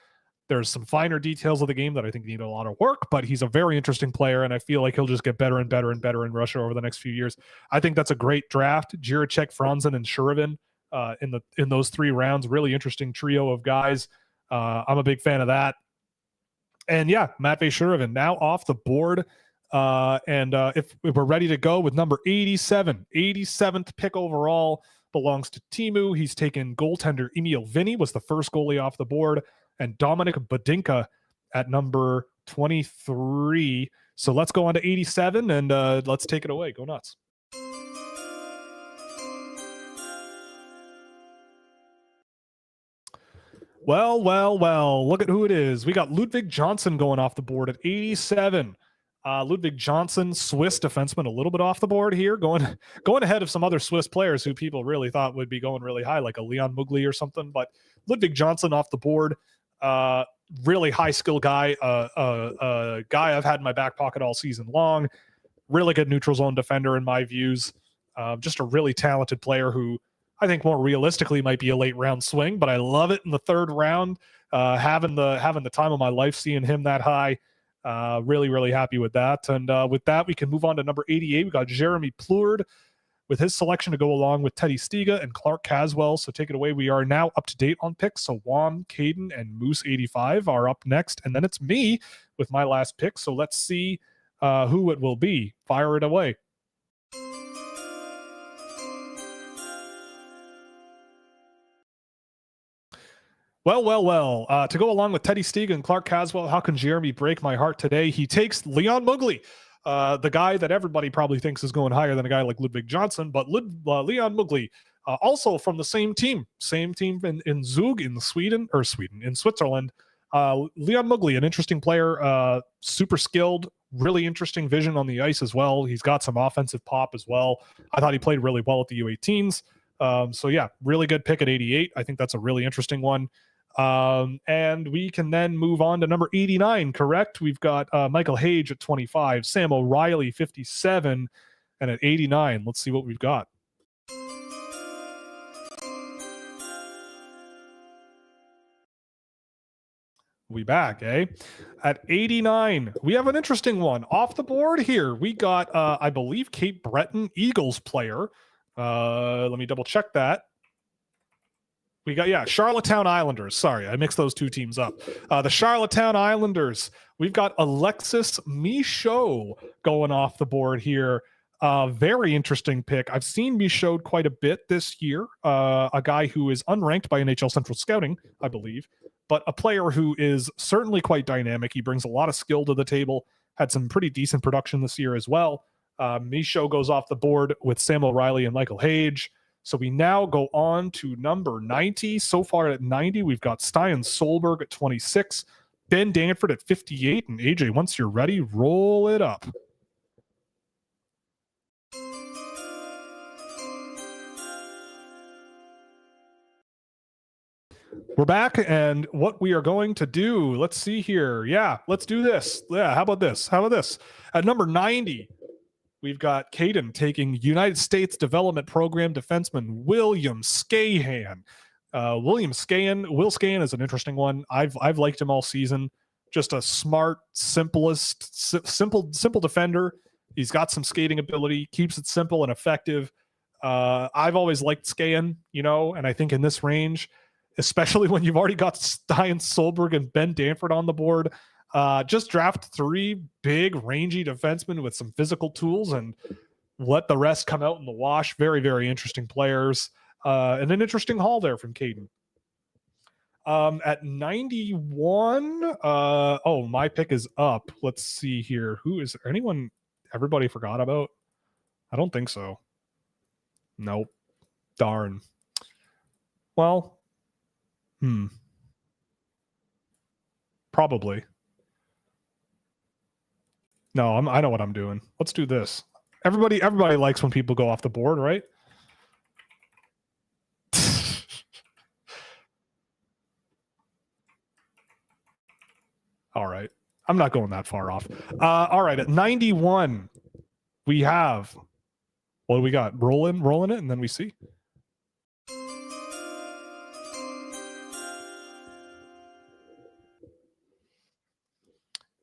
There's some finer details of the game that I think need a lot of work, but he's a very interesting player, and I feel like he'll just get better and better and better in Russia over the next few years. I think that's a great draft. Jiricek, Franzen, and Shuravin in those three rounds. Really interesting trio of guys. I'm a big fan of that. And yeah, Matvei Shuravin now off the board. If we're ready to go with number 87, 87th pick overall belongs to Timu. He's taken goaltender Emil Vinny, was the first goalie off the board, and Dominic Badinka at number 23. So let's go on to 87 and let's take it away. Go nuts. Well, look at who it is. We got Ludwig Johnson going off the board at 87. Ludwig Johnson, Swiss defenseman, a little bit off the board here, going ahead of some other Swiss players who people really thought would be going really high, like a Leon Mugli or something. But Ludwig Johnson off the board, really high skill guy, a guy I've had in my back pocket all season long. Really good neutral zone defender in my views. Just a really talented player who I think more realistically might be a late round swing, but I love it in the third round. Having the time of my life seeing him that high. Really, really happy with that. And with that, we can move on to number 88. We got Jeremy Plourde with his selection to go along with Teddy Stiga and Clark Caswell. So take it away. We are now up to date on picks. So Wam, Caden, and Moose 85 are up next. And then it's me with my last pick. So let's see who it will be. Fire it away. Well. To go along with Teddy Stiga and Clark Caswell, how can Jeremy break my heart today? He takes Leon Mugli, the guy that everybody probably thinks is going higher than a guy like Ludwig Johnson, but Leon Mugli Also from the same team in Zug in Switzerland. Leon Mugli, an interesting player, super skilled, really interesting vision on the ice as well. He's got some offensive pop as well. I thought he played really well at the U18s. So yeah, really good pick at 88. I think that's a really interesting one. And we can then move on to number 89, correct? We've got Michael Hage at 25, Sam O'Reilly 57, and at 89, let's see what we've got. We back, eh? At 89, we have an interesting one. Off the board here, we got, I believe, Cape Breton Eagles player. Let me double check that. We got, Charlottetown Islanders. Sorry, I mixed those two teams up. The Charlottetown Islanders. We've got Alexis Michaud going off the board here. Very interesting pick. I've seen Michaud quite a bit this year. A guy who is unranked by NHL Central Scouting, I believe, but a player who is certainly quite dynamic. He brings a lot of skill to the table. Had some pretty decent production this year as well. Michaud goes off the board with Sam O'Reilly and Michael Hage. So we now go on to number 90. So far at 90, we've got Stian Solberg at 26, Ben Danford at 58, and AJ, once you're ready, roll it up. We're back, and what we are going to do, let's see here. Yeah, let's do this. Yeah, how about this? At number 90, we've got Caden taking United States Development Program defenseman William Scahan. Will Scahan is an interesting one. I've liked him all season. Just a smart, simple defender. He's got some skating ability, keeps it simple and effective. I've always liked Scahan, and I think in this range, especially when you've already got Stian Solberg and Ben Danford on the board, just draft 3 big, rangy defensemen with some physical tools and let the rest come out in the wash. Very, very interesting players. And an interesting haul there from Caden. At 91, my pick is up. Let's see here. Who is there? Anyone everybody forgot about? I don't think so. Nope. Darn. Well, probably. No, I know what I'm doing. Let's do this. Everybody likes when people go off the board, right? All right. I'm not going that far off. All right. At 91, we have, what do we got? Rolling it, and then we see.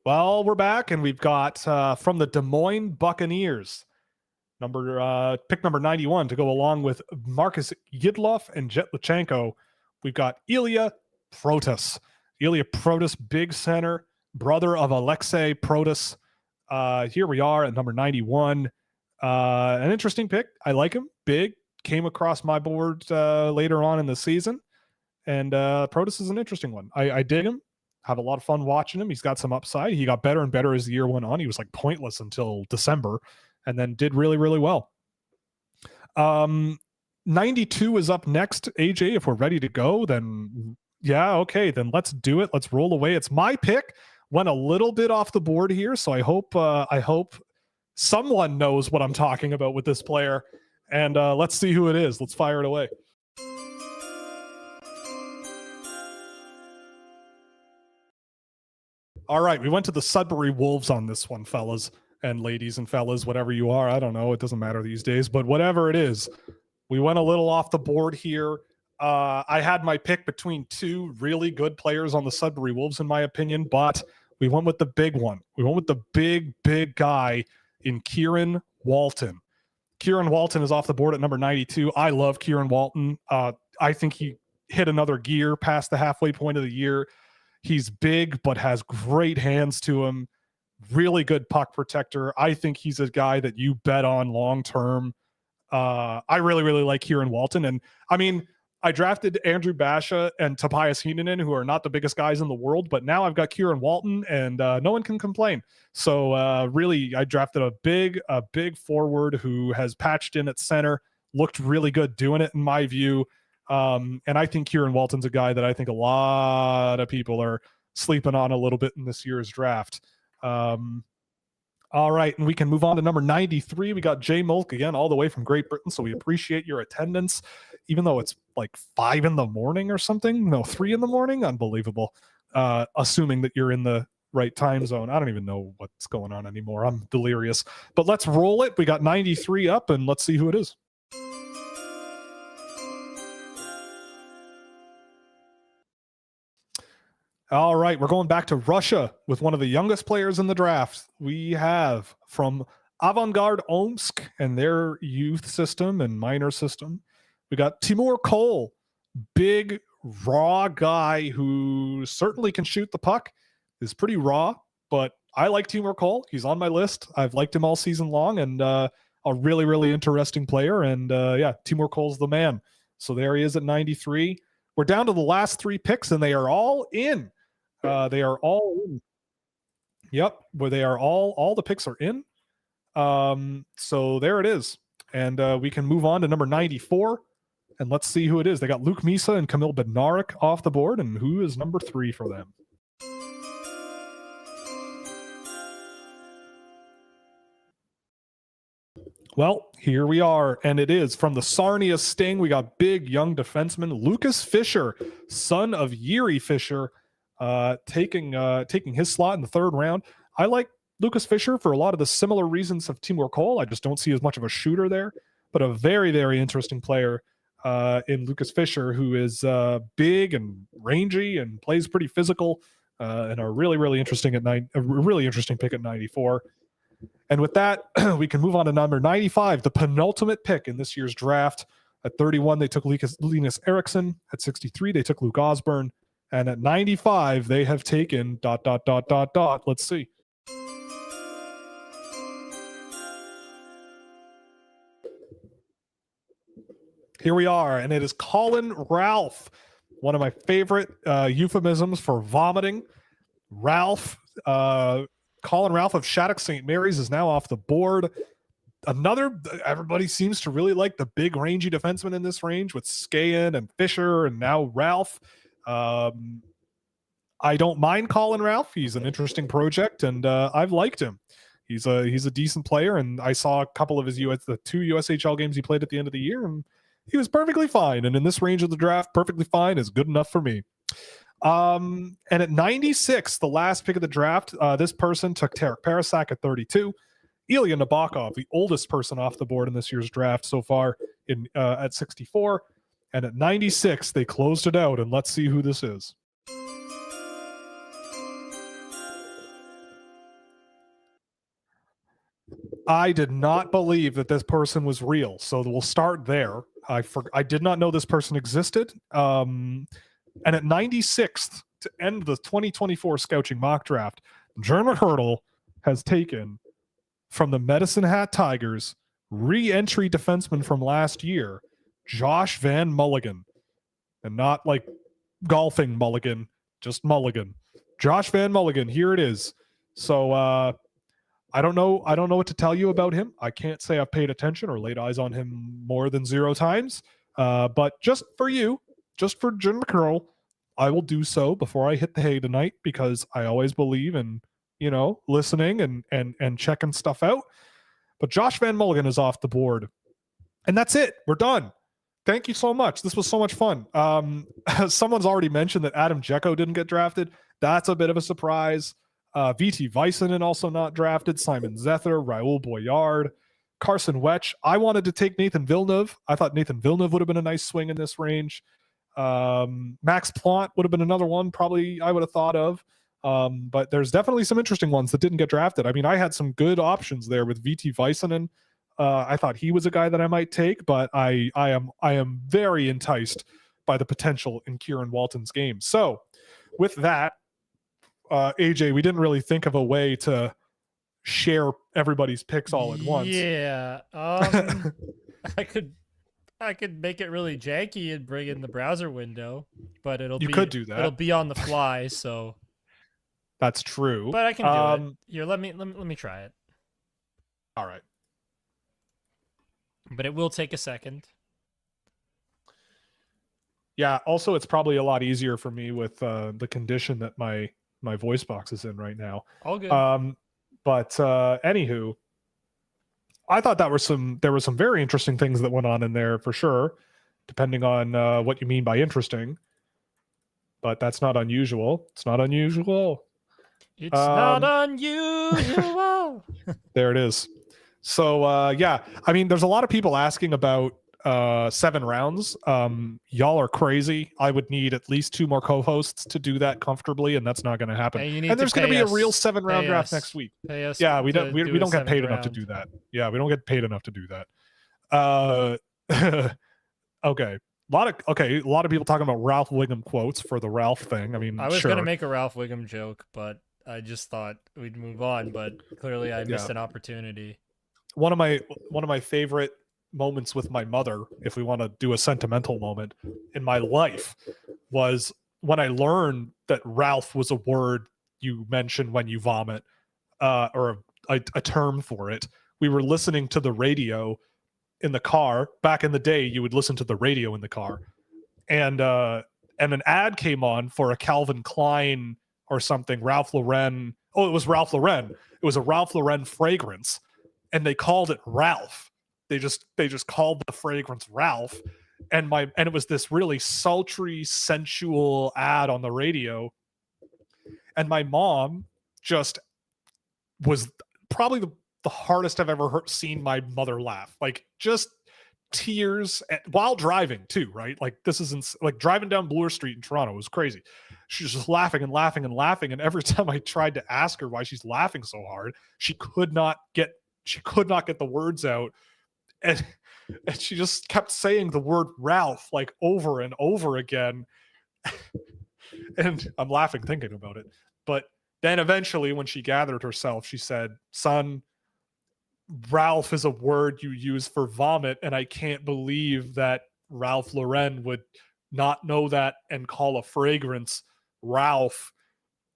Well, we're back, and we've got from the Des Moines Buccaneers, pick number 91 to go along with Marcus Yidloff and Jet Lachenko. We've got Ilya Protas. Ilya Protas, big center, brother of Alexei Protas. Here we are at number 91. An interesting pick. I like him. Big. Came across my board later on in the season. And Protas is an interesting one. I dig him. Have a lot of fun watching him. He's got some upside. He got better and better as the year went on. He was like pointless until December and then did really, really well. 92 is up next. AJ, if we're ready to go, then yeah, okay, then let's do it. Let's roll away. It's my pick. Went a little bit off the board here, so I hope someone knows what I'm talking about with this player. And let's see who it is. Let's fire it away. All right, we went to the Sudbury Wolves on this one, fellas and ladies and fellas, whatever you are. I don't know. It doesn't matter these days, but whatever it is, we went a little off the board here. I had my pick between 2 really good players on the Sudbury Wolves, in my opinion, but we went with the big one. We went with the big guy in Kieran Walton. Kieran Walton is off the board at number 92. I love Kieran Walton. I think he hit another gear past the halfway point of the year. He's big, but has great hands to him. Really good puck protector. I think he's a guy that you bet on long-term. I really, really like Kieran Walton. And I mean, I drafted Andrew Basha and Tobias Heenanen, who are not the biggest guys in the world, but now I've got Kieran Walton, and no one can complain. So really, I drafted a big forward who has patched in at center, looked really good doing it in my view. And I think Kieran Walton's a guy that I think a lot of people are sleeping on a little bit in this year's draft. All right, and we can move on to number 93. We got Jay Mulk again, all the way from Great Britain. So we appreciate your attendance, even though it's like 5 a.m. or something. No, 3 a.m. Unbelievable. Assuming that you're in the right time zone. I don't even know what's going on anymore. I'm delirious. But let's roll it. We got 93 up, and let's see who it is. All right, we're going back to Russia with one of the youngest players in the draft. We have from Avangard Omsk and their youth system and minor system. We got Timur Kol, big, raw guy who certainly can shoot the puck, is pretty raw, but I like Timur Kol. He's on my list. I've liked him all season long, and a really, really interesting player. And yeah, Timur Kol's the man. So there he is at 93. We're down to the last 3 picks, and they are all in. They are all in. Yep, where they are all the picks are in. So there it is. And we can move on to number 94. And let's see who it is. They got Luke Misa and Kamil Bednarik off the board. And who is number 3 for them? Well, here we are, and it is from the Sarnia Sting. We got big young defenseman Lucas Fisher, son of Yuri Fisher, taking his slot in the 3rd round. I like Lucas Fisher for a lot of the similar reasons of Timur Kol. I just don't see as much of a shooter there, but a very, very interesting player in Lucas Fisher, who is big and rangy and plays pretty physical, and a really, really interesting a really interesting pick at 94. And with that, we can move on to number 95, the penultimate pick in this year's draft. At 31, they took Linus Eriksson. At 63, they took Luke Osborne. And at 95, they have taken ... Let's see. Here we are, and it is Colin Ralph, one of my favorite euphemisms for vomiting. Colin Ralph of Shattuck St. Mary's is now off the board. Everybody seems to really like the big rangy defenseman in this range with Skahan and Fisher and now Ralph. I don't mind Colin Ralph. He's an interesting project, and I've liked him. He's a decent player, and I saw a couple of his the 2 USHL games he played at the end of the year, and he was perfectly fine. And in this range of the draft, perfectly fine is good enough for me. And at 96, the last pick of the draft, this person took Tarek Parasak at 32. Ilya Nabokov, the oldest person off the board in this year's draft so far, at 64. And at 96, they closed it out, and let's see who this is. I did not believe that this person was real, so we'll start there. I did not know this person existed. And at 96th, to end the 2024 Scouching Mock Draft, Jeremy Hurdle has taken from the Medicine Hat Tigers re-entry defenseman from last year, Josh Van Mulligan. And not like golfing Mulligan, just Mulligan. Josh Van Mulligan, here it is. So I don't know what to tell you about him. I can't say I've paid attention or laid eyes on him more than 0 times. But just for you, just for Jim McCurl, I will do so before I hit the hay tonight, because I always believe in, listening and checking stuff out. But Josh Van Mulligan is off the board. And that's it. We're done. Thank you so much. This was so much fun. Someone's already mentioned that Adam Dzeko didn't get drafted. That's a bit of a surprise. VT Väisänen also not drafted. Simon Zether, Raul Boyard, Carson Wetch. I wanted to take Nathan Villeneuve. I thought Nathan Villeneuve would have been a nice swing in this range. Max Plant would have been another one probably I would have thought of. But there's definitely some interesting ones that didn't get drafted. I mean, I had some good options there with VT Väisänen. I thought he was a guy that I might take, but I am very enticed by the potential in Kieran Walton's game. So with that, AJ, we didn't really think of a way to share everybody's picks all at once. Yeah. I could make it really janky and bring in the browser window, but You could do that. It'll be on the fly, so that's true. But I can do it. Here, let me try it. All right. but it will take a second. Yeah. Also, it's probably a lot easier for me with the condition that my voice box is in right now. All good. But anywho, I thought there were some very interesting things that went on in there for sure, depending on what you mean by interesting. But that's not unusual. It's not unusual. It's not unusual. There it is. So yeah, I mean, there's a lot of people asking about 7 rounds. Y'all are crazy. I would need at least 2 more co-hosts to do that comfortably, and that's not going to happen. And there's going to be a real 7-round draft next week. Yeah, we don't get paid enough to do that. Yeah, we don't get paid enough to do that. Okay. A lot of people talking about Ralph Wiggum quotes for the Ralph thing. I mean, I was sure. gonna make a Ralph Wiggum joke, but I just thought we'd move on. But clearly, I missed an opportunity. One of my favorite moments with my mother, if we want to do a sentimental moment in my life, was when I learned that Ralph was a word you mention when you vomit, or a term for it. We were listening to the radio in the car. Back in the day, you would listen to the radio in the car, and an ad came on for a Calvin Klein or something, Ralph Lauren. Oh, it was Ralph Lauren. It was a Ralph Lauren fragrance, and they called it Ralph. They just called the fragrance Ralph, and it was this really sultry, sensual ad on the radio, and my mom just was probably the hardest I've ever seen my mother laugh. Like, just tears while driving too, right? Like, this isn't like driving down Bloor Street in Toronto. It was crazy. She was just laughing and laughing and laughing, and every time I tried to ask her why she's laughing so hard, she could not get the words out, and she just kept saying the word Ralph like over and over again. And I'm laughing thinking about it. But then eventually, when she gathered herself, she said, "Son, Ralph is a word you use for vomit, and I can't believe that Ralph Lauren would not know that and call a fragrance Ralph."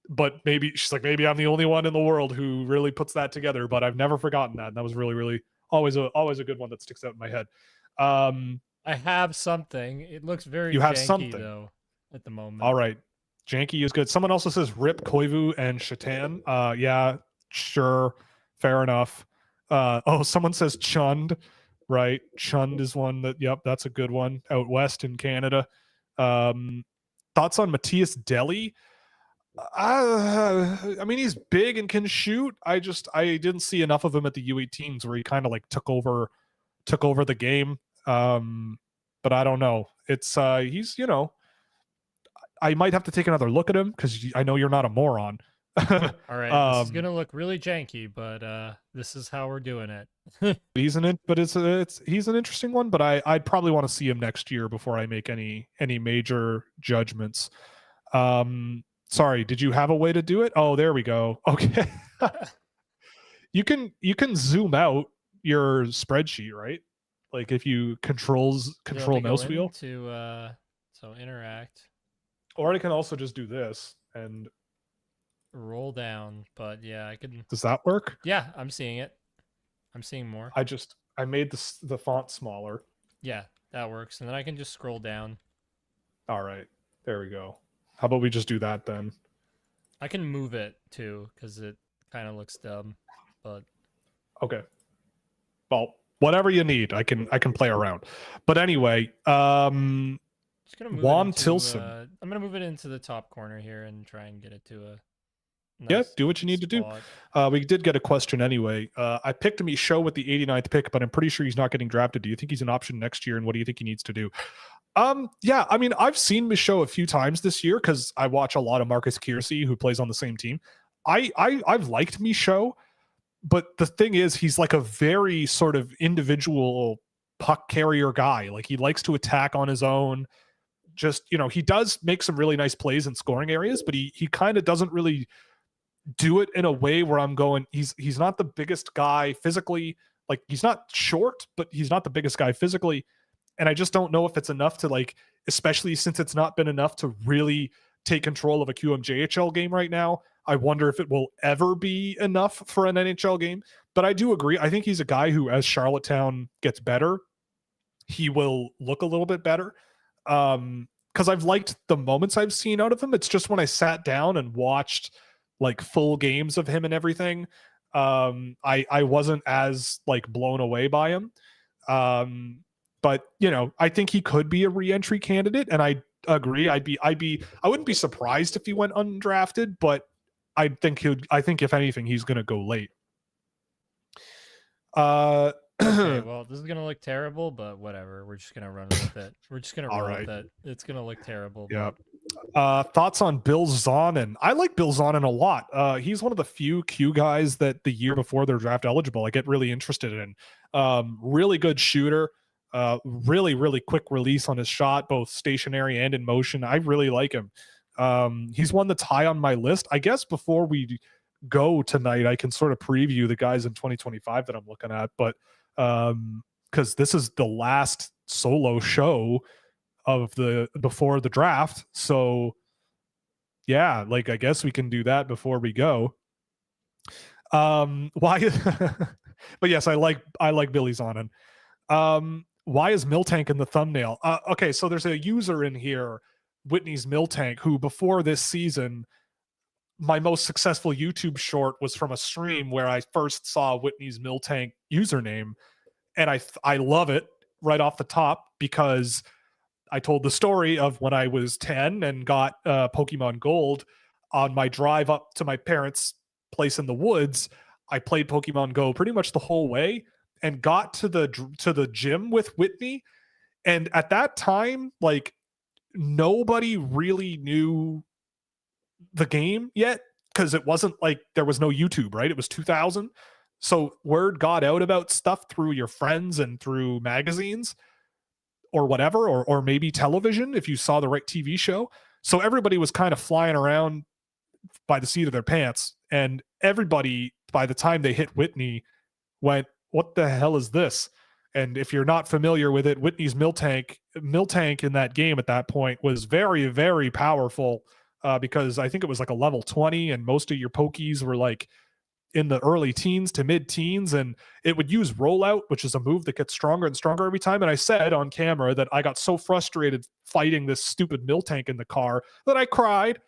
But maybe she's like, maybe I'm the only one in the world who really puts that together. But I've never forgotten that. And that was really, really always a good one that sticks out in my head. I have something. It looks very janky though at the moment. All right. Janky is good. Someone also says Rip, Koivu, and Shatan. Yeah, sure. Fair enough. Someone says Chund, right? Chund is one that, yep, that's a good one. Out west in Canada. Thoughts on Matthias Deli? I mean, he's big and can shoot. I didn't see enough of him at the U18s where he kind of like took over the game. But I don't know. It's he's, I might have to take another look at him because I know you're not a moron. All right, this is gonna look really janky, but this is how we're doing it. He's an interesting one, but I'd probably want to see him next year before I make any major judgments. Sorry, did you have a way to do it? Oh, there we go. Okay. You can zoom out your spreadsheet, right? Like if you control mouse wheel to so interact. Or I can also just do this and roll down, but yeah, I can. Does that work? Yeah, I'm seeing it. I'm seeing more. I made the font smaller. Yeah, that works. And then I can just scroll down. All right. There we go. How about we just do that then? I can move it too because it kind of looks dumb, but okay. Well, whatever you need, I can play around. But anyway, just gonna move Juan Tilson. I'm gonna move it into the top corner here and try and get it to a nice yeah, do what you need spot. to do. We did get a question anyway. I picked Michaud with the 89th pick, but I'm pretty sure he's not getting drafted. Do you think he's an option next year, and what do you think he needs to do? Yeah, I mean, I've seen Michaud a few times this year because I watch a lot of Marcus Kiersey, who plays on the same team. I've liked Michaud, but the thing is, he's like a very sort of individual puck carrier guy. Like, he likes to attack on his own. Just, he does make some really nice plays in scoring areas, but he kind of doesn't really do it in a way where I'm going, he's not the biggest guy physically. Like, he's not short, but he's not the biggest guy physically. And I just don't know if it's enough to, like, especially since it's not been enough to really take control of a QMJHL game right now. I wonder if it will ever be enough for an NHL game. But I do agree. I think he's a guy who, as Charlottetown gets better, he will look a little bit better. Because I've liked the moments I've seen out of him. It's just when I sat down and watched like full games of him and everything, I wasn't as like blown away by him. But I think he could be a re-entry candidate, and I agree. I wouldn't be surprised if he went undrafted, but I think if anything, he's going to go late. Okay, well, this is gonna look terrible, but whatever. We're just gonna run with it. We're just gonna roll with it. It's gonna look terrible. Yeah. Thoughts on Bill Zonin? I like Bill Zonin a lot. He's one of the few Q guys that the year before they're draft eligible, I get really interested in. Really good shooter. Really, really quick release on his shot, both stationary and in motion. I really like him. He's one that's high on my list. I guess before we go tonight, I can sort of preview the guys in 2025 that I'm looking at, but because this is the last solo show of before the draft, so yeah, like I guess we can do that before we go. Why? But yes, I like Billy Zonin. Why is Miltank in the thumbnail? Okay, so there's a user in here, Whitney's Miltank, who before this season, my most successful YouTube short was from a stream where I first saw Whitney's Miltank username, and I love it right off the top because I told the story of when I was 10 and got Pokemon Gold on my drive up to my parents' place in the woods. I played Pokemon Go pretty much the whole way and got to the gym with Whitney. And at that time, like, nobody really knew the game yet because it wasn't like there was no YouTube, right? It was 2000. So word got out about stuff through your friends and through magazines or whatever, or maybe television if you saw the right TV show. So everybody was kind of flying around by the seat of their pants, and everybody, by the time they hit Whitney, went, what the hell is this? And if you're not familiar with it, Whitney's Miltank in that game at that point was very, very powerful because I think it was like a level 20 and most of your Pokies were like in the early teens to mid-teens, and it would use rollout, which is a move that gets stronger and stronger every time. And I said on camera that I got so frustrated fighting this stupid Miltank in the car that I cried.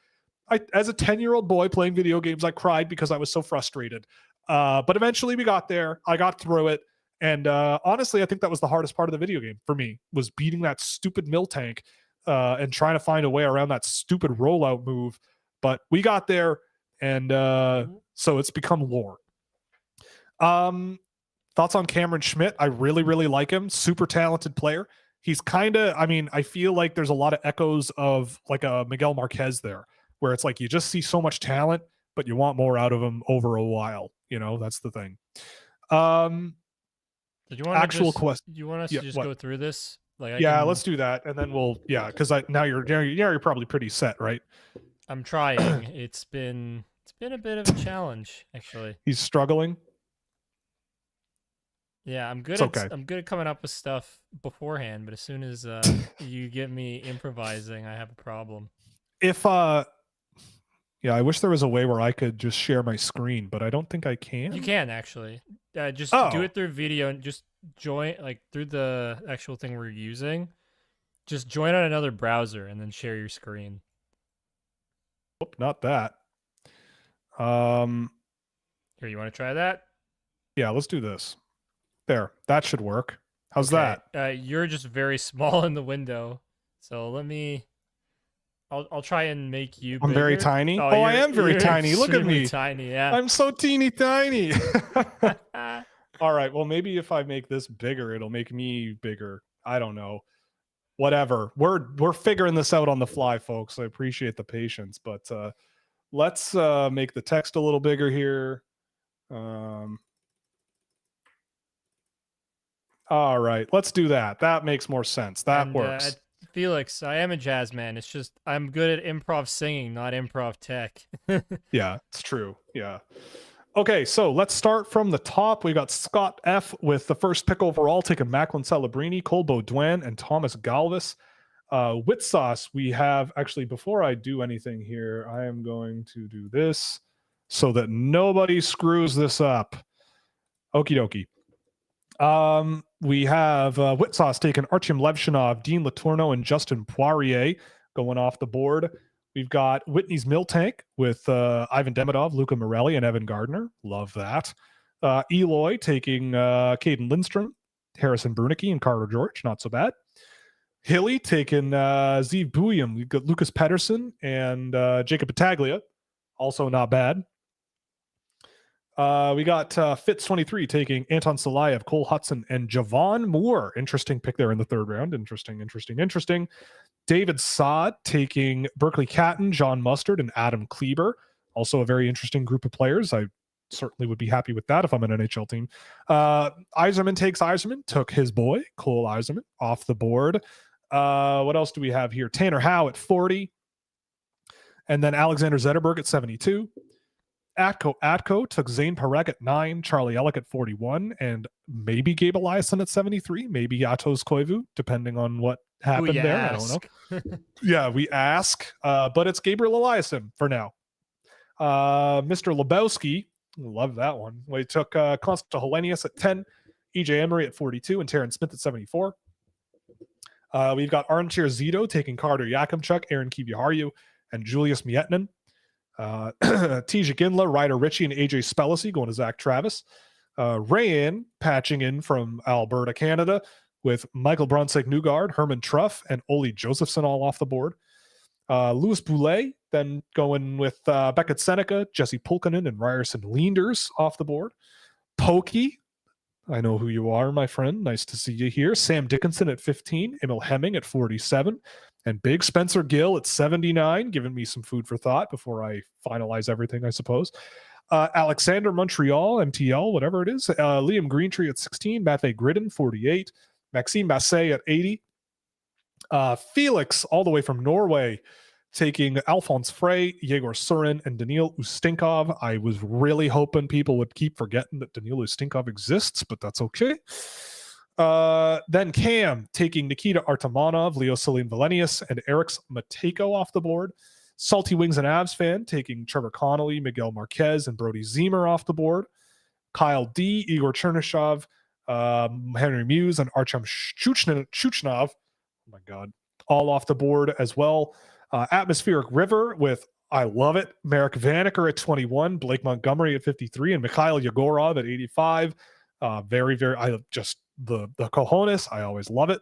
As a 10-year-old boy playing video games, I cried because I was so frustrated. But eventually we got there. I got through it. And honestly, I think that was the hardest part of the video game for me, was beating that stupid Miltank and trying to find a way around that stupid rollout move. But we got there, and so it's become lore. Thoughts on Cameron Schmidt? I really, really like him. Super talented player. He's kind of, I feel like there's a lot of echoes of like a Miguel Marquez there, where it's like you just see so much talent, but you want more out of him over a while. That's the thing. Did you want actual question? You want us to just go through this? Like, let's do that, and then we'll because now you're probably pretty set, right? I'm trying. It's been a bit of a challenge, actually. He's struggling. Yeah, I'm good at coming up with stuff beforehand, but as soon as you get me improvising, I have a problem. If I wish there was a way where I could just share my screen, but I don't think I can. You can actually. Just do it through video and just join through the actual thing we're using. Just join on another browser and then share your screen. Oop, not that. Here, you want to try that? Yeah, let's do this. There, that should work. How's that? You're just very small in the window, so let me. I'll try and make you bigger. I'm very tiny. Oh, I am very tiny. Look at me. Tiny, yeah. I'm so teeny tiny. All right. Well, maybe if I make this bigger, it'll make me bigger. I don't know. Whatever. We're figuring this out on the fly, folks. I appreciate the patience, but let's make the text a little bigger here. All right. Let's do that. That makes more sense. That works. Felix, I am a jazz man. It's just I'm good at improv singing, not improv tech. Yeah, it's true. Yeah. Okay, so let's start from the top. We got Scott F with the first pick overall, taking Macklin Celebrini, Cole Baudouin, and Thomas Galvis. Wit Sauce, we have actually, before I do anything here, I am going to do this so that nobody screws this up. Okie dokie. We have Whitsauce taking Artyom Levshinov, Dean Letourneau, and Justin Poirier going off the board. We've got Whitney's Miltank with Ivan Demidov, Luca Morelli, and Evan Gardner. Love that. Eloy taking Caden Lindstrom, Harrison Brunicky, and Carter George. Not so bad. Hilly taking Zeev Bouillon. We've got Lucas Pedersen and Jacob Battaglia. Also not bad. We got Fitz23 taking Anton Salayev, Cole Hudson, and Javon Moore. Interesting pick there in the third round. Interesting. David Saad taking Berkeley Catton, John Mustard, and Adam Kleber. Also a very interesting group of players. I certainly would be happy with that if I'm an NHL team. Yzerman takes Yzerman. Took his boy, Cole Yzerman, off the board. What else do we have here? Tanner Howe at 40. And then Alexander Zetterberg at 72. Atco took Zane Parekh at 9, Charlie Ellick at 41, and maybe Gabe Eliasson at 73, maybe Atos Koivu, depending on what happened there. Ask? I don't know. Yeah, we ask, but it's Gabriel Eliasson for now. Mr. Lebowski, love that one. We took Constantine Helenius at 10, EJ Emery at 42, and Terrence Smith at 74. We've got Armchair Zito taking Carter Yakimchuk, Aaron Kiviharyu, and Julius Mietinen. Tisha Ginla, Ryder Ritchie, and AJ Spellacy going to Zach Travis. Rayan patching in from Alberta, Canada, with Michael Brunswick Newgard, Herman Truff, and Oli Josephson all off the board. Louis Boulet then going with Beckett Seneca, Jesse Pulkkinen, and Ryerson Leanders off the board. Pokey, I know who you are, my friend. Nice to see you here. Sam Dickinson at 15, Emil Hemming at 47, and Big Spencer Gill at 79, giving me some food for thought before I finalize everything, I suppose. Alexander Montreal, MTL, whatever it is. Liam Greentree at 16, Matthieu Gridden, 48, Maxime Basset at 80. Felix, all the way from Norway, taking Alphonse Frey, Yegor Surin, and Daniil Ustinkov. I was really hoping people would keep forgetting that Daniil Ustinkov exists, but that's okay. Then Cam taking Nikita Artamonov, Leo Celine Valenius, and Eriks Matejko off the board. Salty Wings and Avs fan taking Trevor Connolly, Miguel Marquez, and Brody Zemer off the board. Kyle D, Igor Chernyshov, Henry Muse, and Artyom Shuchnov. Oh my God. All off the board as well. Atmospheric River with, I love it, Marek Vanacker at 21, Blake Montgomery at 53, and Mikhail Yegorov at 85. Very, I just, the cojones, I always love it.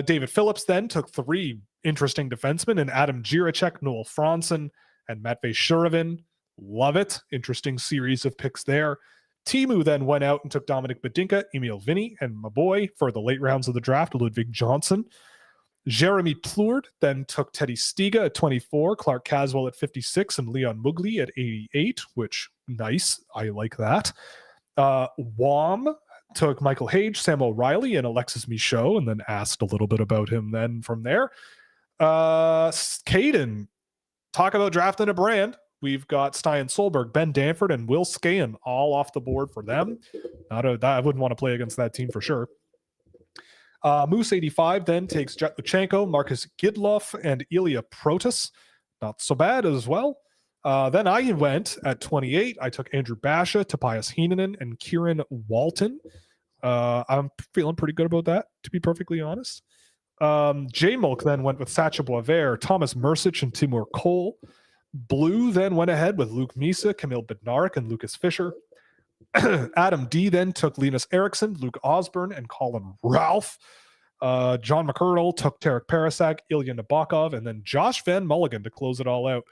David Phillips then took 3 interesting defensemen, and Adam Jiricek, Noel Franzen, and Matvey Shuravin. Love it. Interesting series of picks there. Timu then went out and took Dominic Badinka, Emil Vinny, and my boy for the late rounds of the draft, Ludwig Johnson. Jeremy Plourde then took Teddy Stiga at 24, Clark Caswell at 56, and Leon Mugli at 88, which, nice. I like that. Wam took Michael Hage, Sam O'Reilly, and Alexis Michaud, and then asked a little bit about him then from there. Caden, talk about drafting a brand. We've got Stian Solberg, Ben Danford, and Will Scahan all off the board for them. I wouldn't want to play against that team for sure. Moose 85 then takes Jet Luchenko, Marcus Gidloff, and Ilya Protas. Not so bad as well. Then I went at 28. I took Andrew Basha, Tobias Heenanen, and Kieran Walton. I'm feeling pretty good about that, to be perfectly honest. J-Mulk then went with Sacha Boisvert, Thomas Mercic, and Timur Cole. Blue then went ahead with Luke Misa, Camille Bednarik, and Lucas Fisher. Adam D then took Linus Eriksson, Luke Osborne, and Colin Ralph. John McCurdle took Tarek Parasak, Ilya Nabokov, and then Josh Van Mulligan to close it all out.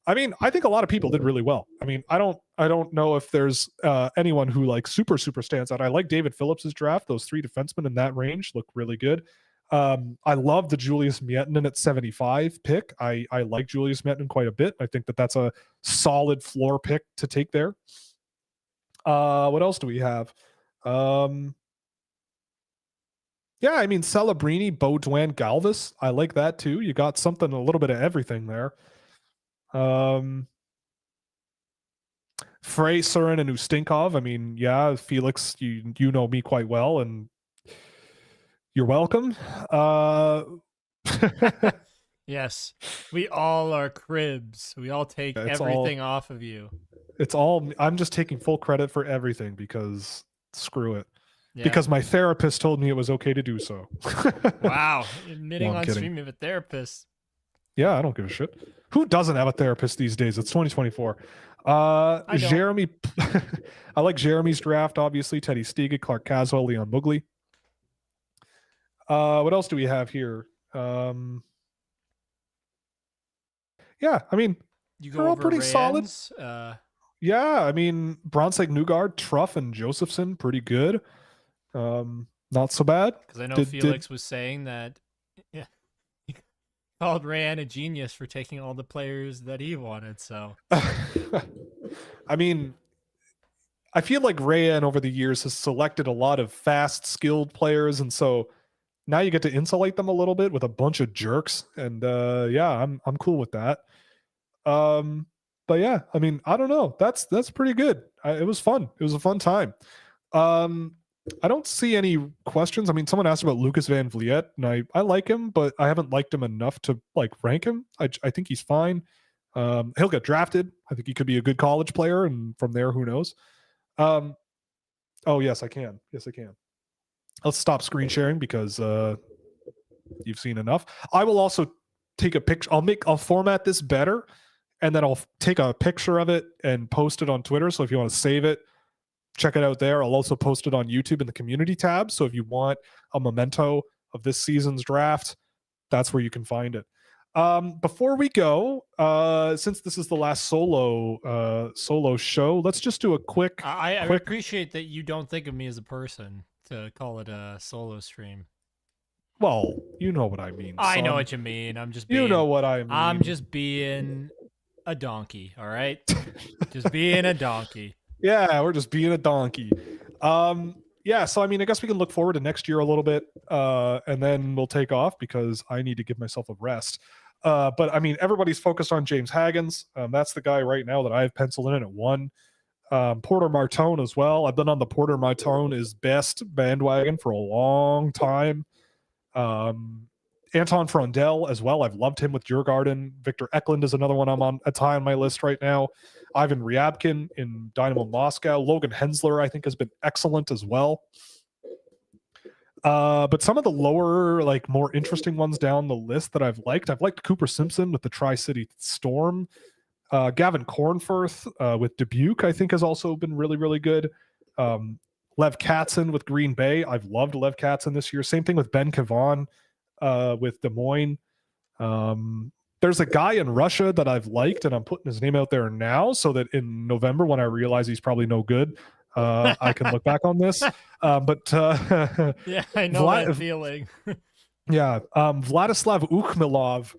I mean, I think a lot of people did really well. I mean, I don't know if there's anyone who like super stands out. I like David Phillips's draft. Those 3 defensemen in that range look really good. I love the Julius Mietinen at 75 pick. I like Julius Mietinen quite a bit. I think that that's a solid floor pick to take there. What else do we have? Yeah, I mean, Celebrini, Baudouin, Galvis. I like that too. You got something, a little bit of everything there. Frey, Surin, and Ustinkov. I mean, yeah, Felix, you know me quite well, and you're welcome. Yes, we all are cribs. We all take everything off of you. It's all I'm just taking full credit for everything because screw it. Yeah. Because my therapist told me it was okay to do so. Wow. No, Admitting I'm on kidding. stream you have a therapist. Yeah, I don't give a shit. Who doesn't have a therapist these days? It's 2024. I don't. Jeremy, I like Jeremy's draft, obviously. Teddy Stiga, Clark Caswell, Leon Mugli. What else do we have here? Yeah, I mean, You they're go all over pretty solid. Rand's. Yeah, I mean, Bronseg, Newgard, Truff, and Josephson, pretty good. Not so bad. Because I know Did Felix was saying that yeah, he called Rand a genius for taking all the players that he wanted. So I mean, I feel like Rayan over the years has selected a lot of fast, skilled players, and so now you get to insulate them a little bit with a bunch of jerks. And yeah, I'm cool with that. Um, but yeah, I mean, I don't know. That's pretty good. It was fun. It was a fun time. Um, I don't see any questions. I mean, someone asked about Lucas Van Vliet, and I like him, but I haven't liked him enough to like rank him. I think he's fine. He'll get drafted. I think he could be a good college player, and from there, who knows? Um, oh yes, I can. Yes, I can. Let's stop screen sharing because you've seen enough. I will also take a picture. I'll format this better, and then I'll take a picture of it and post it on Twitter. So if you want to save it, check it out there. I'll also post it on YouTube in the community tab. So if you want a memento of this season's draft, that's where you can find it. Before we go, since this is the last solo show, let's just do a quick. I appreciate that you don't think of me as a person to call it a solo stream. Well, you know what I mean. I know son. what you mean. I'm just being, You know what I mean. I'm just being a donkey, all right? Just being a donkey. Yeah, we're just being a donkey. Yeah, so I mean, I guess we can look forward to next year a little bit, and then we'll take off because I need to give myself a rest. But I mean, everybody's focused on James Haggins. That's the guy right now that I have penciled in at 1. Porter Martone as well. I've been on the Porter Martone is best bandwagon for a long time. Anton Frondell as well. I've loved him with Djurgården. Victor Eklund is another one I'm on. It's high on my list right now. Ivan Ryabkin in Dynamo Moscow. Logan Hensler, I think, has been excellent as well. But some of the lower, like more interesting ones down the list that I've liked Cooper Simpson with the Tri-City Storm. Gavin Cornforth with Dubuque, I think, has also been really, really good. Lev Katzin with Green Bay. I've loved Lev Katzin this year. Same thing with Ben Kavan with Des Moines. There's a guy in Russia that I've liked, and I'm putting his name out there now so that in November, when I realize he's probably no good, I can look back on this. Yeah, I know that feeling. Yeah, Vladislav Ukhmilov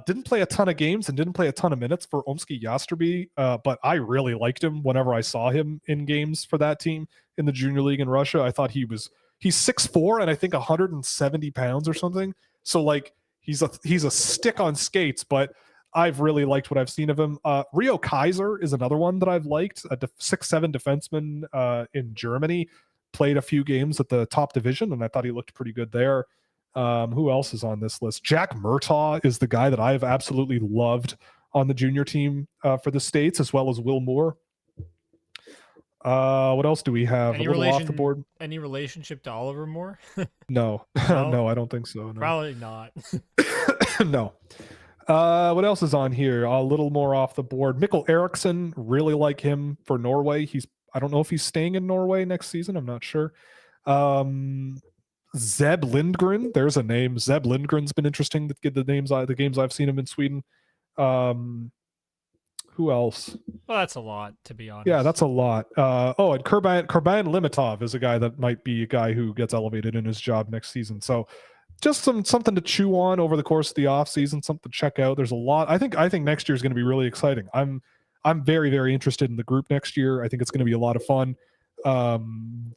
didn't play a ton of games and didn't play a ton of minutes for Omsky Yastreby, but I really liked him whenever I saw him in games for that team in the junior league in Russia. I thought he's 6'4" and I think 170 pounds or something. So like he's a stick on skates, but I've really liked what I've seen of him. Rio Kaiser is another one that I've liked, a 6'7" defenseman in Germany, played a few games at the top division, and I thought he looked pretty good there. Who else is on this list? Jack Murtaugh is the guy that I've absolutely loved on the junior team for the States, as well as Will Moore. What else do we have? A little off the board. Any relationship to Oliver Moore? No. No, I don't think so. No. Probably not. No. What else is on here? A little more off the board. Mikkel Eriksson, really like him for Norway. I don't know if he's staying in Norway next season. I'm not sure. Zeb Lindgren, there's a name. Zeb Lindgren's been interesting to get the games I've seen him in Sweden. Who else? Well, that's a lot, to be honest. Yeah, that's a lot. And Kurban Limitov is a guy that might be a guy who gets elevated in his job next season. So just something to chew on over the course of the off season, something to check out. There's a lot. I think next year is going to be really exciting. I'm very, very interested in the group next year. I think it's going to be a lot of fun.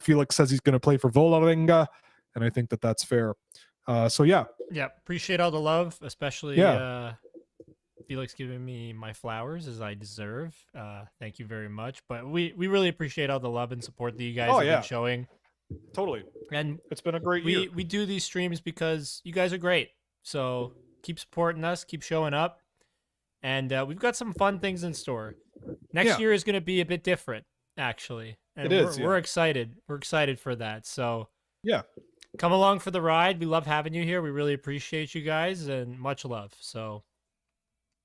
Felix says he's going to play for Vålerenga, and I think that's fair. So yeah. Yeah, appreciate all the love, especially Felix giving me my flowers as I deserve. Thank you very much. But we really appreciate all the love and support that you guys have been showing. Totally. And it's been a great year. We do these streams because you guys are great. So keep supporting us, keep showing up. And we've got some fun things in store. Next year is going to be a bit different, actually. And we're excited. We're excited for that. So yeah, come along for the ride. We love having you here. We really appreciate you guys, and much love. So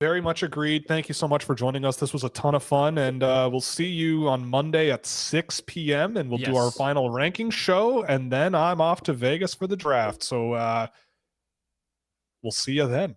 very much agreed. Thank you so much for joining us. This was a ton of fun, and we'll see you on Monday at 6 p.m. and we'll do our final ranking show, and then I'm off to Vegas for the draft. So we'll see you then.